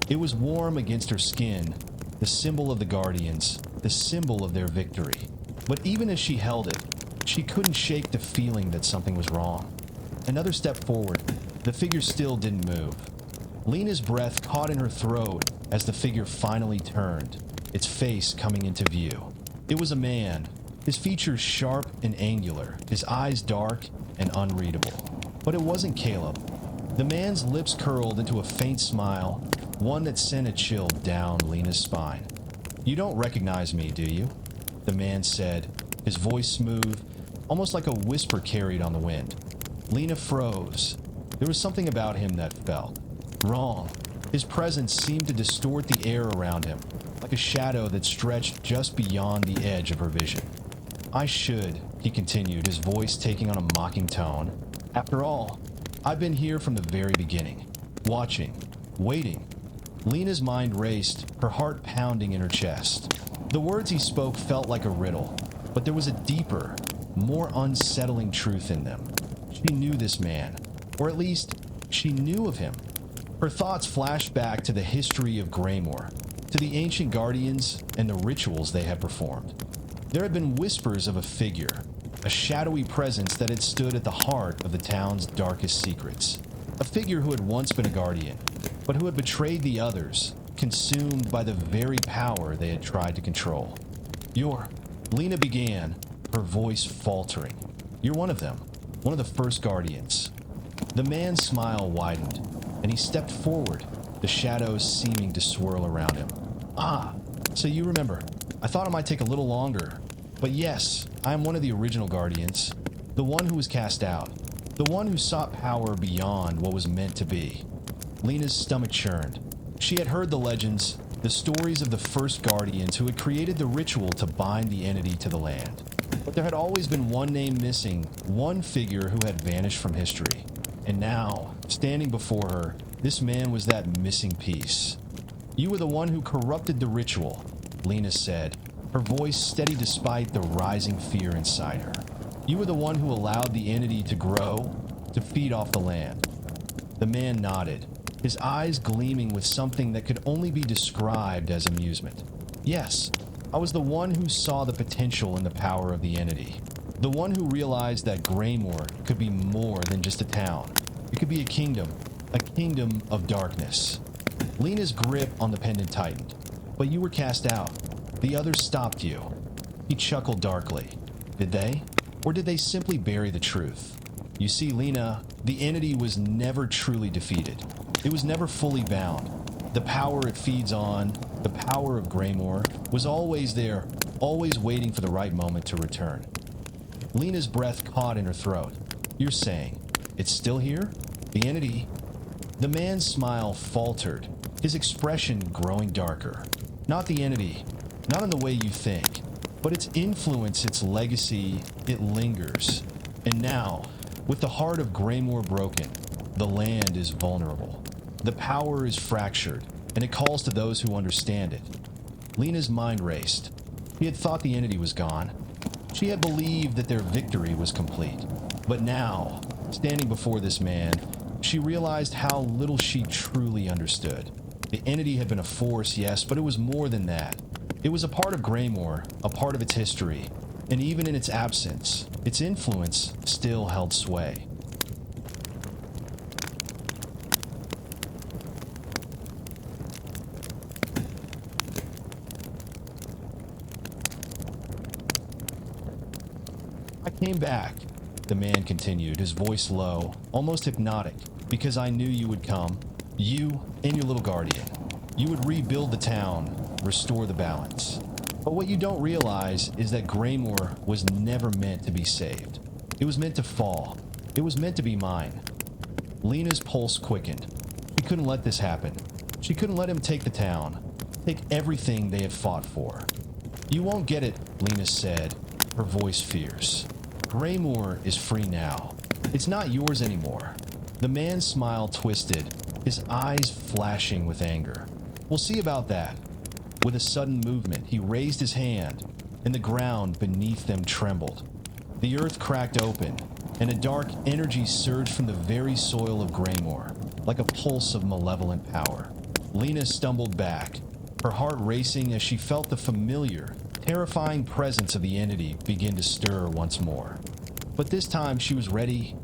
It was warm against her skin, the symbol of the Guardians, the symbol of their victory. But even as she held it, she couldn't shake the feeling that something was wrong. Another step forward, the figure still didn't move. Lena's breath caught in her throat as the figure finally turned, its face coming into view. It was a man, his features sharp and angular, his eyes dark and unreadable. But it wasn't Caleb. The man's lips curled into a faint smile, one that sent a chill down Lena's spine. "You don't recognize me, do you?" the man said, his voice smooth, almost like a whisper carried on the wind. Lena froze. There was something about him that felt wrong. His presence seemed to distort the air around him, like a shadow that stretched just beyond the edge of her vision. "I should," he continued, his voice taking on a mocking tone. "After all, I've been here from the very beginning, watching, waiting." Lena's mind raced, her heart pounding in her chest. The words he spoke felt like a riddle, but there was a deeper, more unsettling truth in them. She knew this man, or at least, she knew of him. Her thoughts flashed back to the history of Graymore, to the ancient guardians and the rituals they had performed. There had been whispers of a figure, a shadowy presence that had stood at the heart of the town's darkest secrets. A figure who had once been a guardian, but who had betrayed the others, consumed by the very power they had tried to control. Lena began, her voice faltering. "You're one of them, one of the first guardians." The man's smile widened, and he stepped forward, the shadows seeming to swirl around him. "Ah, so you remember. I thought it might take a little longer. But yes, I am one of the original guardians, the one who was cast out, the one who sought power beyond what was meant to be." Lena's stomach churned. She had heard the legends, the stories of the first guardians who had created the ritual to bind the entity to the land. But there had always been one name missing, one figure who had vanished from history. And now, standing before her, this man was that missing piece. "You were the one who corrupted the ritual," Lena said, her voice steady despite the rising fear inside her. "You were the one who allowed the entity to grow, to feed off the land." The man nodded, his eyes gleaming with something that could only be described as amusement. "Yes, I was the one who saw the potential in the power of the entity. The one who realized that Graymore could be more than just a town. It could be a kingdom of darkness." Lena's grip on the pendant tightened. "But you were cast out. The others stopped you." He chuckled darkly. "Did they?" Or did they simply bury the truth? You see, Lena, the entity was never truly defeated. It was never fully bound. The power it feeds on, the power of Graymore, was always there, always waiting for the right moment to return. Lena's breath caught in her throat. You're saying, it's still here? The entity? The man's smile faltered, his expression growing darker. Not the entity, not in the way you think, but its influence, its legacy, it lingers. And now, with the heart of Graymore broken, the land is vulnerable. The power is fractured, and it calls to those who understand it. Lena's mind raced. He had thought the entity was gone. She had believed that their victory was complete. But now, standing before this man, she realized how little she truly understood. The entity had been a force, yes, but it was more than that. It was a part of Graymore, a part of its history, and even in its absence, its influence still held sway. I came back, the man continued, his voice low, almost hypnotic, because I knew you would come. You and your little guardian. You would rebuild the town, restore the balance. But what you don't realize is that Graymore was never meant to be saved. It was meant to fall. It was meant to be mine. Lena's pulse quickened. She couldn't let this happen. She couldn't let him take the town, take everything they had fought for. You won't get it, Lena said, her voice fierce. Graymore is free now. It's not yours anymore. The man's smile twisted, his eyes flashing with anger. We'll see about that. With a sudden movement, he raised his hand, and the ground beneath them trembled. The earth cracked open, and a dark energy surged from the very soil of Graymore, like a pulse of malevolent power. Lena stumbled back, her heart racing as she felt the familiar, terrifying presence of the entity begin to stir once more. But this time she was ready.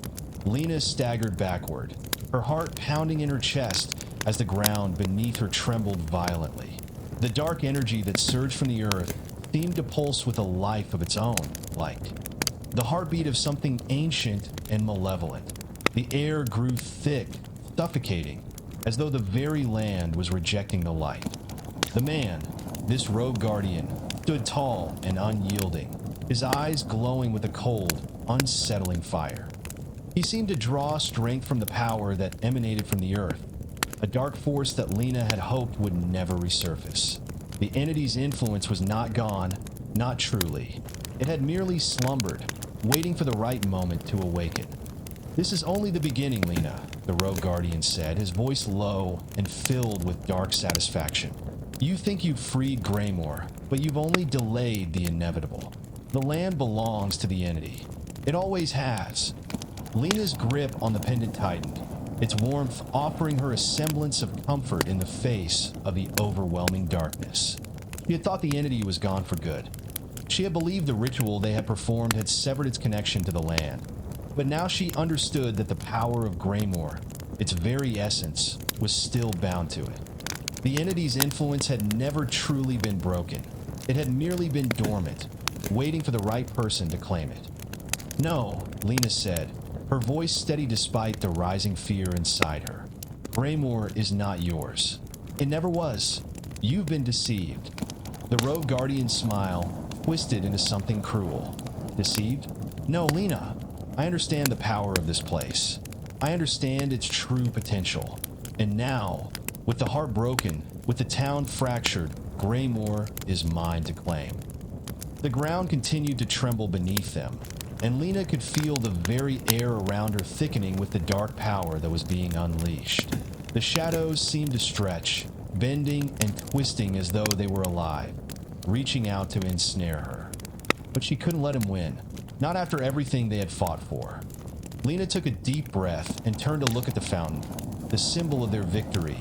Lena staggered backward, her heart pounding in her chest as the ground beneath her trembled violently. The dark energy that surged from the earth seemed to pulse with a life of its own, like the heartbeat of something ancient and malevolent. The air grew thick, suffocating, as though the very land was rejecting the light. The man, this rogue guardian, stood tall and unyielding, his eyes glowing with a cold, unsettling fire. He seemed to draw strength from the power that emanated from the earth, a dark force that Lena had hoped would never resurface. The entity's influence was not gone, not truly. It had merely slumbered, waiting for the right moment to awaken. This is only the beginning, Lena, the rogue guardian said, his voice low and filled with dark satisfaction. You think you've freed Graymore, but you've only delayed the inevitable. The land belongs to the entity. It always has. Lena's grip on the pendant tightened, its warmth offering her a semblance of comfort in the face of the overwhelming darkness. She had thought the entity was gone for good. She had believed the ritual they had performed had severed its connection to the land. But now she understood that the power of Graymore, its very essence, was still bound to it. The entity's influence had never truly been broken. It had merely been dormant, waiting for the right person to claim it. No, Lena said, her voice steady despite the rising fear inside her. Graymore is not yours. It never was. You've been deceived. The rogue guardian's smile twisted into something cruel. Deceived? No, Lena. I understand the power of this place. I understand its true potential. And now, with the heart broken, with the town fractured, Graymore is mine to claim. The ground continued to tremble beneath them, and Lena could feel the very air around her thickening with the dark power that was being unleashed. The shadows seemed to stretch, bending and twisting as though they were alive, reaching out to ensnare her. But she couldn't let him win, not after everything they had fought for. Lena took a deep breath and turned to look at the fountain, the symbol of their victory,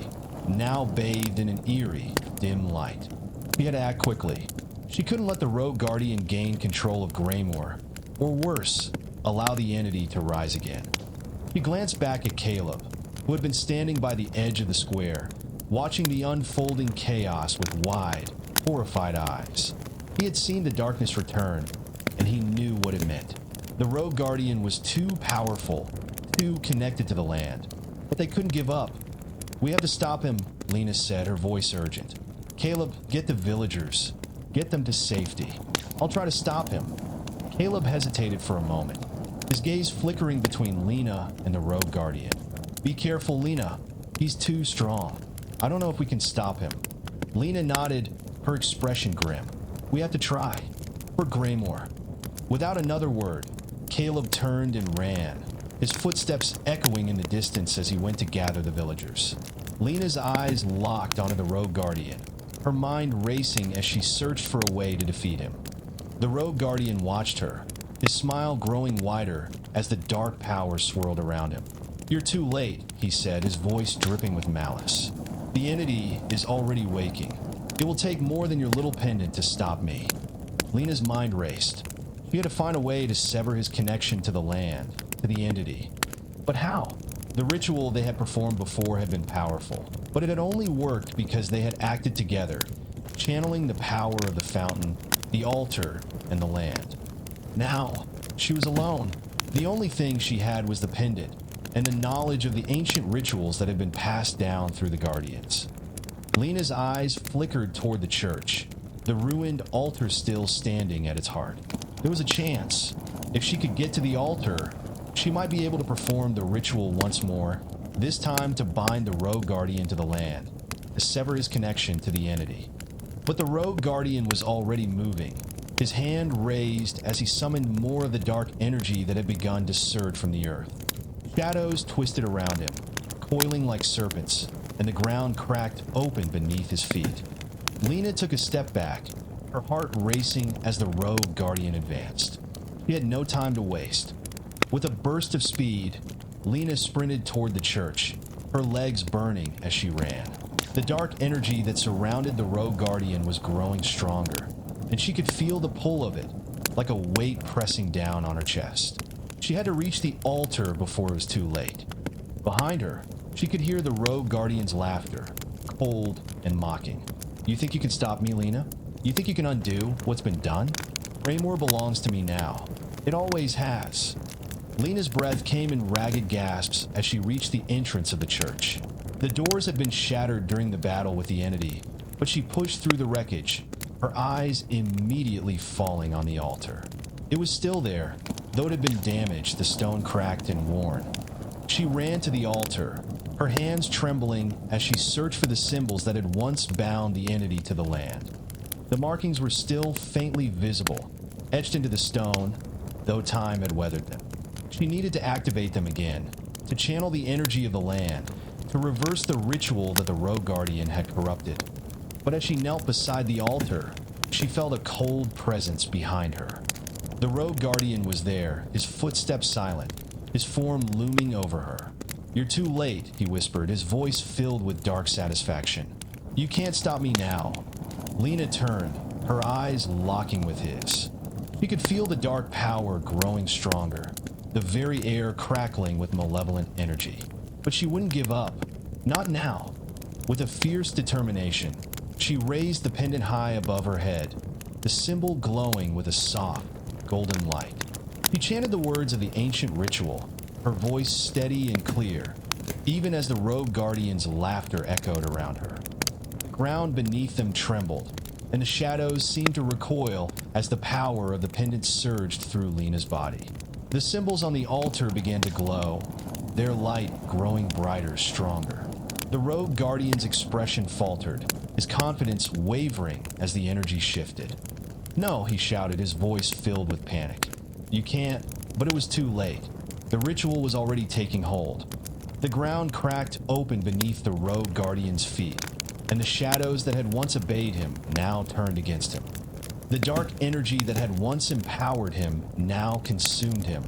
now bathed in an eerie, dim light. She had to act quickly. She couldn't let the rogue guardian gain control of Graymore, or worse, allow the entity to rise again. She glanced back at Caleb, who had been standing by the edge of the square, watching the unfolding chaos with wide, horrified eyes. He had seen the darkness return, and he knew what it meant. The rogue guardian was too powerful, too connected to the land, but they couldn't give up. "We have to stop him," Lena said, her voice urgent. "Caleb, get the villagers. Get them to safety. I'll try to stop him." Caleb hesitated for a moment, his gaze flickering between Lena and the rogue guardian. "Be careful, Lena. He's too strong. I don't know if we can stop him." Lena nodded, her expression grim. "We have to try. For Graymore." Without another word, Caleb turned and ran, his footsteps echoing in the distance as he went to gather the villagers. Lena's eyes locked onto the rogue guardian, her mind racing as she searched for a way to defeat him. The rogue guardian watched her, his smile growing wider as the dark power swirled around him. "You're too late," he said, his voice dripping with malice. "The entity is already waking. It will take more than your little pendant to stop me." Lena's mind raced. She had to find a way to sever his connection to the land, to the entity. But how? The ritual they had performed before had been powerful, but it had only worked because they had acted together, channeling the power of the fountain, the altar, and the land. Now, she was alone. The only thing she had was the pendant, and the knowledge of the ancient rituals that had been passed down through the guardians. Lena's eyes flickered toward the church, the ruined altar still standing at its heart. There was a chance. If she could get to the altar, she might be able to perform the ritual once more, this time to bind the rogue guardian to the land, to sever his connection to the entity. But the rogue guardian was already moving, his hand raised as he summoned more of the dark energy that had begun to surge from the earth. Shadows twisted around him, coiling like serpents, and the ground cracked open beneath his feet. Lena took a step back, her heart racing as the rogue guardian advanced. She had no time to waste. With a burst of speed, Lena sprinted toward the church, her legs burning as she ran. The dark energy that surrounded the rogue guardian was growing stronger, and she could feel the pull of it, like a weight pressing down on her chest. She had to reach the altar before it was too late. Behind her, she could hear the rogue guardian's laughter, cold and mocking. "You think you can stop me, Lena? You think you can undo what's been done? Graymore belongs to me now. It always has." Lena's breath came in ragged gasps as she reached the entrance of the church. The doors had been shattered during the battle with the entity, but she pushed through the wreckage, her eyes immediately falling on the altar. It was still there, though it had been damaged, the stone cracked and worn. She ran to the altar, her hands trembling as she searched for the symbols that had once bound the entity to the land. The markings were still faintly visible, etched into the stone, though time had weathered them. She needed to activate them again, to channel the energy of the land, to reverse the ritual that the rogue guardian had corrupted. But as she knelt beside the altar, she felt a cold presence behind her. The rogue guardian was there, his footsteps silent, his form looming over her. "You're too late," he whispered, his voice filled with dark satisfaction. "You can't stop me now." Lena turned, her eyes locking with his. She could feel the dark power growing stronger, the very air crackling with malevolent energy. But she wouldn't give up. Not now. With a fierce determination, she raised the pendant high above her head, the symbol glowing with a soft, golden light. She chanted the words of the ancient ritual, her voice steady and clear, even as the rogue guardian's laughter echoed around her. The ground beneath them trembled, and the shadows seemed to recoil as the power of the pendant surged through Lena's body. The symbols on the altar began to glow, their light growing brighter, stronger. The rogue guardian's expression faltered, his confidence wavering as the energy shifted. "No," he shouted, his voice filled with panic. "You can't," but it was too late. The ritual was already taking hold. The ground cracked open beneath the rogue guardian's feet, and the shadows that had once obeyed him now turned against him. The dark energy that had once empowered him now consumed him,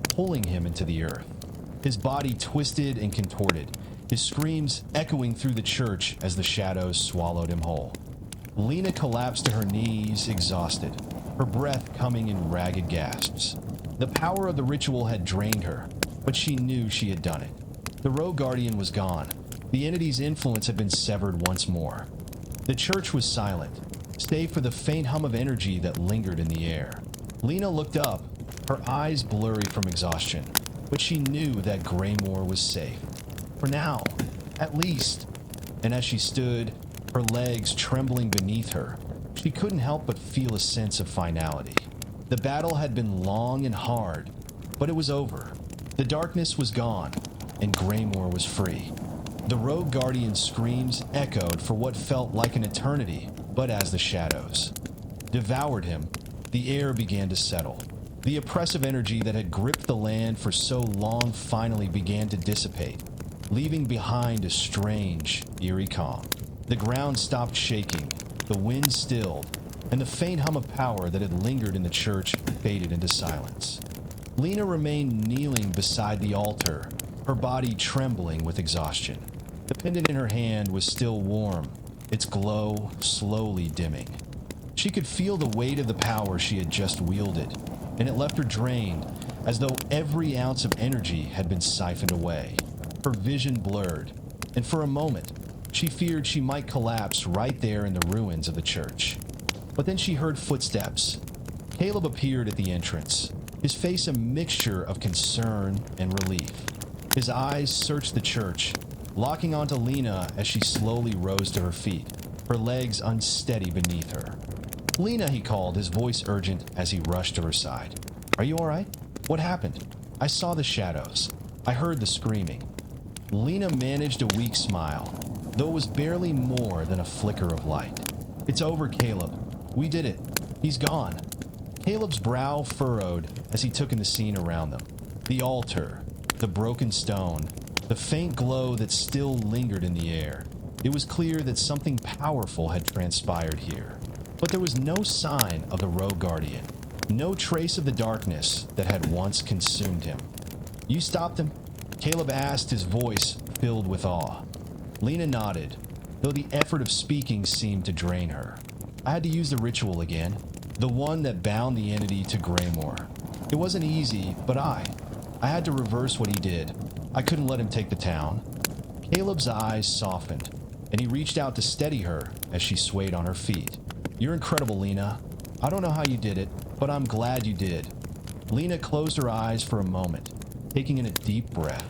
pulling him into the earth. His body twisted and contorted, his screams echoing through the church as the shadows swallowed him whole. Lena collapsed to her knees, exhausted, her breath coming in ragged gasps. The power of the ritual had drained her, but she knew she had done it. The rogue guardian was gone. The entity's influence had been severed once more. The church was silent, save for the faint hum of energy that lingered in the air. Lena looked up, her eyes blurry from exhaustion, but she knew that Graymore was safe. For now, at least. And as she stood, her legs trembling beneath her, she couldn't help but feel a sense of finality. The battle had been long and hard, but it was over. The darkness was gone, and Graymore was free. The Rogue Guardian's screams echoed for what felt like an eternity, but as the shadows devoured him, the air began to settle. The oppressive energy that had gripped the land for so long finally began to dissipate, leaving behind a strange, eerie calm. The ground stopped shaking, the wind stilled, and the faint hum of power that had lingered in the church faded into silence. Lena remained kneeling beside the altar, her body trembling with exhaustion. The pendant in her hand was still warm, its glow slowly dimming. She could feel the weight of the power she had just wielded, and it left her drained, as though every ounce of energy had been siphoned away. Her vision blurred, and for a moment, she feared she might collapse right there in the ruins of the church. But then she heard footsteps. Caleb appeared at the entrance, his face a mixture of concern and relief. His eyes searched the church, locking onto Lena as she slowly rose to her feet, her legs unsteady beneath her. "Lena," he called, his voice urgent as he rushed to her side. "Are you all right? What happened?" "I saw the shadows. I heard the screaming." Lena managed a weak smile, though it was barely more than a flicker of light. "It's over, Caleb. We did it. He's gone." Caleb's brow furrowed as he took in the scene around them. The altar, the broken stone, the faint glow that still lingered in the air. It was clear that something powerful had transpired here. But there was no sign of the Rogue Guardian, no trace of the darkness that had once consumed him. "You stopped him?" Caleb asked, his voice filled with awe. Lena nodded, though the effort of speaking seemed to drain her. "I had to use the ritual again, the one that bound the entity to Graymore. It wasn't easy, but I had to reverse what he did. I couldn't let him take the town." Caleb's eyes softened, and he reached out to steady her as she swayed on her feet. "You're incredible, Lena. I don't know how you did it, but I'm glad you did." Lena closed her eyes for a moment, taking in a deep breath.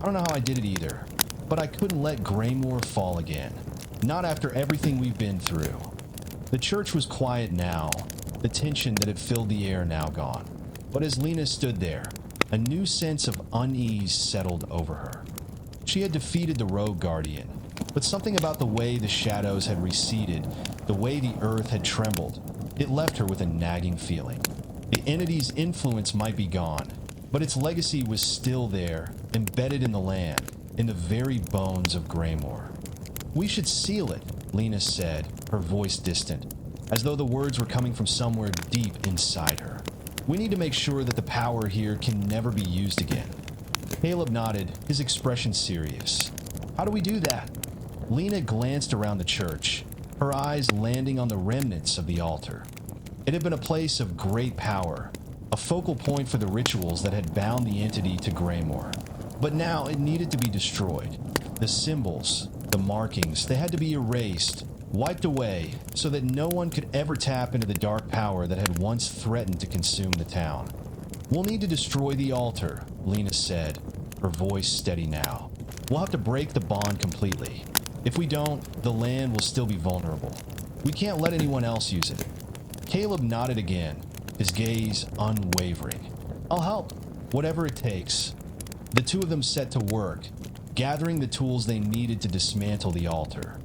"I don't know how I did it either, but I couldn't let Graymore fall again. Not after everything we've been through." The church was quiet now, the tension that had filled the air now gone. But as Lena stood there, a new sense of unease settled over her. She had defeated the Rogue Guardian, but something about the way the shadows had receded, the way the earth had trembled, it left her with a nagging feeling. The entity's influence might be gone, but its legacy was still there, embedded in the land, in the very bones of Graymore. "We should seal it," Lena said, her voice distant, as though the words were coming from somewhere deep inside her. "We need to make sure that the power here can never be used again." Caleb nodded, his expression serious. "How do we do that?" Lena glanced around the church, her eyes landing on the remnants of the altar. It had been a place of great power, a focal point for the rituals that had bound the entity to Graymore. But now it needed to be destroyed. The symbols, the markings, they had to be erased, wiped away, so that no one could ever tap into the dark power that had once threatened to consume the town. "We'll need to destroy the altar," Lena said, her voice steady now. "We'll have to break the bond completely. If we don't, the land will still be vulnerable. We can't let anyone else use it." Caleb nodded again, his gaze unwavering. "I'll help, whatever it takes." The two of them set to work, gathering the tools they needed to dismantle the altar.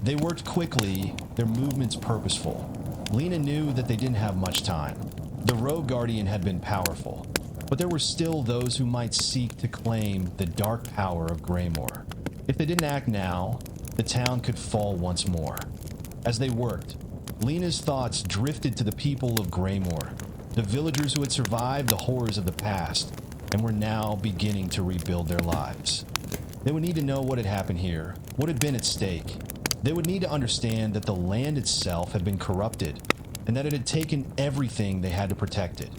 They worked quickly, their movements purposeful. Lena knew that they didn't have much time. The Rogue Guardian had been powerful, but there were still those who might seek to claim the dark power of Graymore. If they didn't act now, the town could fall once more. As they worked, Lena's thoughts drifted to the people of Graymore, the villagers who had survived the horrors of the past and were now beginning to rebuild their lives. They would need to know what had happened here, what had been at stake. They would need to understand that the land itself had been corrupted, and that it had taken everything they had to protect it.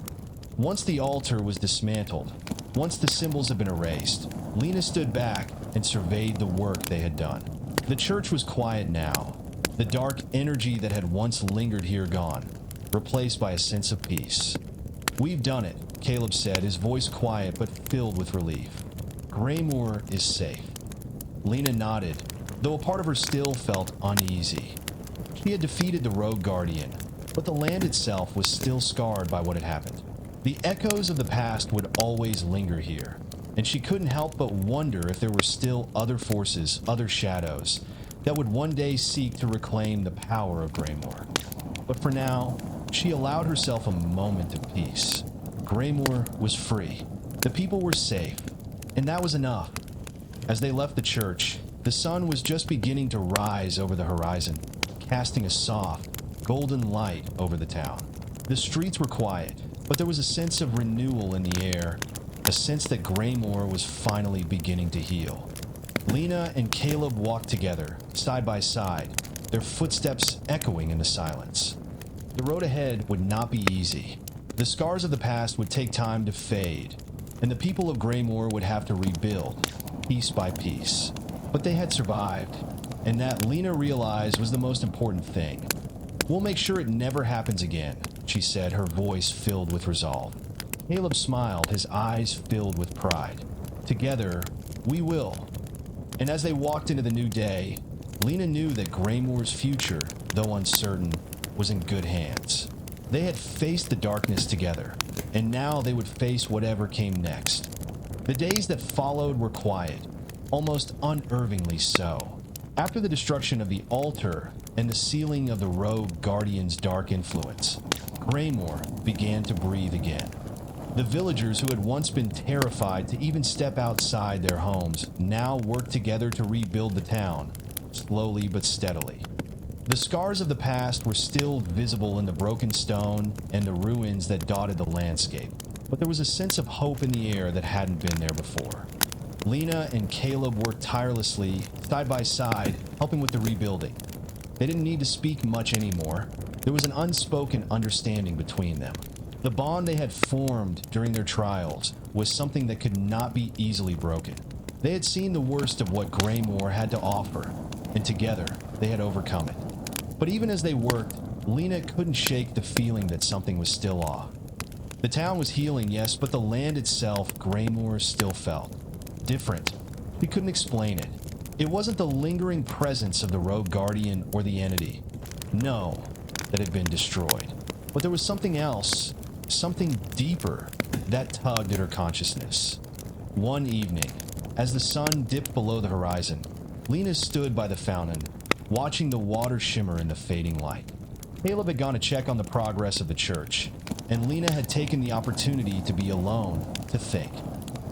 Once the altar was dismantled, once the symbols had been erased, Lena stood back and surveyed the work they had done. The church was quiet now, the dark energy that had once lingered here gone, replaced by a sense of peace. "We've done it," Caleb said, his voice quiet but filled with relief. "Graymore is safe." Lena nodded, though a part of her still felt uneasy. She had defeated the rogue guardian, but the land itself was still scarred by what had happened. The echoes of the past would always linger here, and she couldn't help but wonder if there were still other forces, other shadows, that would one day seek to reclaim the power of Graymore. But for now, she allowed herself a moment of peace. Graymore was free. The people were safe, and that was enough. As they left the church, the sun was just beginning to rise over the horizon, casting a soft, golden light over the town. The streets were quiet, but there was a sense of renewal in the air, a sense that Graymore was finally beginning to heal. Lena and Caleb walked together, side by side, their footsteps echoing in the silence. The road ahead would not be easy. The scars of the past would take time to fade, and the people of Graymore would have to rebuild, piece by piece. But they had survived, and that Lena realized was the most important thing. "We'll make sure it never happens again," she said, her voice filled with resolve. Caleb smiled, his eyes filled with pride. "Together, we will." And as they walked into the new day, Lena knew that Graymore's future, though uncertain, was in good hands. They had faced the darkness together, and now they would face whatever came next. The days that followed were quiet, almost unnervingly so. After the destruction of the altar and the sealing of the rogue guardian's dark influence, Graymore began to breathe again. The villagers who had once been terrified to even step outside their homes now worked together to rebuild the town, slowly but steadily. The scars of the past were still visible in the broken stone and the ruins that dotted the landscape, but there was a sense of hope in the air that hadn't been there before. Lena and Caleb worked tirelessly, side by side, helping with the rebuilding. They didn't need to speak much anymore. There was an unspoken understanding between them. The bond they had formed during their trials was something that could not be easily broken. They had seen the worst of what Graymore had to offer, and together they had overcome it. But even as they worked, Lena couldn't shake the feeling that something was still off. The town was healing, yes, but the land itself, Graymore still felt different. He couldn't explain it. It wasn't the lingering presence of the rogue guardian or the entity, no, that had been destroyed. But there was something else, something deeper, that tugged at her consciousness. One evening, as the sun dipped below the horizon, Lena stood by the fountain, watching the water shimmer in the fading light. Caleb had gone to check on the progress of the church, and Lena had taken the opportunity to be alone, to think.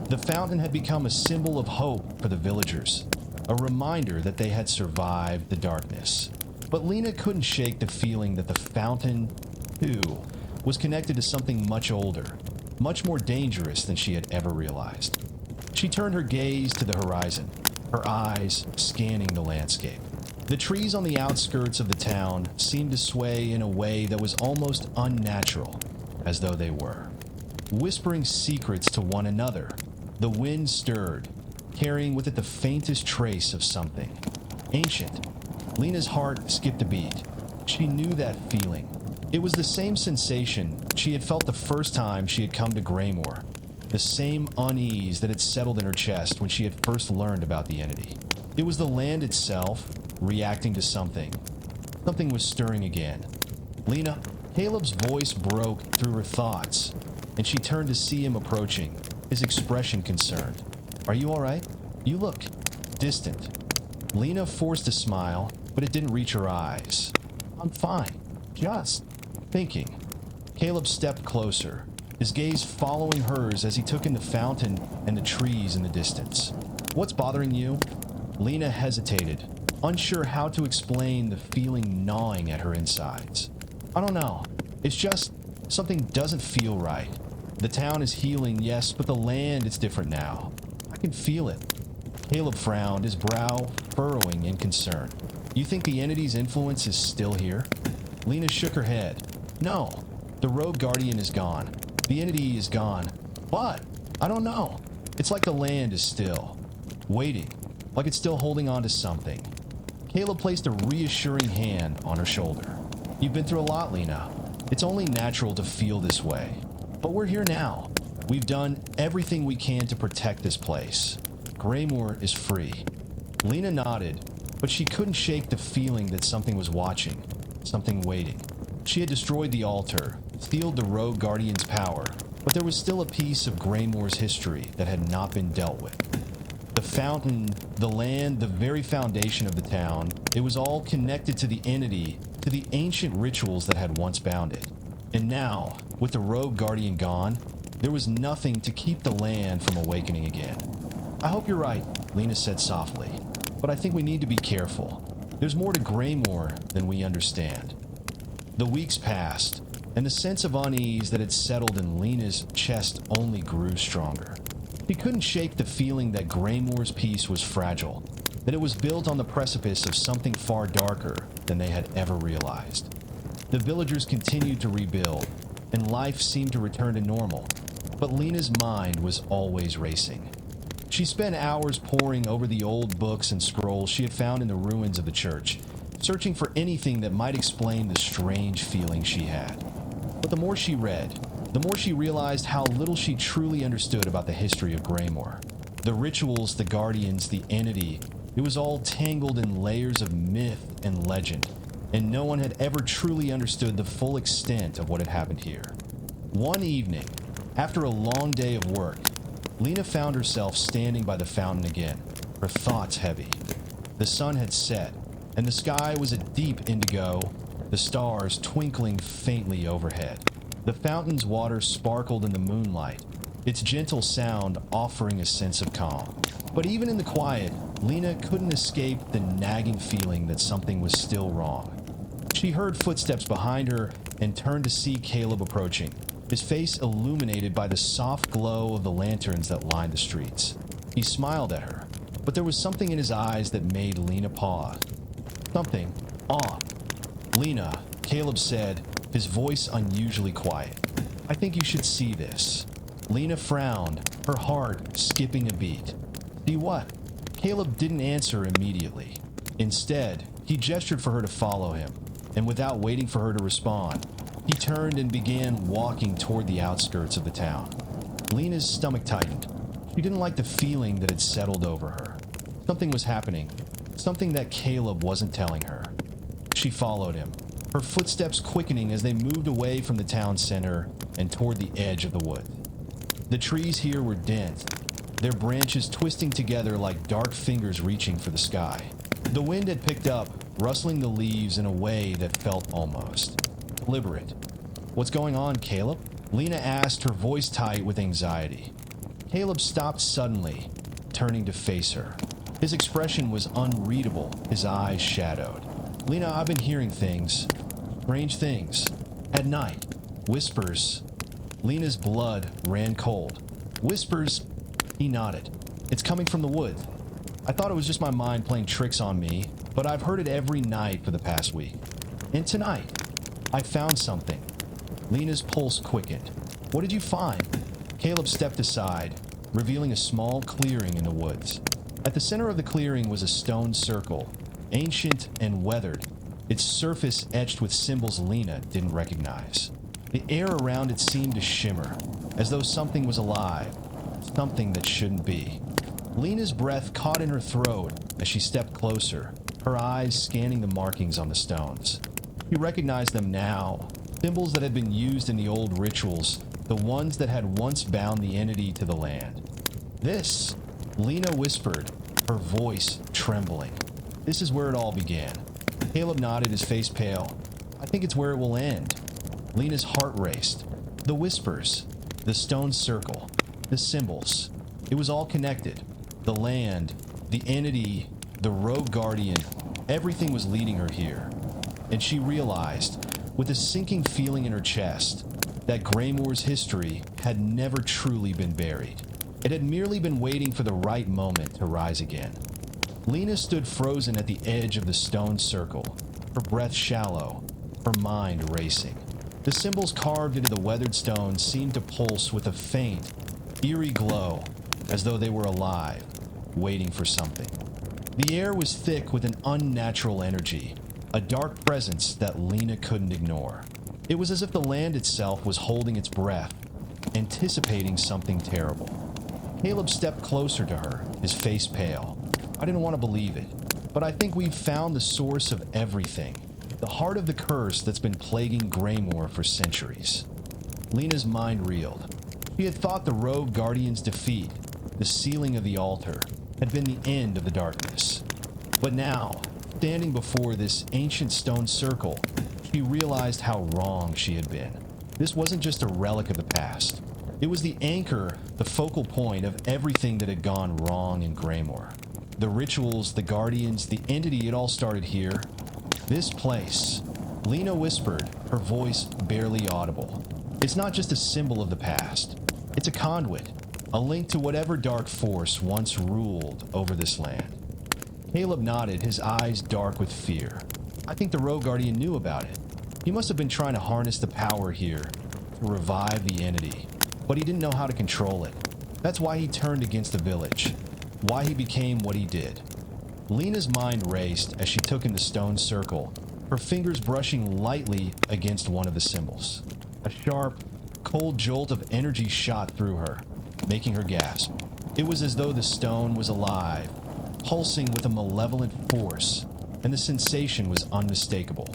The fountain had become a symbol of hope for the villagers, a reminder that they had survived the darkness. But Lena couldn't shake the feeling that the fountain, too, was connected to something much older, much more dangerous than she had ever realized. She turned her gaze to the horizon, her eyes scanning the landscape. The trees on the outskirts of the town seemed to sway in a way that was almost unnatural, as though they were, whispering secrets to one another. The wind stirred, carrying with it the faintest trace of something ancient. Lena's heart skipped a beat. She knew that feeling. It was the same sensation she had felt the first time she had come to Graymore, the same unease that had settled in her chest when she had first learned about the entity. It was the land itself reacting to something. Something was stirring again. "Lena," Caleb's voice broke through her thoughts, and she turned to see him approaching, his expression concerned. "Are you all right? You look distant." Lena forced a smile, but it didn't reach her eyes. "I'm fine. Just thinking." Caleb stepped closer, his gaze following hers as he took in the fountain and the trees in the distance. "What's bothering you?" Lena hesitated, unsure how to explain the feeling gnawing at her insides. "I don't know. It's just something doesn't feel right. The town is healing, yes, but the land is different now. I can feel it." Caleb frowned, his brow furrowing in concern. "You think the entity's influence is still here?" Lena shook her head. "No, the rogue guardian is gone. The entity is gone. But I don't know. It's like the land is still waiting, like it's still holding on to something." Caleb placed a reassuring hand on her shoulder. "You've been through a lot, Lena. It's only natural to feel this way. But we're here now. We've done everything we can to protect this place. Greymoor is free." Lena nodded, but she couldn't shake the feeling that something was watching, something waiting. She had destroyed the altar, sealed the rogue guardian's power, but there was still a piece of Greymoor's history that had not been dealt with. The fountain, the land, the very foundation of the town, it was all connected to the entity, to the ancient rituals that had once bound it. And now, with the rogue guardian gone, there was nothing to keep the land from awakening again. "I hope you're right," Lena said softly, "but I think we need to be careful. There's more to Greymoor than we understand." The weeks passed, and the sense of unease that had settled in Lena's chest only grew stronger. She couldn't shake the feeling that Greymoor's peace was fragile, that it was built on the precipice of something far darker than they had ever realized. The villagers continued to rebuild, and life seemed to return to normal, but Lena's mind was always racing. She spent hours poring over the old books and scrolls she had found in the ruins of the church, searching for anything that might explain the strange feeling she had. But the more she read, the more she realized how little she truly understood about the history of Greymoor. The rituals, the guardians, the entity, it was all tangled in layers of myth and legend, and no one had ever truly understood the full extent of what had happened here. One evening, after a long day of work, Lena found herself standing by the fountain again, her thoughts heavy. The sun had set, and the sky was a deep indigo, the stars twinkling faintly overhead. The fountain's water sparkled in the moonlight, its gentle sound offering a sense of calm. But even in the quiet, Lena couldn't escape the nagging feeling that something was still wrong. She heard footsteps behind her and turned to see Caleb approaching, his face illuminated by the soft glow of the lanterns that lined the streets. He smiled at her, but there was something in his eyes that made Lena pause. Something off. "Lena," Caleb said, his voice unusually quiet. "I think you should see this." Lena frowned, her heart skipping a beat. "See what?" Caleb didn't answer immediately. Instead, he gestured for her to follow him, and without waiting for her to respond, he turned and began walking toward the outskirts of the town. Lena's stomach tightened. She didn't like the feeling that had settled over her. Something was happening, something that Caleb wasn't telling her. She followed him, her footsteps quickening as they moved away from the town center and toward the edge of the wood. The trees here were dense, their branches twisting together like dark fingers reaching for the sky. The wind had picked up, rustling the leaves in a way that felt almost deliberate. "What's going on, Caleb?" Lena asked, her voice tight with anxiety. Caleb stopped suddenly, turning to face her. His expression was unreadable, his eyes shadowed. "Lena, I've been hearing things. Strange things. At night. Whispers." Lena's blood ran cold. "Whispers?" He nodded. "It's coming from the woods. I thought it was just my mind playing tricks on me, but I've heard it every night for the past week. And tonight, I found something." Lena's pulse quickened. "What did you find?" Caleb stepped aside, revealing a small clearing in the woods. At the center of the clearing was a stone circle, ancient and weathered, its surface etched with symbols Lena didn't recognize. The air around it seemed to shimmer, as though something was alive, something that shouldn't be. Lena's breath caught in her throat as she stepped closer, her eyes scanning the markings on the stones. She recognized them now, symbols that had been used in the old rituals, the ones that had once bound the entity to the land. "This," Lena whispered, her voice trembling. "This is where it all began." Caleb nodded, his face pale. "I think it's where it will end." Lena's heart raced. The whispers, the stone circle, the symbols. It was all connected. The land, the entity, the rogue guardian, everything was leading her here. And she realized, with a sinking feeling in her chest, that Greymoor's history had never truly been buried. It had merely been waiting for the right moment to rise again. Lena stood frozen at the edge of the stone circle, her breath shallow, her mind racing. The symbols carved into the weathered stone seemed to pulse with a faint, eerie glow, as though they were alive, waiting for something. The air was thick with an unnatural energy, a dark presence that Lena couldn't ignore. It was as if the land itself was holding its breath, anticipating something terrible. Caleb stepped closer to her, his face pale. I didn't want to believe it, but I think we've found the source of everything, the heart of the curse that's been plaguing Graymore for centuries. Lena's mind reeled. She had thought the rogue guardian's defeat, the sealing of the altar, had been the end of the darkness. But now, standing before this ancient stone circle, she realized how wrong she had been. This wasn't just a relic of the past. It was the anchor, the focal point of everything that had gone wrong in Graymore. The rituals, the guardians, the entity, it all started here. This place. Lena whispered, her voice barely audible. It's not just a symbol of the past. It's a conduit, a link to whatever dark force once ruled over this land. Caleb nodded, his eyes dark with fear. I think the rogue guardian knew about it. He must have been trying to harness the power here to revive the entity, but he didn't know how to control it. That's why he turned against the village, why he became what he did. Lena's mind raced as she took in the stone circle, her fingers brushing lightly against one of the symbols. A sharp, cold jolt of energy shot through her, making her gasp. It was as though the stone was alive, pulsing with a malevolent force, and the sensation was unmistakable.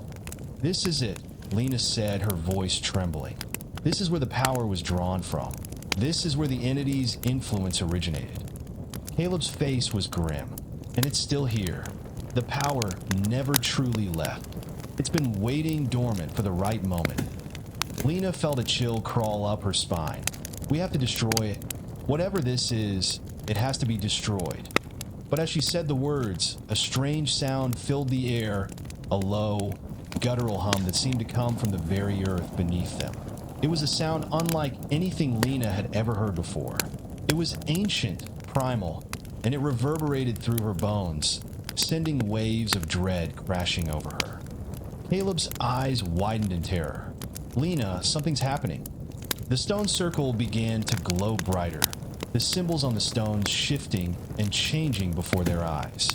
This is it, Lena said, her voice trembling. This is where the power was drawn from. This is where the entity's influence originated. Caleb's face was grim, and it's still here. The power never truly left. It's been waiting dormant for the right moment. Lena felt a chill crawl up her spine. We have to destroy it. Whatever this is, it has to be destroyed. But as she said the words, a strange sound filled the air, a low, guttural hum that seemed to come from the very earth beneath them. It was a sound unlike anything Lena had ever heard before. It was ancient, primal, and it reverberated through her bones, sending waves of dread crashing over her. Caleb's eyes widened in terror. Lena, something's happening. The stone circle began to glow brighter, the symbols on the stones shifting and changing before their eyes.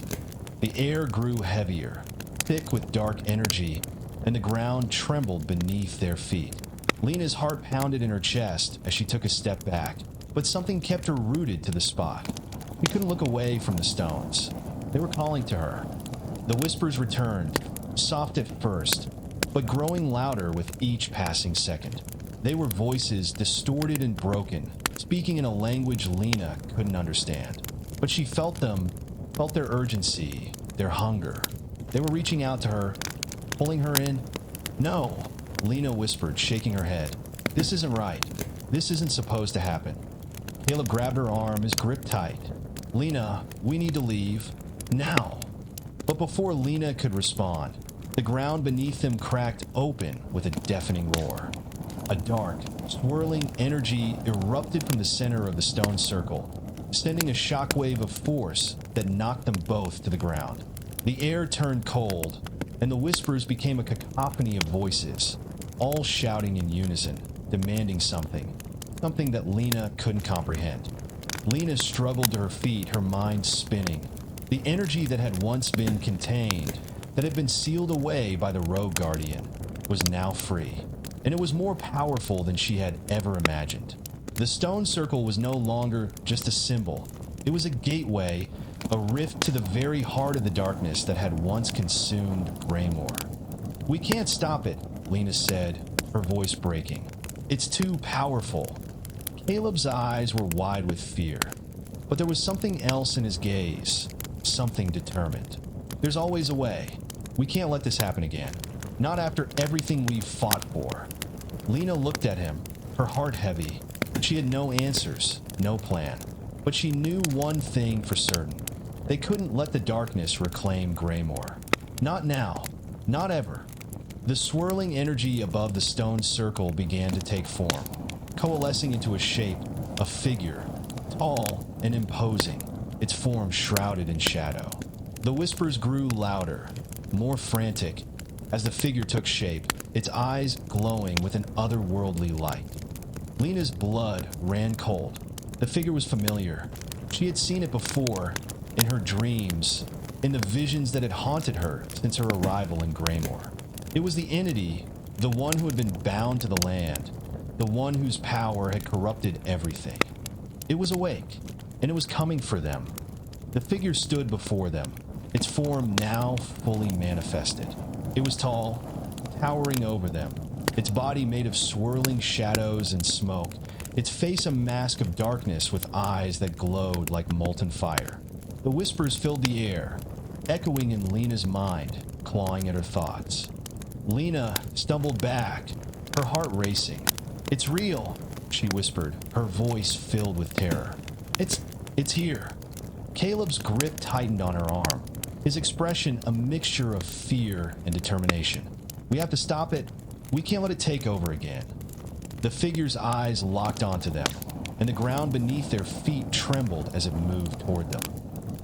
The air grew heavier, thick with dark energy, and the ground trembled beneath their feet. Lena's heart pounded in her chest as she took a step back, but something kept her rooted to the spot. She couldn't look away from the stones. They were calling to her. The whispers returned, soft at first, but growing louder with each passing second. They were voices distorted and broken, speaking in a language Lena couldn't understand. But she felt them, felt their urgency, their hunger. They were reaching out to her, pulling her in. No, Lena whispered, shaking her head. This isn't right. This isn't supposed to happen. Caleb grabbed her arm, his grip tight. Lena, we need to leave. Now. But before Lena could respond, the ground beneath them cracked open with a deafening roar. A dark, swirling energy erupted from the center of the stone circle, sending a shockwave of force that knocked them both to the ground. The air turned cold, and the whispers became a cacophony of voices, all shouting in unison, demanding something that Lena couldn't comprehend. Lena struggled to her feet, her mind spinning. The energy that had once been contained, that had been sealed away by the rogue guardian, was now free, and it was more powerful than she had ever imagined. The stone circle was no longer just a symbol. It was a gateway, a rift to the very heart of the darkness that had once consumed Graymore. We can't stop it, Lena said, her voice breaking. It's too powerful. Caleb's eyes were wide with fear, but there was something else in his gaze, something determined. There's always a way. We can't let this happen again. Not after everything we've fought for. Lena looked at him, her heart heavy. She had no answers, no plan. But she knew one thing for certain. They couldn't let the darkness reclaim Graymore. Not now. Not ever. The swirling energy above the stone circle began to take form, coalescing into a shape, a figure, tall and imposing, its form shrouded in shadow. The whispers grew louder, more frantic, as the figure took shape, its eyes glowing with an otherworldly light. Lena's blood ran cold. The figure was familiar. She had seen it before, in her dreams, in the visions that had haunted her since her arrival in Graymore. It was the entity, the one who had been bound to the land, the one whose power had corrupted everything. It was awake, and it was coming for them. The figure stood before them, its form now fully manifested. It was tall, towering over them, its body made of swirling shadows and smoke, its face a mask of darkness with eyes that glowed like molten fire. The whispers filled the air, echoing in Lena's mind, clawing at her thoughts. Lena stumbled back, her heart racing. "It's real," she whispered, her voice filled with terror. It's here." Caleb's grip tightened on her arm, his expression a mixture of fear and determination. "We have to stop it. We can't let it take over again." The figure's eyes locked onto them, and the ground beneath their feet trembled as it moved toward them.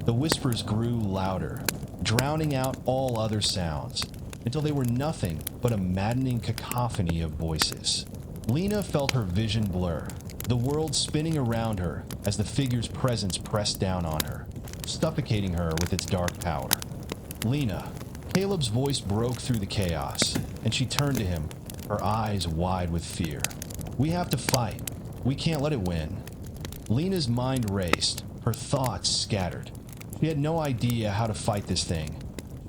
The whispers grew louder, drowning out all other sounds, until they were nothing but a maddening cacophony of voices. Lena felt her vision blur, the world spinning around her as the figure's presence pressed down on her, suffocating her with its dark power. "Lena." Caleb's voice broke through the chaos, and she turned to him, her eyes wide with fear. "We have to fight. We can't let it win." Lena's mind raced, her thoughts scattered. She had no idea how to fight this thing.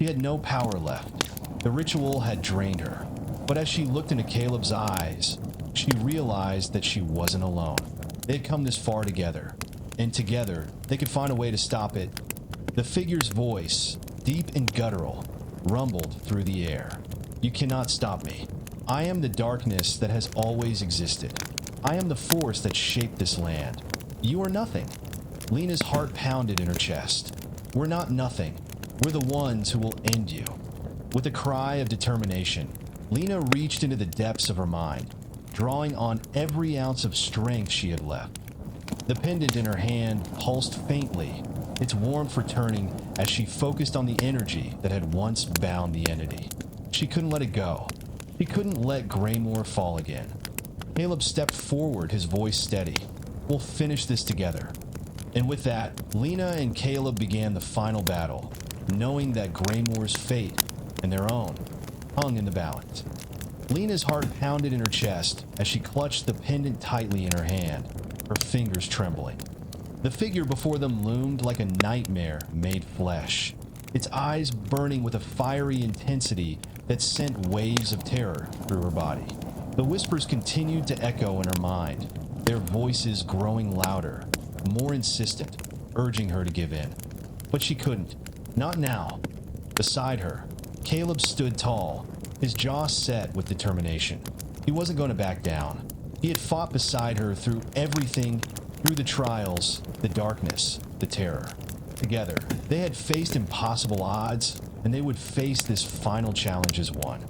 She had no power left. The ritual had drained her. But as she looked into Caleb's eyes, she realized that she wasn't alone. They had come this far together, and together they could find a way to stop it. The figure's voice, deep and guttural, rumbled through the air. "You cannot stop me. I am the darkness that has always existed. I am the force that shaped this land. You are nothing." Lena's heart pounded in her chest. "We're not nothing. We're the ones who will end you." With a cry of determination, Lena reached into the depths of her mind, drawing on every ounce of strength she had left. The pendant in her hand pulsed faintly, its warmth returning as she focused on the energy that had once bound the entity. She couldn't let it go. She couldn't let Graymore fall again. Caleb stepped forward, his voice steady. "We'll finish this together." And with that, Lena and Caleb began the final battle, knowing that Graymore's fate and their own hung in the balance. Lena's heart pounded in her chest as she clutched the pendant tightly in her hand, her fingers trembling. The figure before them loomed like a nightmare made flesh, its eyes burning with a fiery intensity that sent waves of terror through her body. The whispers continued to echo in her mind, their voices growing louder, more insistent, urging her to give in. But she couldn't. Not now. Beside her, Caleb stood tall, his jaw set with determination. He wasn't going to back down. He had fought beside her through everything, through the trials, the darkness, the terror. Together, they had faced impossible odds, and they would face this final challenge as one.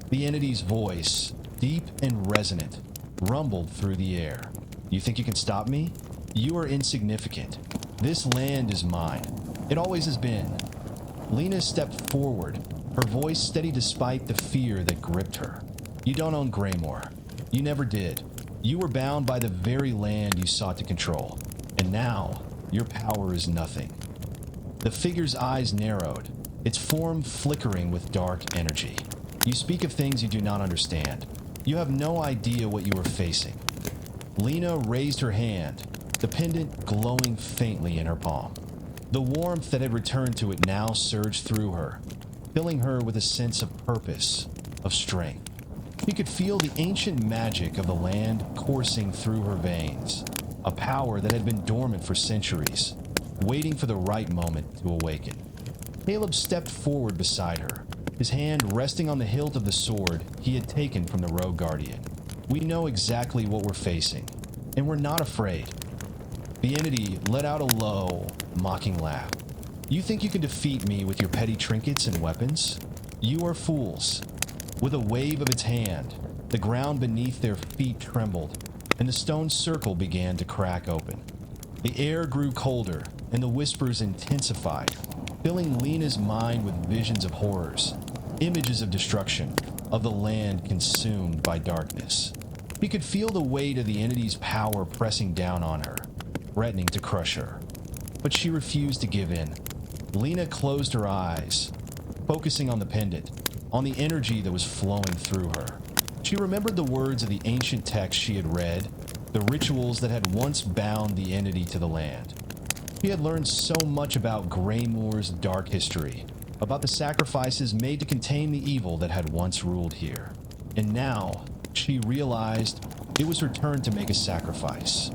The entity's voice, deep and resonant, rumbled through the air. "You think you can stop me? You are insignificant. This land is mine. It always has been." Lena stepped forward, her voice steady despite the fear that gripped her. "You don't own Graymore. You never did. You were bound by the very land you sought to control. And now, your power is nothing." The figure's eyes narrowed, its form flickering with dark energy. "You speak of things you do not understand. You have no idea what you are facing." Lena raised her hand, the pendant glowing faintly in her palm. The warmth that had returned to it now surged through her, filling her with a sense of purpose, of strength. She could feel the ancient magic of the land coursing through her veins, a power that had been dormant for centuries, waiting for the right moment to awaken. Caleb stepped forward beside her, his hand resting on the hilt of the sword he had taken from the rogue guardian. "We know exactly what we're facing, and we're not afraid." The entity let out a low, mocking laugh. "You think you can defeat me with your petty trinkets and weapons? You are fools." With a wave of its hand, the ground beneath their feet trembled, and the stone circle began to crack open. The air grew colder, and the whispers intensified, filling Lena's mind with visions of horrors, images of destruction, of the land consumed by darkness. She could feel the weight of the entity's power pressing down on her, threatening to crush her. But she refused to give in. Lena closed her eyes, focusing on the pendant, on the energy that was flowing through her. She remembered the words of the ancient text she had read, the rituals that had once bound the entity to the land. She had learned so much about Greymoor's dark history, about the sacrifices made to contain the evil that had once ruled here. And now, she realized it was her turn to make a sacrifice.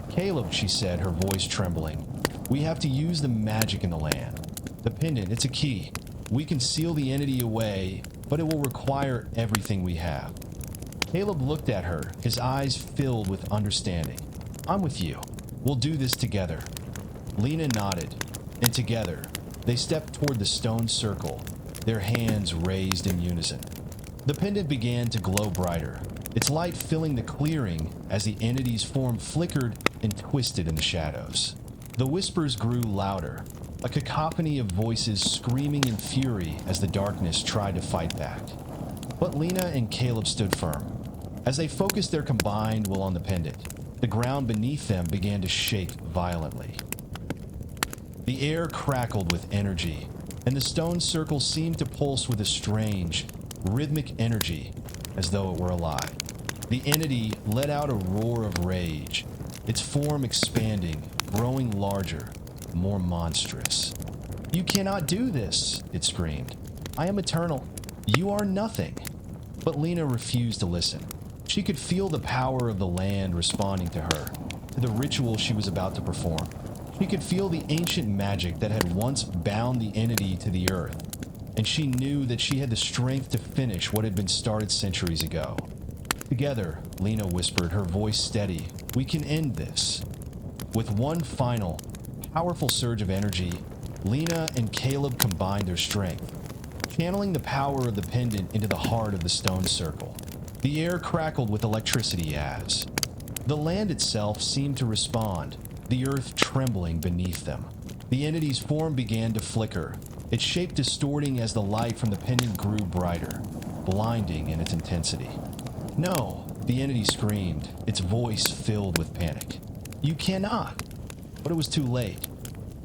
"Caleb," she said, her voice trembling, "we have to use the magic in the land. The pendant, it's a key. We can seal the entity away, but it will require everything we have." Caleb looked at her, his eyes filled with understanding. "I'm with you. We'll do this together." Lena nodded, and together, they stepped toward the stone circle, their hands raised in unison. The pendant began to glow brighter, its light filling the clearing as the entity's form flickered and twisted in the shadows. The whispers grew louder, a cacophony of voices screaming in fury as the darkness tried to fight back. But Lena and Caleb stood firm. As they focused their combined will on the pendant, the ground beneath them began to shake violently. The air crackled with energy, and the stone circle seemed to pulse with a strange, rhythmic energy, as though it were alive. The entity let out a roar of rage, its form expanding, growing larger, more monstrous. "You cannot do this," it screamed. "I am eternal. You are nothing." But Lena refused to listen. She could feel the power of the land responding to her, to the ritual she was about to perform. She could feel the ancient magic that had once bound the entity to the earth, and she knew that she had the strength to finish what had been started centuries ago. "Together," Lena whispered, her voice steady, "we can end this." With one final, powerful surge of energy, Lena and Caleb combined their strength, channeling the power of the pendant into the heart of the stone circle. The air crackled with electricity as the land itself seemed to respond, the earth trembling beneath them. The entity's form began to flicker, its shape distorting as the light from the pendant grew brighter, blinding in its intensity. "No," the entity screamed, its voice filled with panic. "You cannot." But it was too late.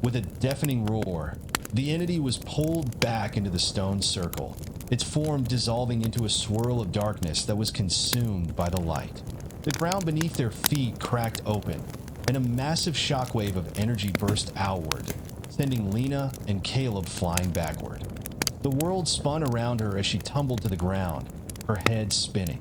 With a deafening roar, the entity was pulled back into the stone circle, its form dissolving into a swirl of darkness that was consumed by the light. The ground beneath their feet cracked open, and a massive shockwave of energy burst outward, sending Lena and Caleb flying backward. The world spun around her as she tumbled to the ground, her head spinning.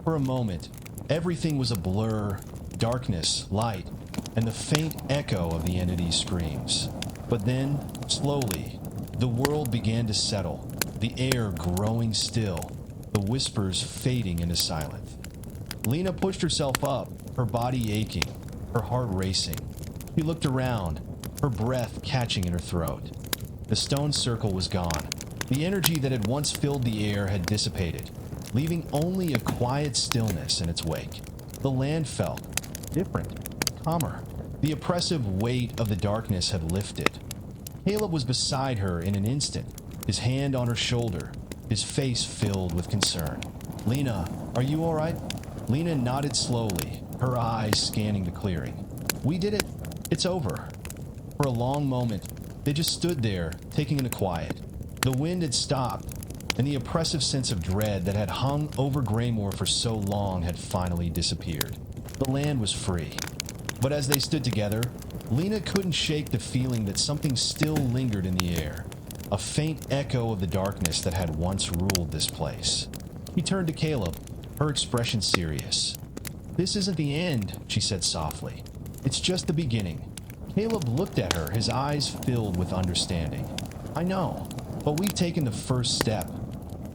For a moment, everything was a blur, darkness, light, and the faint echo of the entity's screams. But then, slowly, the world began to settle, the air growing still, the whispers fading into silence. Lena pushed herself up, her body aching, her heart racing. She looked around, her breath catching in her throat. The stone circle was gone. The energy that had once filled the air had dissipated, leaving only a quiet stillness in its wake. The land felt different, calmer. The oppressive weight of the darkness had lifted. Caleb was beside her in an instant, his hand on her shoulder, his face filled with concern. "Lena, are you all right?" Lena nodded slowly, her eyes scanning the clearing. "We did it. It's over." For a long moment, they just stood there, taking in the quiet. The wind had stopped, and the oppressive sense of dread that had hung over Greymoor for so long had finally disappeared. The land was free. But as they stood together, Lena couldn't shake the feeling that something still lingered in the air, a faint echo of the darkness that had once ruled this place. He turned to Caleb, her expression serious. "This isn't the end," she said softly. "It's just the beginning." Caleb looked at her, his eyes filled with understanding. "I know, but we've taken the first step."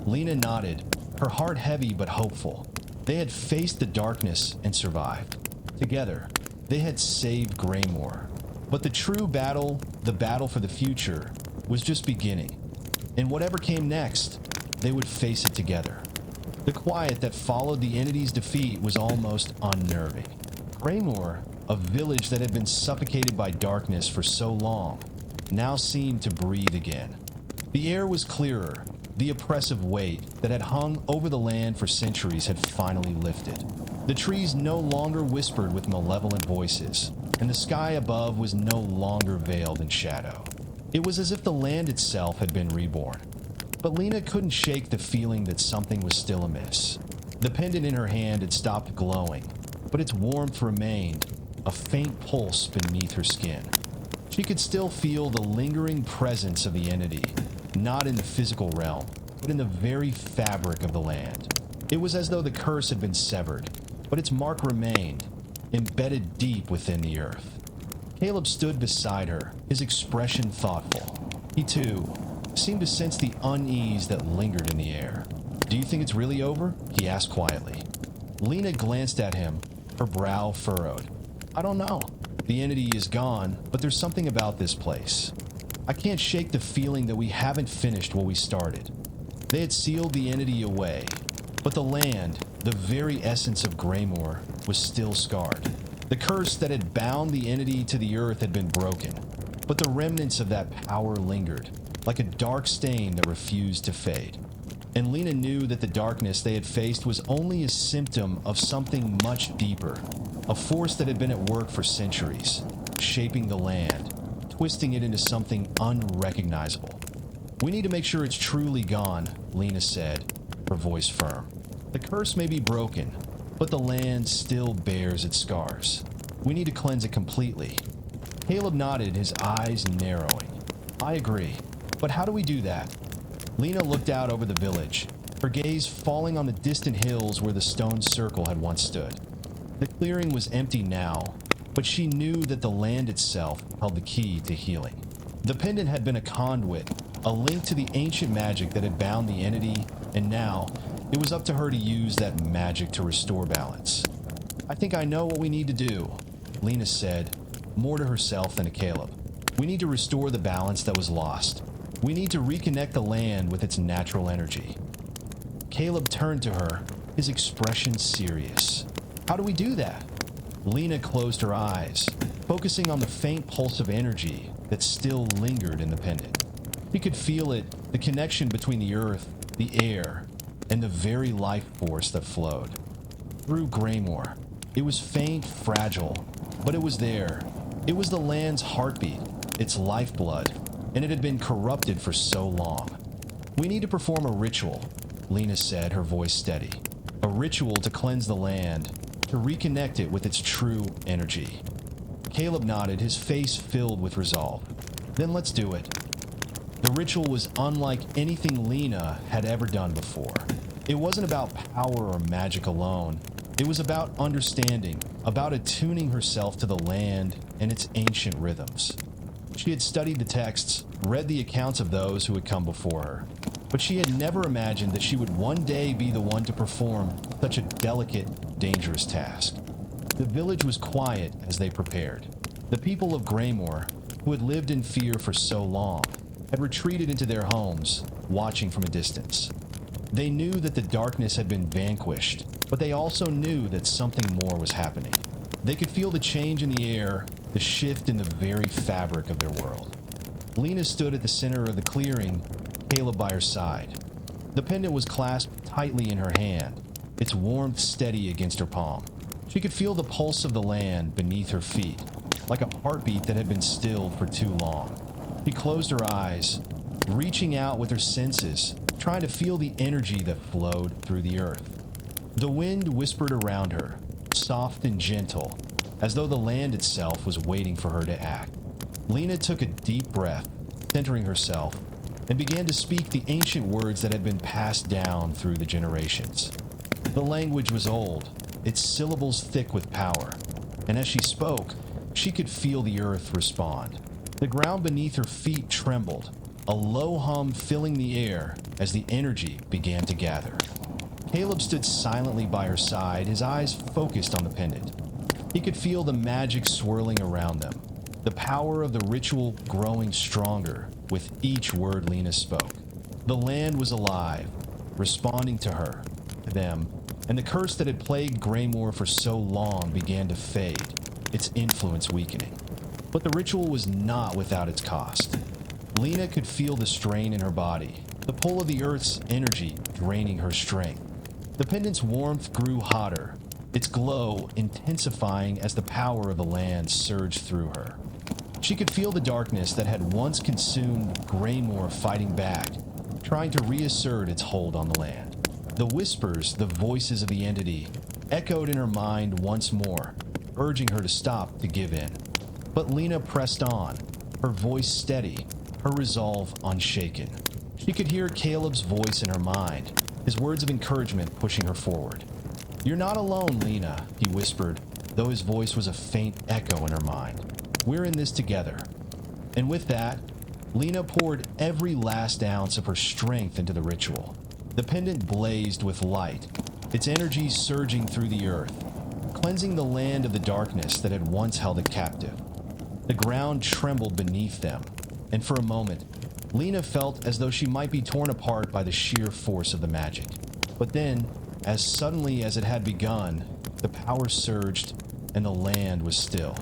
Lena nodded, her heart heavy but hopeful. They had faced the darkness and survived. Together, they had saved Greymoor. But the true battle, the battle for the future, was just beginning. And whatever came next, they would face it together. The quiet that followed the entity's defeat was almost unnerving. Greymoor, a village that had been suffocated by darkness for so long, now seemed to breathe again. The air was clearer. The oppressive weight that had hung over the land for centuries had finally lifted. The trees no longer whispered with malevolent voices, and the sky above was no longer veiled in shadow. It was as if the land itself had been reborn. But Lena couldn't shake the feeling that something was still amiss. The pendant in her hand had stopped glowing, but its warmth remained, a faint pulse beneath her skin. She could still feel the lingering presence of the entity, not in the physical realm, but in the very fabric of the land. It was as though the curse had been severed, but its mark remained, embedded deep within the earth. Caleb stood beside her, his expression thoughtful. He, too, seemed to sense the unease that lingered in the air. "Do you think it's really over?" he asked quietly. Lena glanced at him, her brow furrowed. "I don't know. The entity is gone, but there's something about this place. I can't shake the feeling that we haven't finished what we started." They had sealed the entity away, but the land, the very essence of Graymore, was still scarred. The curse that had bound the entity to the earth had been broken, but the remnants of that power lingered, like a dark stain that refused to fade. And Lena knew that the darkness they had faced was only a symptom of something much deeper, a force that had been at work for centuries, shaping the land, twisting it into something unrecognizable. "We need to make sure it's truly gone," Lena said, her voice firm. "The curse may be broken, but the land still bears its scars. We need to cleanse it completely." Caleb nodded, his eyes narrowing. "I agree, but how do we do that?" Lena looked out over the village, her gaze falling on the distant hills where the stone circle had once stood. The clearing was empty now, but she knew that the land itself held the key to healing. The pendant had been a conduit, a link to the ancient magic that had bound the entity, and now it was up to her to use that magic to restore balance. "I think I know what we need to do," Lena said, more to herself than to Caleb. "We need to restore the balance that was lost. We need to reconnect the land with its natural energy." Caleb turned to her, his expression serious. "How do we do that?" Lena closed her eyes, focusing on the faint pulse of energy that still lingered in the pendant. He could feel it, the connection between the earth, the air, and the very life force that flowed through Graymore. It was faint, fragile, but it was there. It was the land's heartbeat, its lifeblood, and it had been corrupted for so long. "We need to perform a ritual," Lena said, her voice steady. "A ritual to cleanse the land, to reconnect it with its true energy." Caleb nodded, his face filled with resolve. "Then let's do it." The ritual was unlike anything Lena had ever done before. It wasn't about power or magic alone. It was about understanding, about attuning herself to the land and its ancient rhythms. She had studied the texts, read the accounts of those who had come before her, but she had never imagined that she would one day be the one to perform such a delicate, dangerous task. The village was quiet as they prepared. The people of Graymore, who had lived in fear for so long, had retreated into their homes, watching from a distance. They knew that the darkness had been vanquished, but they also knew that something more was happening. They could feel the change in the air, the shift in the very fabric of their world. Lena stood at the center of the clearing, Caleb by her side. The pendant was clasped tightly in her hand, its warmth steady against her palm. She could feel the pulse of the land beneath her feet, like a heartbeat that had been stilled for too long. She closed her eyes, reaching out with her senses, trying to feel the energy that flowed through the earth. The wind whispered around her, soft and gentle, as though the land itself was waiting for her to act. Lena took a deep breath, centering herself, and began to speak the ancient words that had been passed down through the generations. The language was old, its syllables thick with power, and as she spoke, she could feel the earth respond. The ground beneath her feet trembled, a low hum filling the air as the energy began to gather. Caleb stood silently by her side, his eyes focused on the pendant. He could feel the magic swirling around them, the power of the ritual growing stronger with each word Lena spoke. The land was alive, responding to her, to them, and the curse that had plagued Graymore for so long began to fade, its influence weakening. But the ritual was not without its cost. Lena could feel the strain in her body, the pull of the earth's energy draining her strength. The pendant's warmth grew hotter, its glow intensifying as the power of the land surged through her. She could feel the darkness that had once consumed Graymore fighting back, trying to reassert its hold on the land. The whispers, the voices of the entity, echoed in her mind once more, urging her to stop, to give in. But Lena pressed on, her voice steady, her resolve unshaken. She could hear Caleb's voice in her mind, his words of encouragement pushing her forward. "You're not alone, Lena," he whispered, though his voice was a faint echo in her mind. "We're in this together." And with that, Lena poured every last ounce of her strength into the ritual. The pendant blazed with light, its energy surging through the earth, cleansing the land of the darkness that had once held it captive. The ground trembled beneath them, and for a moment, Lena felt as though she might be torn apart by the sheer force of the magic. But then, as suddenly as it had begun, the power surged and the land was still.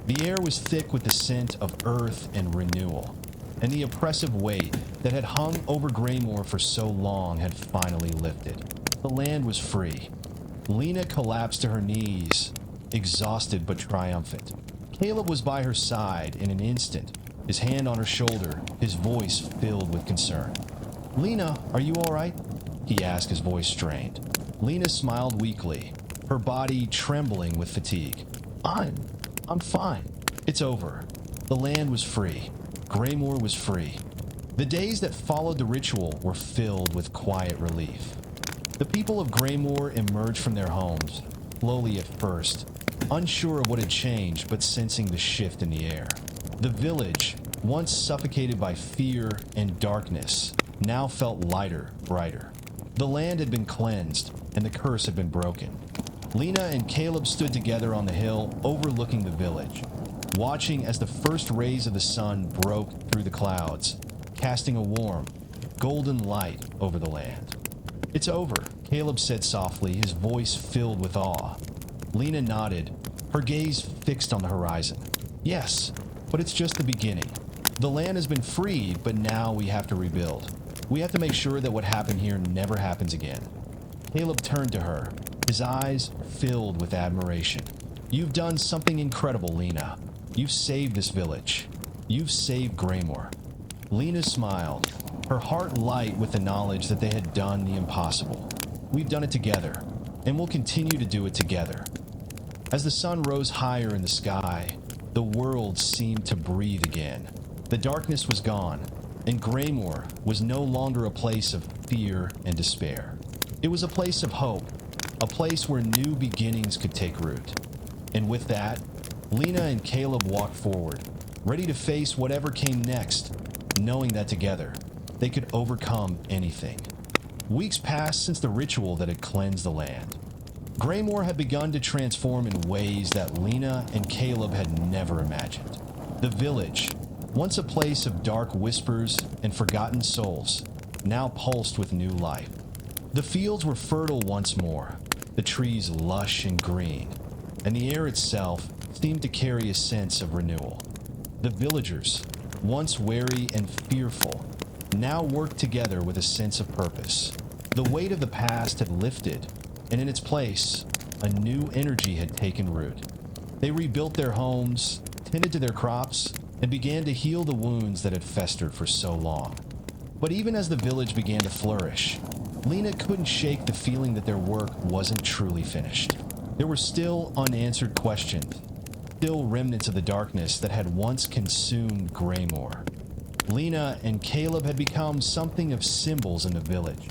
The air was thick with the scent of earth and renewal, and the oppressive weight that had hung over Graymore for so long had finally lifted. The land was free. Lena collapsed to her knees, exhausted but triumphant. Caleb was by her side in an instant, his hand on her shoulder, his voice filled with concern. "Lena, are you all right?" he asked, his voice strained. Lena smiled weakly, her body trembling with fatigue. I'm fine. It's over. The land was free. Graymore was free. The days that followed the ritual were filled with quiet relief. The people of Graymore emerged from their homes, slowly at first, unsure of what had changed but sensing the shift in the air. The village, once suffocated by fear and darkness, now felt lighter, brighter. The land had been cleansed, and the curse had been broken. Lena and Caleb stood together on the hill overlooking the village, watching as the first rays of the sun broke through the clouds, casting a warm, golden light over the land. "It's over," Caleb said softly, his voice filled with awe. Lena nodded, her gaze fixed on the horizon. "Yes, but it's just the beginning. The land has been freed, but now we have to rebuild. We have to make sure that what happened here never happens again." Caleb turned to her, his eyes filled with admiration. "You've done something incredible, Lena. You've saved this village. You've saved Graymore." Lena smiled, her heart light with the knowledge that they had done the impossible. "We've done it together, and we'll continue to do it together." As the sun rose higher in the sky, the world seemed to breathe again. The darkness was gone, and Graymore was no longer a place of fear and despair. It was a place of hope, a place where new beginnings could take root. And with that, Lena and Caleb walked forward, ready to face whatever came next, knowing that together, they could overcome anything. Weeks passed since the ritual that had cleansed the land. Graymore had begun to transform in ways that Lena and Caleb had never imagined. The village, once a place of dark whispers and forgotten souls, now pulsed with new life. The fields were fertile once more, the trees lush and green, and the air itself seemed to carry a sense of renewal. The villagers, once wary and fearful, now worked together with a sense of purpose. The weight of the past had lifted, and in its place, a new energy had taken root. They rebuilt their homes, tended to their crops, and began to heal the wounds that had festered for so long. But even as the village began to flourish, Lena couldn't shake the feeling that their work wasn't truly finished. There were still unanswered questions, still remnants of the darkness that had once consumed Graymore. Lena and Caleb had become something of symbols in the village,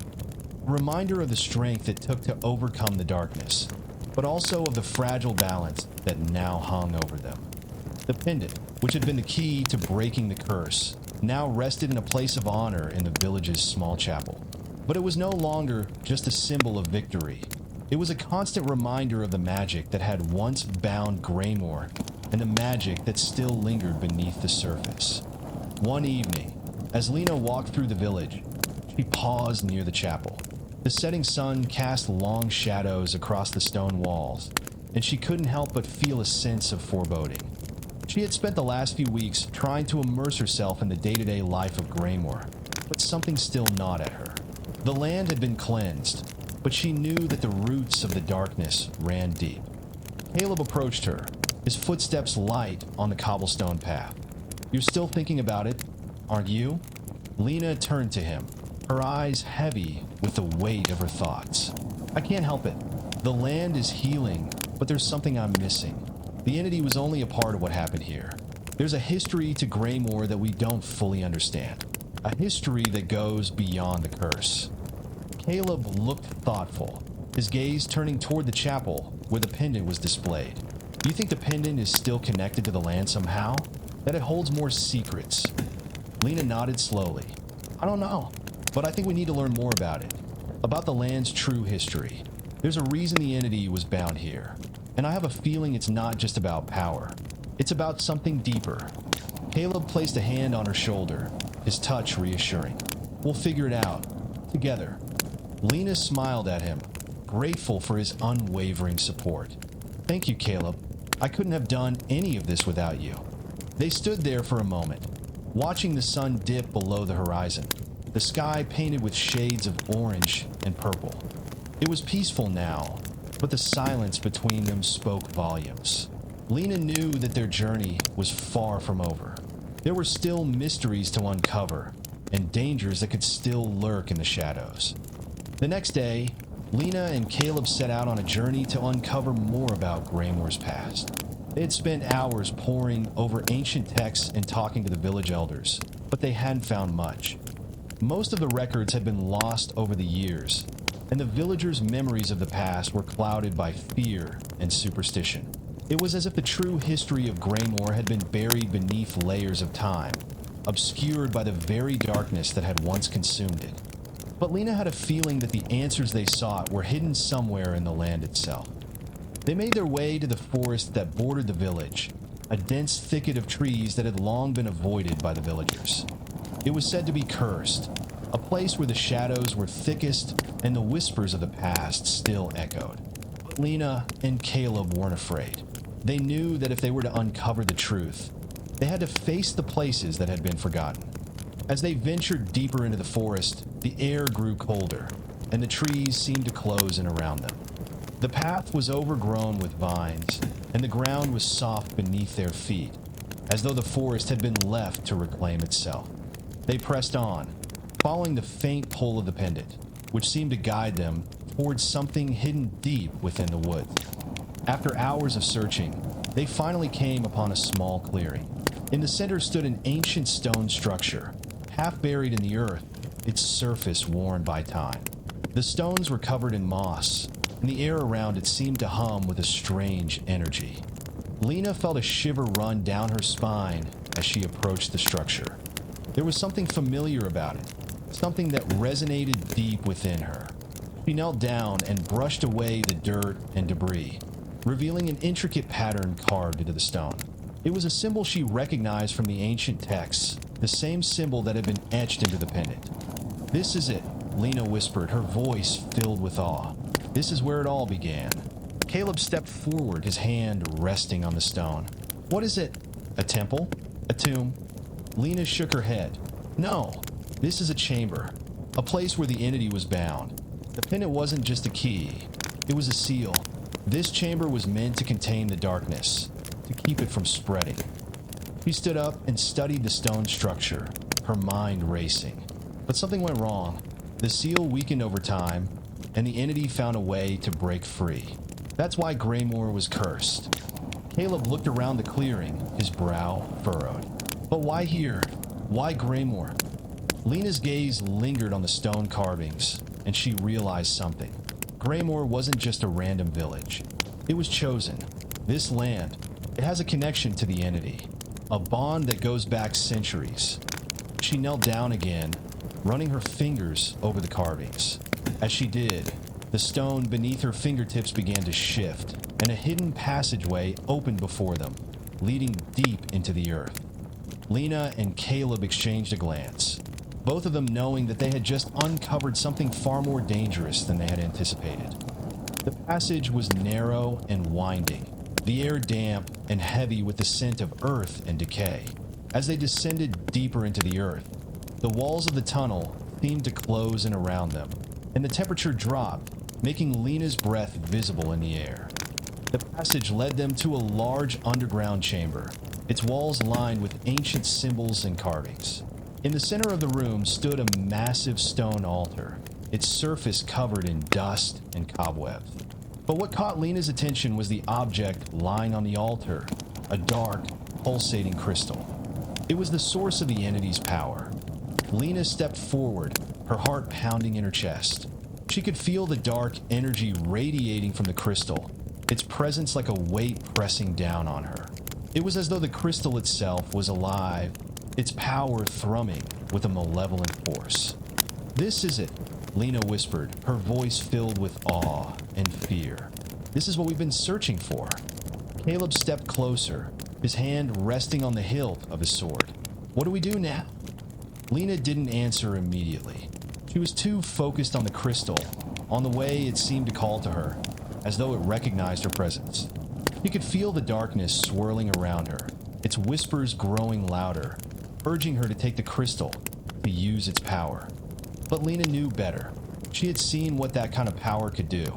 a reminder of the strength it took to overcome the darkness, but also of the fragile balance that now hung over them. The pendant, which had been the key to breaking the curse, now rested in a place of honor in the village's small chapel. But it was no longer just a symbol of victory. It was a constant reminder of the magic that had once bound Graymore and the magic that still lingered beneath the surface. One evening, as Lena walked through the village, she paused near the chapel. The setting sun cast long shadows across the stone walls, and she couldn't help but feel a sense of foreboding. She had spent the last few weeks trying to immerse herself in the day-to-day life of Graymore, but something still gnawed at her. The land had been cleansed, but she knew that the roots of the darkness ran deep. Caleb approached her, his footsteps light on the cobblestone path. "You're still thinking about it, aren't you?" Lena turned to him, her eyes heavy with the weight of her thoughts. I can't help it. The land is healing, but there's something I'm missing. The entity was only a part of what happened here. There's a history to Graymore that we don't fully understand. A history that goes beyond the curse. Caleb looked thoughtful, his gaze turning toward the chapel where the pendant was displayed. Do you think the pendant is still connected to the land somehow? That it holds more secrets? Lena nodded slowly. I don't know, but I think we need to learn more about it. About the land's true history. There's a reason the entity was bound here. And I have a feeling it's not just about power. It's about something deeper. Caleb placed a hand on her shoulder, his touch reassuring. We'll figure it out. Together. Lena smiled at him, grateful for his unwavering support. Thank you, Caleb. I couldn't have done any of this without you. They stood there for a moment, watching the sun dip below the horizon, the sky painted with shades of orange and purple. It was peaceful now, but the silence between them spoke volumes. Lena knew that their journey was far from over. There were still mysteries to uncover, and dangers that could still lurk in the shadows. The next day, Lena and Caleb set out on a journey to uncover more about Graymore's past. They had spent hours poring over ancient texts and talking to the village elders, but they hadn't found much. Most of the records had been lost over the years, and the villagers' memories of the past were clouded by fear and superstition. It was as if the true history of Graymore had been buried beneath layers of time, obscured by the very darkness that had once consumed it. But Lena had a feeling that the answers they sought were hidden somewhere in the land itself. They made their way to the forest that bordered the village, a dense thicket of trees that had long been avoided by the villagers. It was said to be cursed, a place where the shadows were thickest and the whispers of the past still echoed. But Lena and Caleb weren't afraid. They knew that if they were to uncover the truth, they had to face the places that had been forgotten. As they ventured deeper into the forest, the air grew colder, and the trees seemed to close in around them. The path was overgrown with vines, and the ground was soft beneath their feet, as though the forest had been left to reclaim itself. They pressed on, following the faint pull of the pendant, which seemed to guide them towards something hidden deep within the woods. After hours of searching, they finally came upon a small clearing. In the center stood an ancient stone structure, half buried in the earth, its surface worn by time. The stones were covered in moss, and the air around it seemed to hum with a strange energy. Lena felt a shiver run down her spine as she approached the structure. There was something familiar about it, something that resonated deep within her. She knelt down and brushed away the dirt and debris, revealing an intricate pattern carved into the stone. It was a symbol she recognized from the ancient texts, the same symbol that had been etched into the pendant. This is it, Lena whispered, her voice filled with awe. This is where it all began. Caleb stepped forward, his hand resting on the stone. What is it? A temple? A tomb? Lena shook her head. No, this is a chamber, a place where the entity was bound. The pendant wasn't just a key, it was a seal. This chamber was meant to contain the darkness, to keep it from spreading. She stood up and studied the stone structure, her mind racing. But something went wrong. The seal weakened over time, and the entity found a way to break free. That's why Graymore was cursed. Caleb looked around the clearing, his brow furrowed. But why here? Why Graymore? Lena's gaze lingered on the stone carvings, and she realized something. Graymore wasn't just a random village. It was chosen. This land, it has a connection to the entity, a bond that goes back centuries. She knelt down again, running her fingers over the carvings. As she did, the stone beneath her fingertips began to shift, and a hidden passageway opened before them, leading deep into the earth. Lena and Caleb exchanged a glance, both of them knowing that they had just uncovered something far more dangerous than they had anticipated. The passage was narrow and winding, the air damp and heavy with the scent of earth and decay. As they descended deeper into the earth, the walls of the tunnel seemed to close in around them, and the temperature dropped, making Lena's breath visible in the air. The passage led them to a large underground chamber, its walls lined with ancient symbols and carvings. In the center of the room stood a massive stone altar, its surface covered in dust and cobwebs. But what caught Lena's attention was the object lying on the altar, a dark, pulsating crystal. It was the source of the entity's power. Lena stepped forward, her heart pounding in her chest. She could feel the dark energy radiating from the crystal, its presence like a weight pressing down on her. It was as though the crystal itself was alive, its power thrumming with a malevolent force. "This is it," Lena whispered, her voice filled with awe and fear. "This is what we've been searching for." Caleb stepped closer, his hand resting on the hilt of his sword. "What do we do now?" Lena didn't answer immediately. She was too focused on the crystal, on the way it seemed to call to her, as though it recognized her presence. She could feel the darkness swirling around her, its whispers growing louder, urging her to take the crystal, to use its power. But Lena knew better. She had seen what that kind of power could do.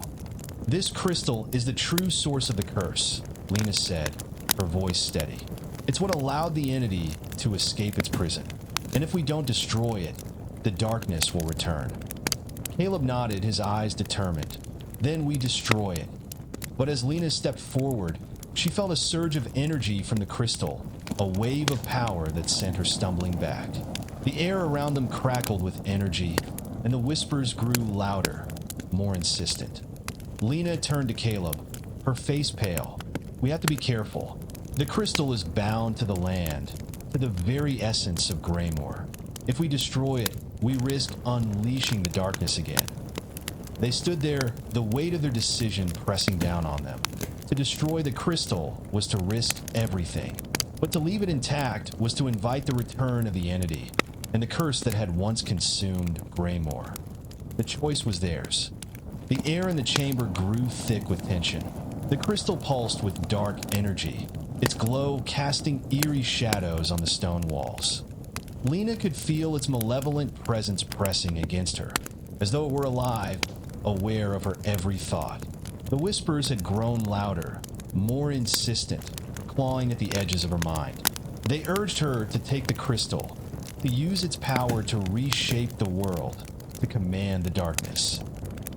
"This crystal is the true source of the curse," Lena said, her voice steady. "It's what allowed the entity to escape its prison. And if we don't destroy it, the darkness will return." Caleb nodded, his eyes determined. "Then we destroy it." But as Lena stepped forward, she felt a surge of energy from the crystal, a wave of power that sent her stumbling back. The air around them crackled with energy, and the whispers grew louder, more insistent. Lena turned to Caleb, her face pale. "We have to be careful. The crystal is bound to the land, to the very essence of Graymore. If we destroy it, we risk unleashing the darkness again." They stood there, the weight of their decision pressing down on them. To destroy the crystal was to risk everything, but to leave it intact was to invite the return of the entity and the curse that had once consumed Graymore. The choice was theirs. The air in the chamber grew thick with tension. The crystal pulsed with dark energy, its glow casting eerie shadows on the stone walls. Lena could feel its malevolent presence pressing against her, as though it were alive, aware of her every thought. The whispers had grown louder, more insistent, clawing at the edges of her mind. They urged her to take the crystal, to use its power to reshape the world, to command the darkness.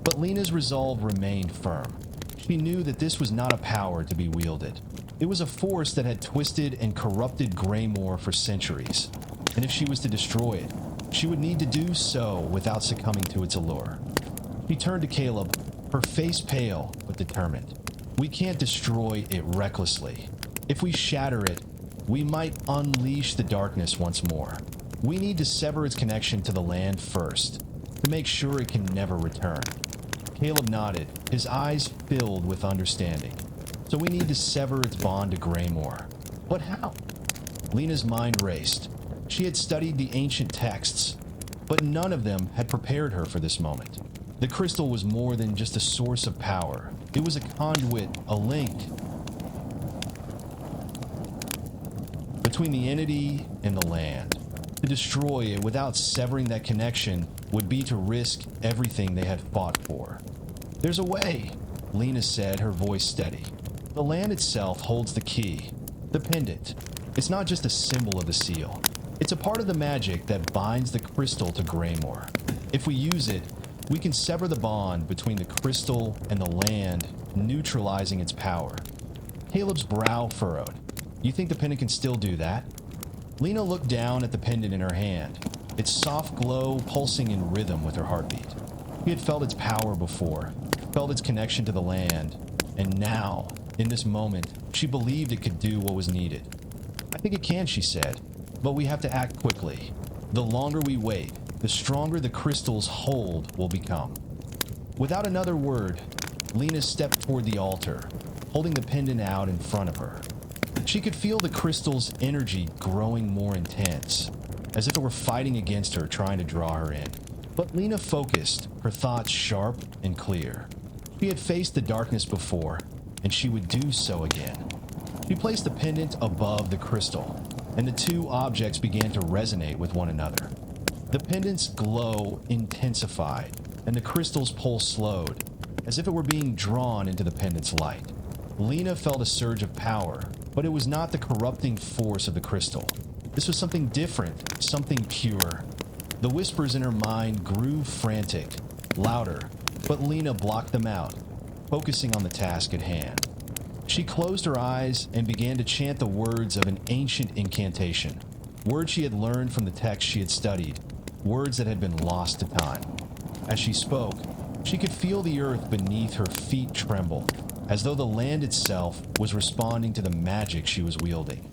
But Lena's resolve remained firm. She knew that this was not a power to be wielded. It was a force that had twisted and corrupted Graymore for centuries, and if she was to destroy it, she would need to do so without succumbing to its allure. She turned to Caleb, her face pale but determined. "We can't destroy it recklessly. If we shatter it, we might unleash the darkness once more. We need to sever its connection to the land first, to make sure it can never return." Caleb nodded, his eyes filled with understanding. "So we need to sever its bond to Graymore. But how?" Lena's mind raced. She had studied the ancient texts, but none of them had prepared her for this moment. The crystal was more than just a source of power. It was a conduit, a link between the entity and the land. To destroy it without severing that connection would be to risk everything they had fought for. "There's a way," Lena said, her voice steady. "The land itself holds the key, the pendant. It's not just a symbol of the seal. It's a part of the magic that binds the crystal to Graymore. If we use it, we can sever the bond between the crystal and the land, neutralizing its power." Caleb's brow furrowed. "You think the pendant can still do that?" Lena looked down at the pendant in her hand, its soft glow pulsing in rhythm with her heartbeat. She had felt its power before, felt its connection to the land, and now, in this moment, she believed it could do what was needed. "I think it can," she said, "but we have to act quickly. The longer we wait, the stronger the crystal's hold will become." Without another word, Lena stepped toward the altar, holding the pendant out in front of her. She could feel the crystal's energy growing more intense, as if it were fighting against her, trying to draw her in. But Lena focused, her thoughts sharp and clear. She had faced the darkness before, and she would do so again. She placed the pendant above the crystal, and the two objects began to resonate with one another. The pendant's glow intensified, and the crystal's pulse slowed, as if it were being drawn into the pendant's light. Lena felt a surge of power, but it was not the corrupting force of the crystal. This was something different, something pure. The whispers in her mind grew frantic, louder, but Lena blocked them out, focusing on the task at hand. She closed her eyes and began to chant the words of an ancient incantation, words she had learned from the text she had studied, words that had been lost to time. As she spoke, she could feel the earth beneath her feet tremble, as though the land itself was responding to the magic she was wielding.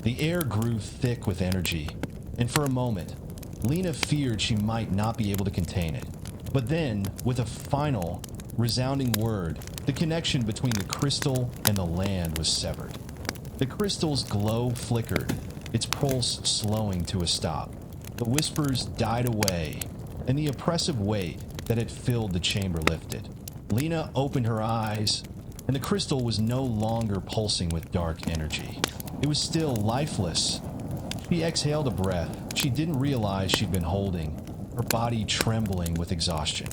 The air grew thick with energy, and for a moment, Lena feared she might not be able to contain it. But then, with a final, resounding word, the connection between the crystal and the land was severed. The crystal's glow flickered, its pulse slowing to a stop. The whispers died away, and the oppressive weight that had filled the chamber lifted. Lena opened her eyes, and the crystal was no longer pulsing with dark energy. It was still lifeless. She exhaled a breath she didn't realize she'd been holding, her body trembling with exhaustion.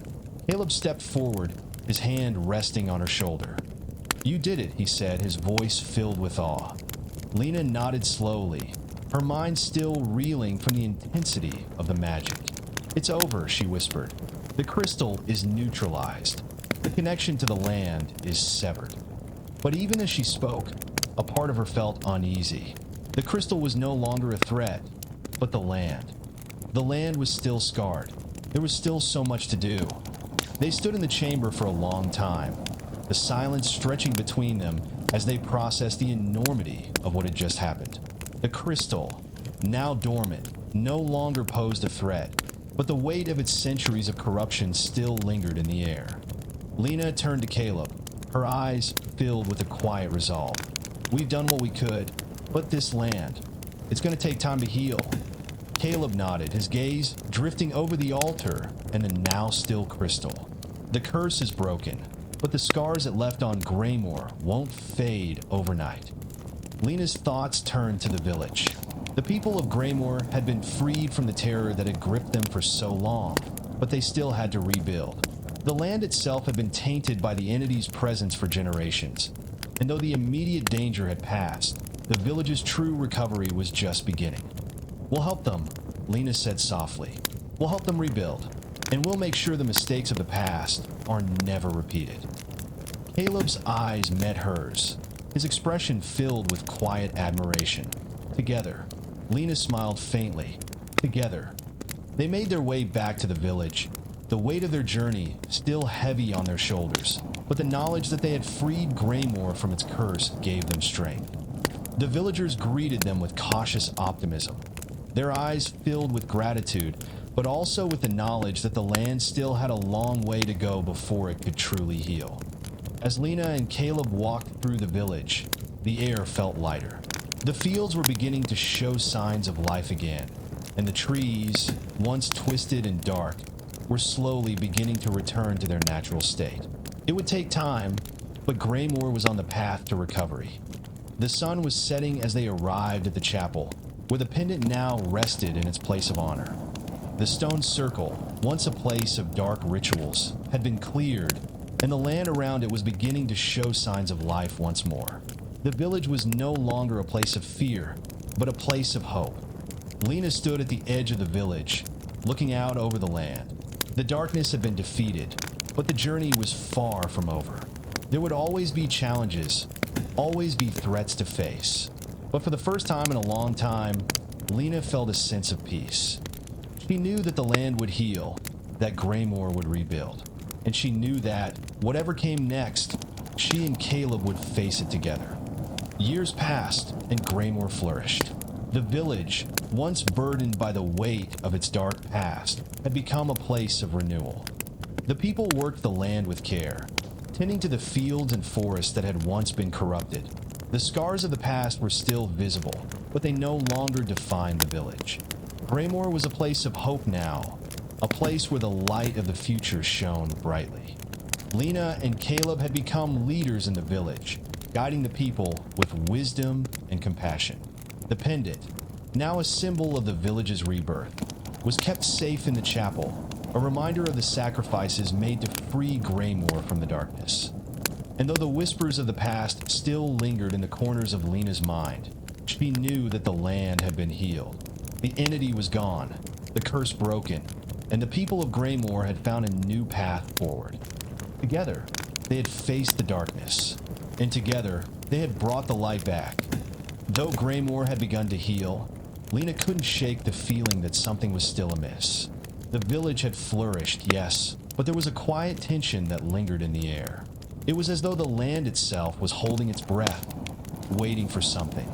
Caleb stepped forward, his hand resting on her shoulder. "You did it," he said, his voice filled with awe. Lena nodded slowly, her mind still reeling from the intensity of the magic. "It's over," she whispered. "The crystal is neutralized. The connection to the land is severed." But even as she spoke, a part of her felt uneasy. The crystal was no longer a threat, but the land. The land was still scarred. There was still so much to do. They stood in the chamber for a long time, the silence stretching between them as they processed the enormity of what had just happened. The crystal, now dormant, no longer posed a threat, but the weight of its centuries of corruption still lingered in the air. Lena turned to Caleb, her eyes filled with a quiet resolve. "We've done what we could, but this land, it's going to take time to heal." Caleb nodded, his gaze drifting over the altar and the now still crystal. "The curse is broken, but the scars it left on Graymore won't fade overnight." Lena's thoughts turned to the village. The people of Graymore had been freed from the terror that had gripped them for so long, but they still had to rebuild. The land itself had been tainted by the entity's presence for generations, and though the immediate danger had passed, the village's true recovery was just beginning. "We'll help them," Lena said softly. "We'll help them rebuild, and we'll make sure the mistakes of the past are never repeated." Caleb's eyes met hers, his expression filled with quiet admiration. Together, Lena smiled faintly. Together, they made their way back to the village, the weight of their journey still heavy on their shoulders, but the knowledge that they had freed Graymore from its curse gave them strength. The villagers greeted them with cautious optimism, their eyes filled with gratitude, but also with the knowledge that the land still had a long way to go before it could truly heal. As Lena and Caleb walked through the village, the air felt lighter. The fields were beginning to show signs of life again, and the trees, once twisted and dark, were slowly beginning to return to their natural state. It would take time, but Graymore was on the path to recovery. The sun was setting as they arrived at the chapel, where the pendant now rested in its place of honor. The stone circle, once a place of dark rituals, had been cleared, and the land around it was beginning to show signs of life once more. The village was no longer a place of fear, but a place of hope. Lena stood at the edge of the village, looking out over the land. The darkness had been defeated, but the journey was far from over. There would always be challenges, always be threats to face. But for the first time in a long time, Lena felt a sense of peace. She knew that the land would heal, that Graymore would rebuild, and she knew that, whatever came next, she and Caleb would face it together. Years passed, and Graymore flourished. The village, once burdened by the weight of its dark past, had become a place of renewal. The people worked the land with care, tending to the fields and forests that had once been corrupted. The scars of the past were still visible, but they no longer defined the village. Graymore was a place of hope now, a place where the light of the future shone brightly. Lena and Caleb had become leaders in the village, guiding the people with wisdom and compassion. The pendant, now a symbol of the village's rebirth, was kept safe in the chapel, a reminder of the sacrifices made to free Graymore from the darkness. And though the whispers of the past still lingered in the corners of Lena's mind, She knew that the land had been healed. The entity was gone, the curse broken, and the people of Greymore had found a new path forward. Together, they had faced the darkness, and together, they had brought the light back. Though Greymore had begun to heal, Lena couldn't shake the feeling that something was still amiss. The village had flourished, yes, but there was a quiet tension that lingered in the air. It was as though the land itself was holding its breath, waiting for something.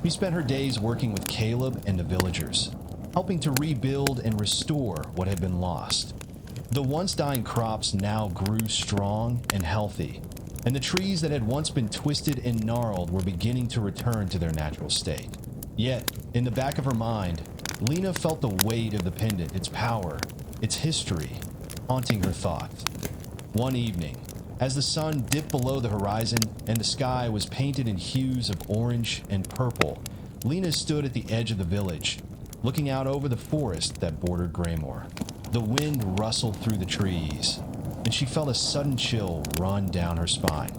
She spent her days working with Caleb and the villagers, helping to rebuild and restore what had been lost. The once dying crops now grew strong and healthy, and the trees that had once been twisted and gnarled were beginning to return to their natural state. Yet, in the back of her mind, Lena felt the weight of the pendant, its power, its history, haunting her thoughts. One evening, as the sun dipped below the horizon and the sky was painted in hues of orange and purple, Lena stood at the edge of the village, looking out over the forest that bordered Greymore. The wind rustled through the trees, and she felt a sudden chill run down her spine.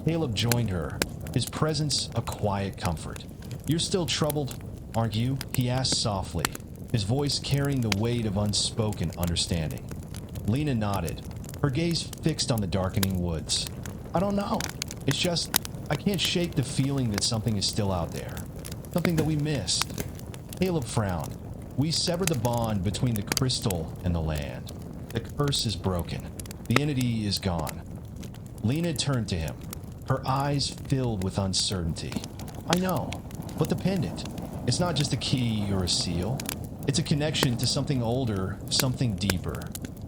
Caleb joined her, his presence a quiet comfort. "You're still troubled, aren't you?" he asked softly, his voice carrying the weight of unspoken understanding. Lena nodded, her gaze fixed on the darkening woods. "I don't know. It's just, I can't shake the feeling that something is still out there. Something that we missed." Caleb frowned. "We severed the bond between the crystal and the land. The curse is broken. The entity is gone." Lena turned to him, her eyes filled with uncertainty. "I know, but the pendant, it's not just a key or a seal. It's a connection to something older, something deeper.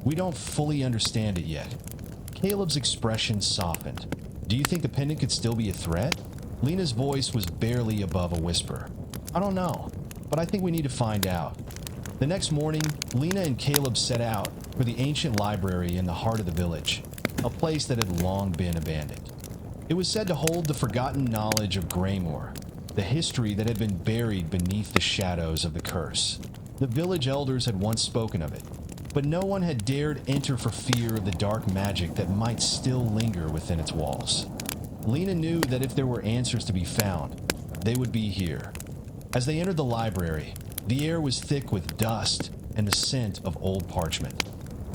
We don't fully understand it yet." Caleb's expression softened. "Do you think the pendant could still be a threat?" Lena's voice was barely above a whisper. "I don't know, but I think we need to find out." The next morning, Lena and Caleb set out for the ancient library in the heart of the village, a place that had long been abandoned. It was said to hold the forgotten knowledge of Greymore, the history that had been buried beneath the shadows of the curse. The village elders had once spoken of it, but no one had dared enter for fear of the dark magic that might still linger within its walls. Lena knew that if there were answers to be found, they would be here. As they entered the library, the air was thick with dust and the scent of old parchment.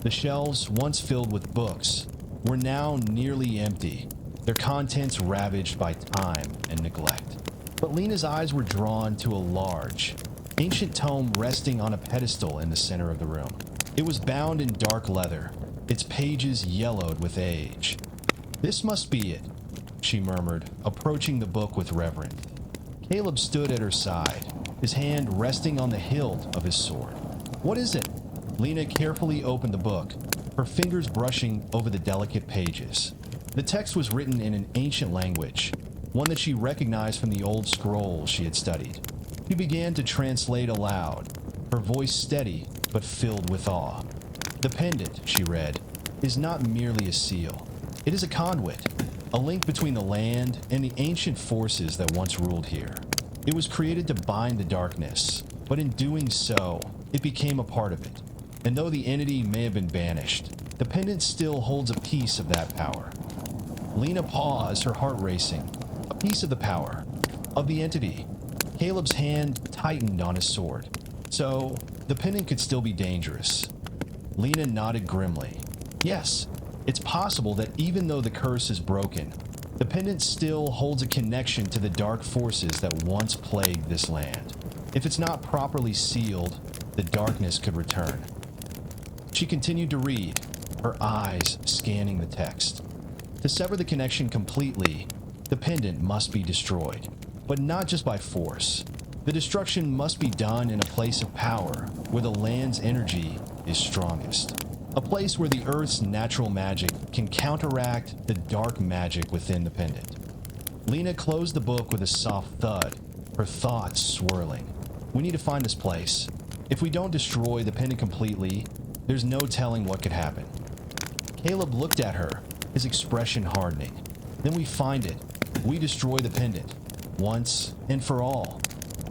The shelves, once filled with books, were now nearly empty, their contents ravaged by time and neglect. But Lena's eyes were drawn to a large, ancient tome resting on a pedestal in the center of the room. It was bound in dark leather, its pages yellowed with age. "This must be it," she murmured, approaching the book with reverence. Caleb stood at her side, his hand resting on the hilt of his sword. "What is it?" Lena carefully opened the book, her fingers brushing over the delicate pages. The text was written in an ancient language, one that she recognized from the old scrolls she had studied. She began to translate aloud, her voice steady but filled with awe. "The pendant," she read, "is not merely a seal. It is a conduit, a link between the land and the ancient forces that once ruled here. It was created to bind the darkness, but in doing so, it became a part of it. And though the entity may have been banished, the pendant still holds a piece of that power." Lena paused, her heart racing. A piece of the power, of the entity. Caleb's hand tightened on his sword. So, the pendant could still be dangerous. Lena nodded grimly. "Yes, it's possible that even though the curse is broken, the pendant still holds a connection to the dark forces that once plagued this land. If it's not properly sealed, the darkness could return." She continued to read, her eyes scanning the text. To sever the connection completely, the pendant must be destroyed, but not just by force. The destruction must be done in a place of power, where the land's energy is strongest. A place where the Earth's natural magic can counteract the dark magic within the pendant. Lena closed the book with a soft thud, her thoughts swirling. "We need to find this place. If we don't destroy the pendant completely, there's no telling what could happen." Caleb looked at her, his expression hardening. "Then we find it. We destroy the pendant, once and for all."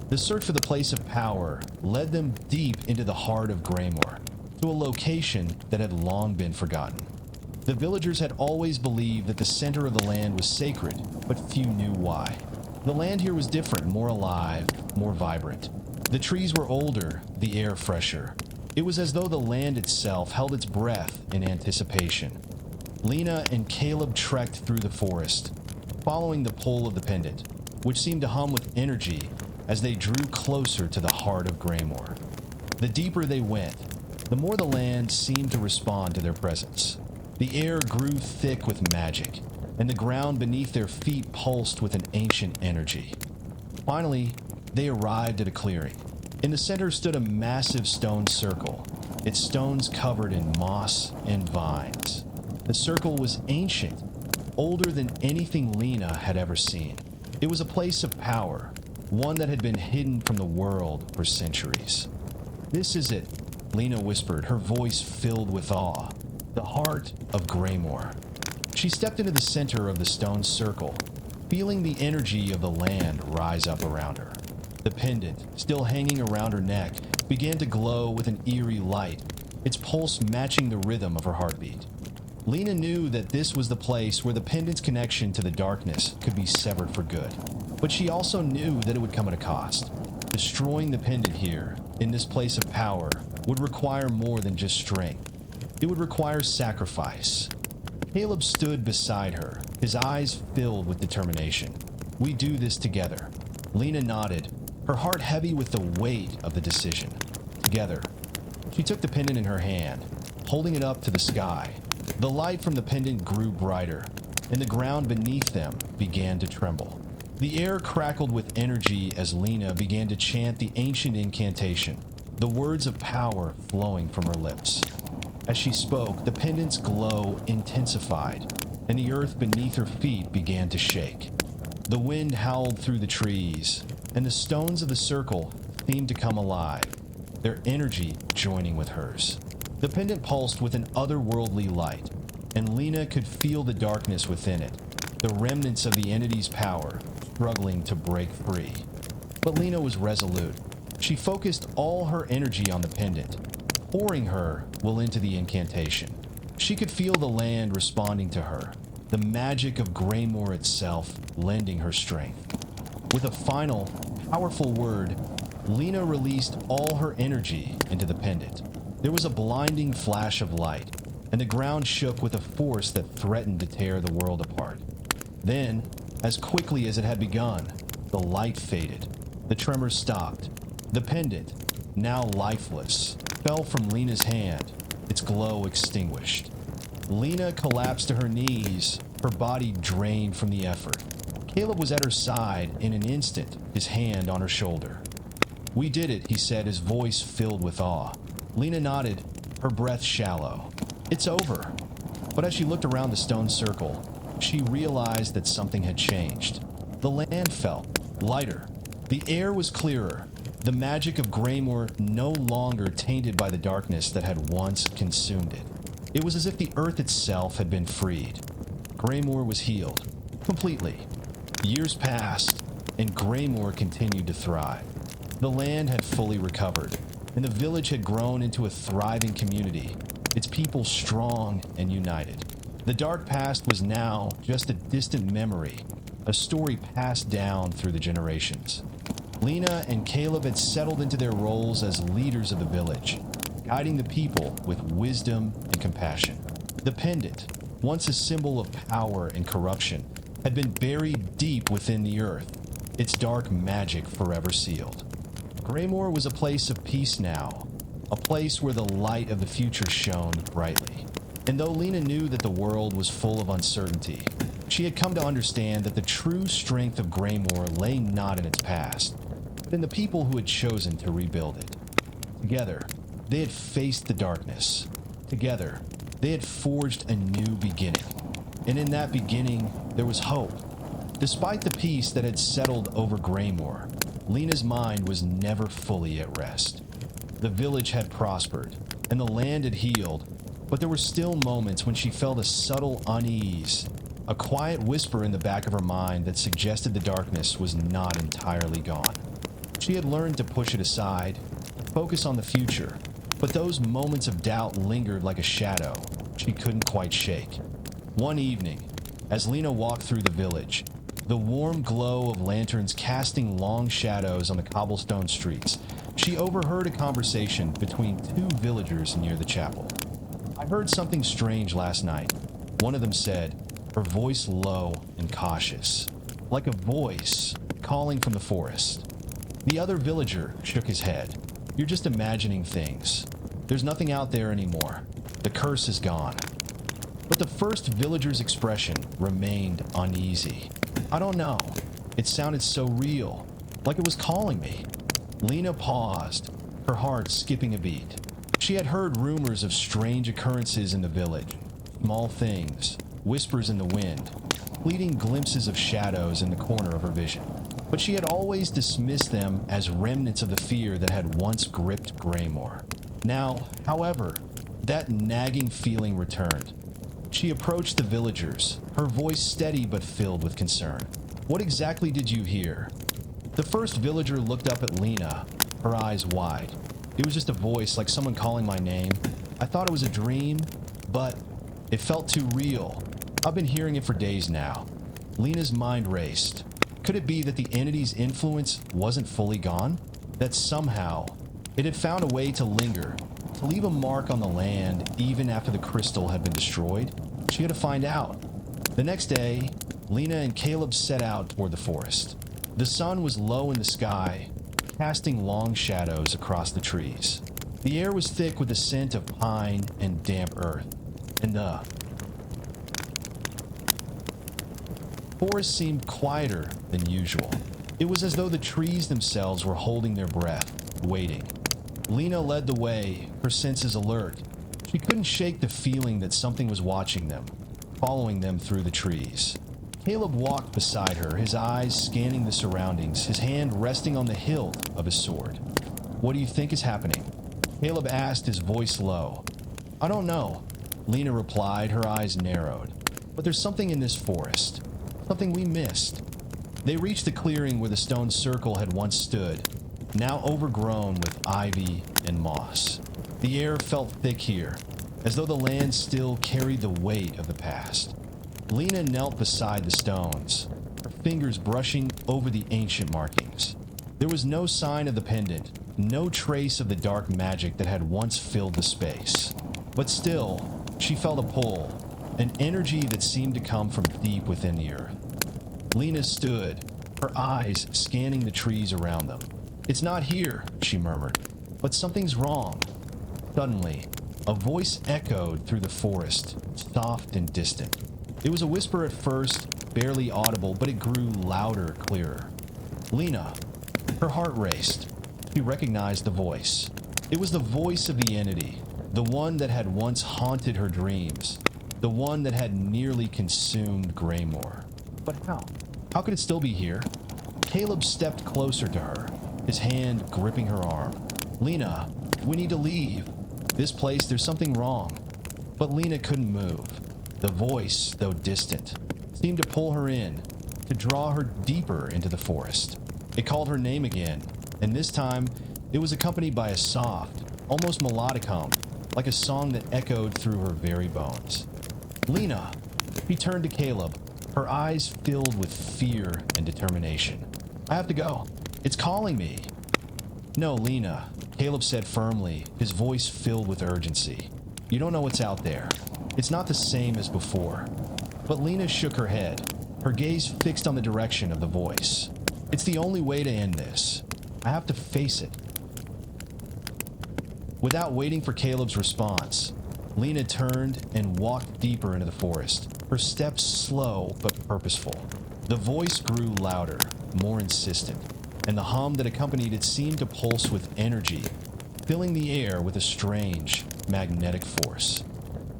The search for the place of power led them deep into the heart of Greymore, to a location that had long been forgotten. The villagers had always believed that the center of the land was sacred, but few knew why. The land here was different, more alive, more vibrant. The trees were older, the air fresher. It was as though the land itself held its breath in anticipation. Lena and Caleb trekked through the forest, following the pull of the pendant, which seemed to hum with energy as they drew closer to the heart of Graymore. The deeper they went, the more the land seemed to respond to their presence. The air grew thick with magic, and the ground beneath their feet pulsed with an ancient energy. Finally, they arrived at a clearing. In the center stood a massive stone circle, its stones covered in moss and vines. The circle was ancient, older than anything Lena had ever seen. It was a place of power, one that had been hidden from the world for centuries. "This is it," Lena whispered, her voice filled with awe. "The heart of Graymore." She stepped into the center of the stone circle, feeling the energy of the land rise up around her. The pendant, still hanging around her neck, began to glow with an eerie light, its pulse matching the rhythm of her heartbeat. Lena knew that this was the place where the pendant's connection to the darkness could be severed for good. But she also knew that it would come at a cost. Destroying the pendant here, in this place of power, would require more than just strength. It would require sacrifice. Caleb stood beside her, his eyes filled with determination. "We do this together." Lena nodded, her heart heavy with the weight of the decision. Together. She took the pendant in her hand, holding it up to the sky. The light from the pendant grew brighter, and the ground beneath them began to tremble. The air crackled with energy as Lena began to chant the ancient incantation, the words of power flowing from her lips. As she spoke, the pendant's glow intensified, and the earth beneath her feet began to shake. The wind howled through the trees, and the stones of the circle seemed to come alive, their energy joining with hers. The pendant pulsed with an otherworldly light, and Lena could feel the darkness within it, the remnants of the entity's power struggling to break free. But Lena was resolute. She focused all her energy on the pendant, pouring her will into the incantation. She could feel the land responding to her, the magic of Graymore itself lending her strength. With a final, powerful word, Lena released all her energy into the pendant. There was a blinding flash of light, and the ground shook with a force that threatened to tear the world apart. Then, as quickly as it had begun, the light faded. The tremors stopped. The pendant, now lifeless, fell from Lena's hand, its glow extinguished. Lena collapsed to her knees, her body drained from the effort. Caleb was at her side in an instant, his hand on her shoulder. "We did it," he said, his voice filled with awe. Lena nodded, her breath shallow. "It's over." But as she looked around the stone circle, she realized that something had changed. The land felt lighter. The air was clearer. The magic of Graymore no longer tainted by the darkness that had once consumed it. It was as if the earth itself had been freed. Graymore was healed. Completely. Years passed, and Graymore continued to thrive. The land had fully recovered, and the village had grown into a thriving community, its people strong and united. The dark past was now just a distant memory, a story passed down through the generations. Lena and Caleb had settled into their roles as leaders of the village, guiding the people with wisdom and compassion. The pendant, once a symbol of power and corruption, had been buried deep within the earth, its dark magic forever sealed. Graymore was a place of peace now, a place where the light of the future shone brightly. And though Lena knew that the world was full of uncertainty, she had come to understand that the true strength of Graymore lay not in its past, but in the people who had chosen to rebuild it. Together, they had faced the darkness. Together, they had forged a new beginning. And in that beginning, there was hope. Despite the peace that had settled over Graymore, Lena's mind was never fully at rest. The village had prospered, and the land had healed, but there were still moments when she felt a subtle unease, a quiet whisper in the back of her mind that suggested the darkness was not entirely gone. She had learned to push it aside, focus on the future, but those moments of doubt lingered like a shadow she couldn't quite shake. One evening, as Lena walked through the village, the warm glow of lanterns casting long shadows on the cobblestone streets, she overheard a conversation between two villagers near the chapel. "I heard something strange last night," one of them said, her voice low and cautious, like a voice calling from the forest. The other villager shook his head. "You're just imagining things. There's nothing out there anymore. The curse is gone." But the first villager's expression remained uneasy. "I don't know. It sounded so real, like it was calling me." Lena paused, her heart skipping a beat. She had heard rumors of strange occurrences in the village, small things, whispers in the wind, fleeting glimpses of shadows in the corner of her vision. But she had always dismissed them as remnants of the fear that had once gripped Graymore. Now, however, that nagging feeling returned. She approached the villagers, her voice steady but filled with concern. "What exactly did you hear?" The first villager looked up at Lena, her eyes wide. "It was just a voice, like someone calling my name. I thought it was a dream, but it felt too real. I've been hearing it for days now." Lena's mind raced. Could it be that the entity's influence wasn't fully gone? That somehow it had found a way to linger, to leave a mark on the land even after the crystal had been destroyed? She had to find out. The next day, Lena and Caleb set out toward the forest. The sun was low in the sky, casting long shadows across the trees. The air was thick with the scent of pine and damp earth, and the forest seemed quieter than usual. It was as though the trees themselves were holding their breath, waiting. Lena led the way, her senses alert. She couldn't shake the feeling that something was watching them, following them through the trees. Caleb walked beside her, his eyes scanning the surroundings, his hand resting on the hilt of his sword. "What do you think is happening?" Caleb asked, his voice low. "I don't know," Lena replied, her eyes narrowed. "But there's something in this forest. Something we missed." They reached the clearing where the stone circle had once stood, now overgrown with ivy and moss. The air felt thick here, as though the land still carried the weight of the past. Lena knelt beside the stones, her fingers brushing over the ancient markings. There was no sign of the pendant, no trace of the dark magic that had once filled the space. But still, she felt a pull, an energy that seemed to come from deep within the earth. Lena stood, her eyes scanning the trees around them. "It's not here," she murmured, "but something's wrong." Suddenly, a voice echoed through the forest, soft and distant. It was a whisper at first, barely audible, but it grew louder, clearer. Lena, her heart raced. She recognized the voice. It was the voice of the entity, the one that had once haunted her dreams, the one that had nearly consumed Graymore. But how? How could it still be here? Caleb stepped closer to her, his hand gripping her arm. "Lena, we need to leave. This place, there's something wrong." But Lena couldn't move. The voice, though distant, seemed to pull her in, to draw her deeper into the forest. It called her name again, and this time it was accompanied by a soft, almost melodic hum, like a song that echoed through her very bones. "Lena!" She turned to Caleb, her eyes filled with fear and determination. "I have to go. It's calling me." "No, Lena," Caleb said firmly, his voice filled with urgency. "You don't know what's out there. It's not the same as before." But Lena shook her head, her gaze fixed on the direction of the voice. "It's the only way to end this. I have to face it." Without waiting for Caleb's response, Lena turned and walked deeper into the forest, her steps slow but purposeful. The voice grew louder, more insistent, and the hum that accompanied it seemed to pulse with energy, filling the air with a strange, magnetic force.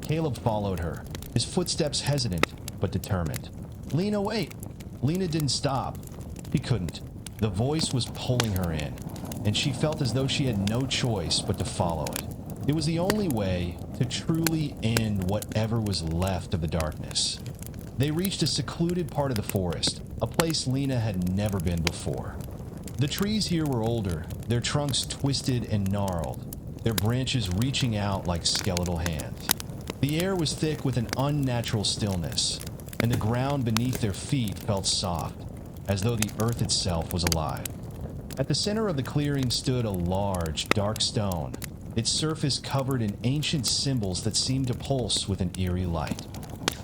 Caleb followed her, his footsteps hesitant but determined. "Lena, wait!" Lena didn't stop. She couldn't. The voice was pulling her in, and she felt as though she had no choice but to follow it. It was the only way to truly end whatever was left of the darkness. They reached a secluded part of the forest, a place Lena had never been before. The trees here were older, their trunks twisted and gnarled, their branches reaching out like skeletal hands. The air was thick with an unnatural stillness, and the ground beneath their feet felt soft, as though the earth itself was alive. At the center of the clearing stood a large, dark stone, its surface covered in ancient symbols that seemed to pulse with an eerie light.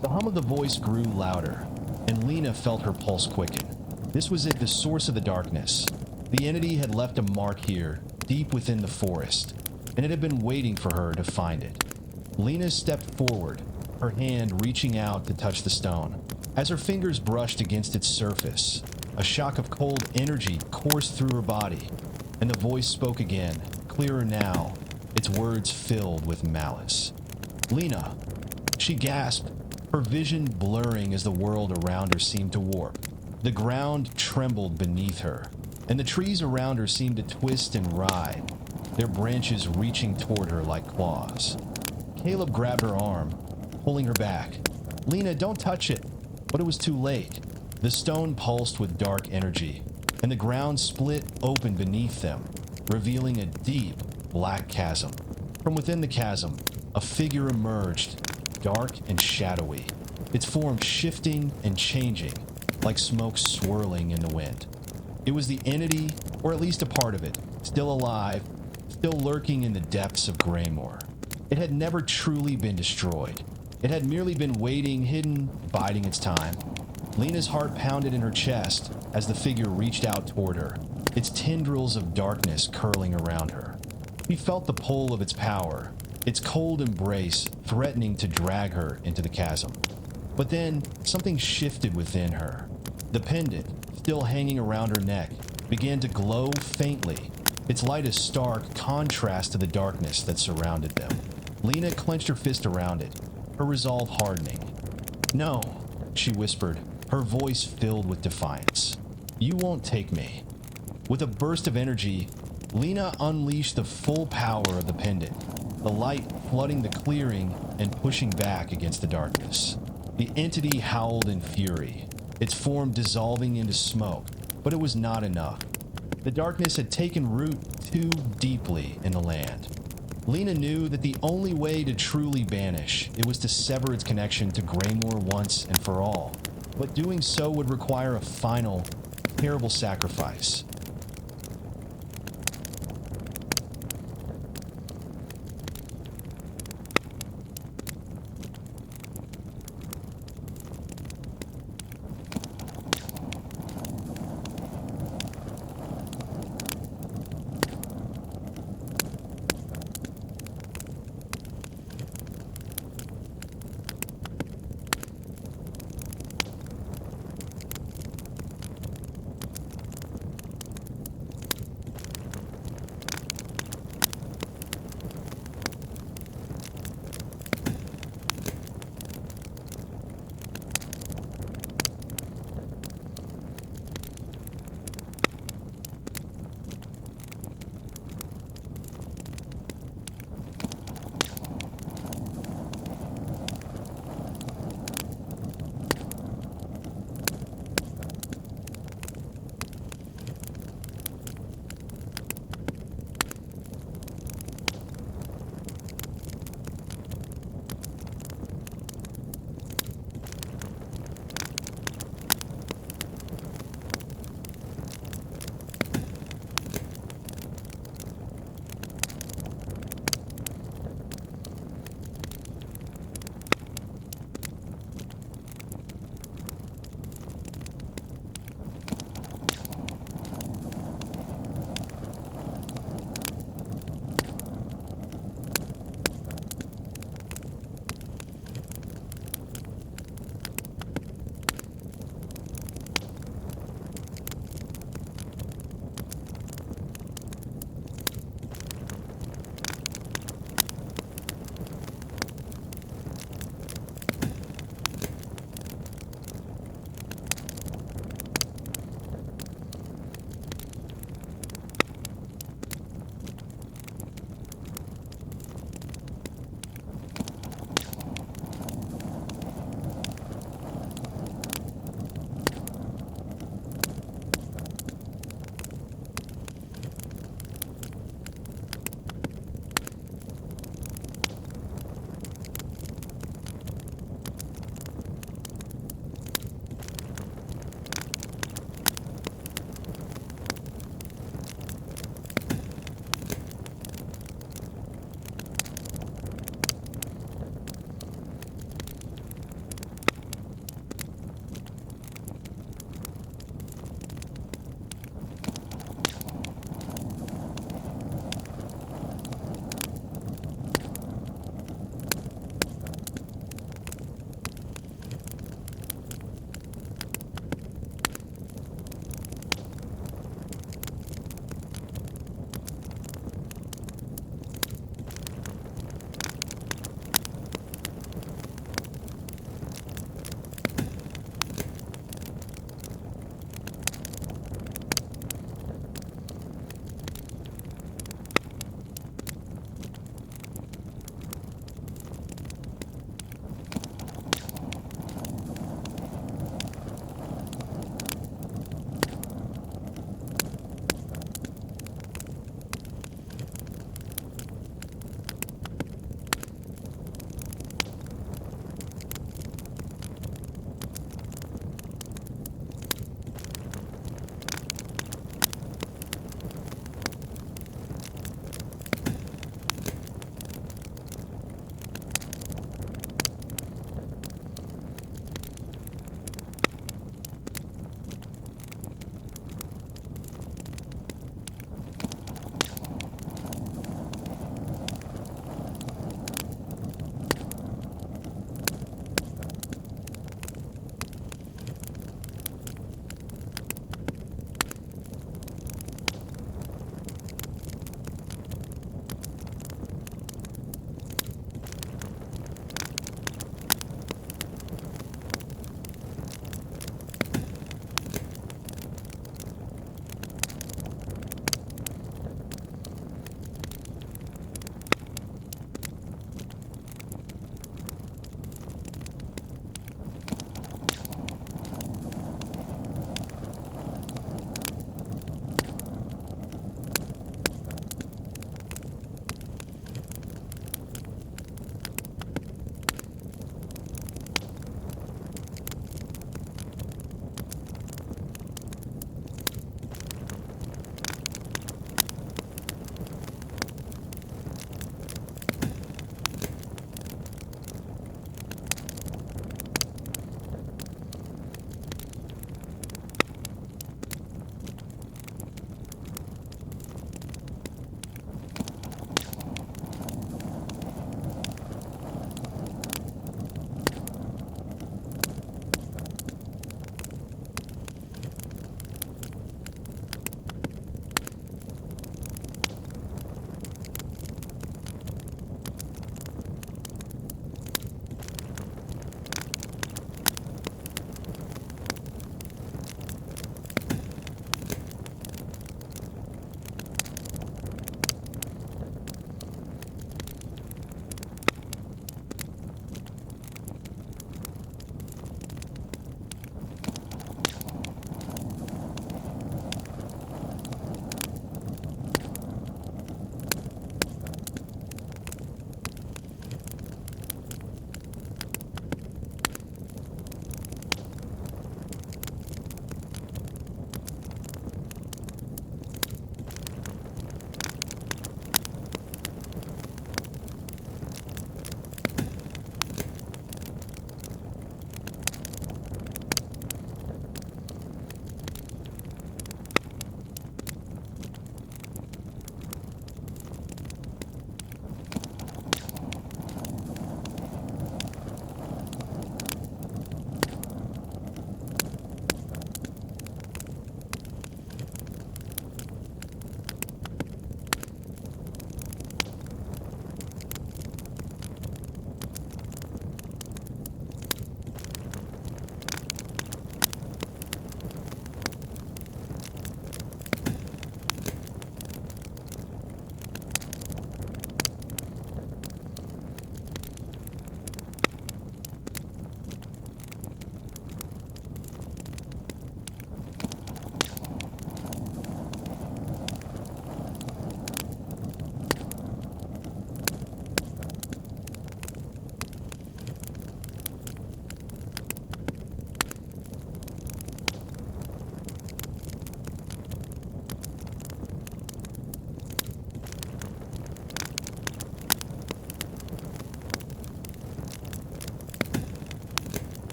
The hum of the voice grew louder, and Lena felt her pulse quicken. This was it, the source of the darkness. The entity had left a mark here, deep within the forest, and it had been waiting for her to find it. Lena stepped forward, her hand reaching out to touch the stone. As her fingers brushed against its surface, a shock of cold energy coursed through her body, and the voice spoke again, clearer now, its words filled with malice. "Lena!" She gasped, her vision blurring as the world around her seemed to warp. The ground trembled beneath her, and the trees around her seemed to twist and writhe, their branches reaching toward her like claws. Caleb grabbed her arm, pulling her back. "Lena, don't touch it!" But it was too late. The stone pulsed with dark energy, and the ground split open beneath them, revealing a deep, black chasm. From within the chasm, a figure emerged, dark and shadowy, its form shifting and changing, like smoke swirling in the wind. It was the entity, or at least a part of it, still alive, still lurking in the depths of Graymore. It had never truly been destroyed. It had merely been waiting, hidden, biding its time. Lena's heart pounded in her chest as the figure reached out toward her, its tendrils of darkness curling around her. She felt the pull of its power, its cold embrace threatening to drag her into the chasm. But then, something shifted within her. The pendant, still hanging around her neck, began to glow faintly, its light a stark contrast to the darkness that surrounded them. Lena clenched her fist around it, her resolve hardening. "No," she whispered, her voice filled with defiance. "You won't take me." With a burst of energy, Lena unleashed the full power of the pendant, the light flooding the clearing and pushing back against the darkness. The entity howled in fury, its form dissolving into smoke, but it was not enough. The darkness had taken root too deeply in the land. Lena knew that the only way to truly banish it was to sever its connection to Graymore once and for all, but doing so would require a final, terrible sacrifice.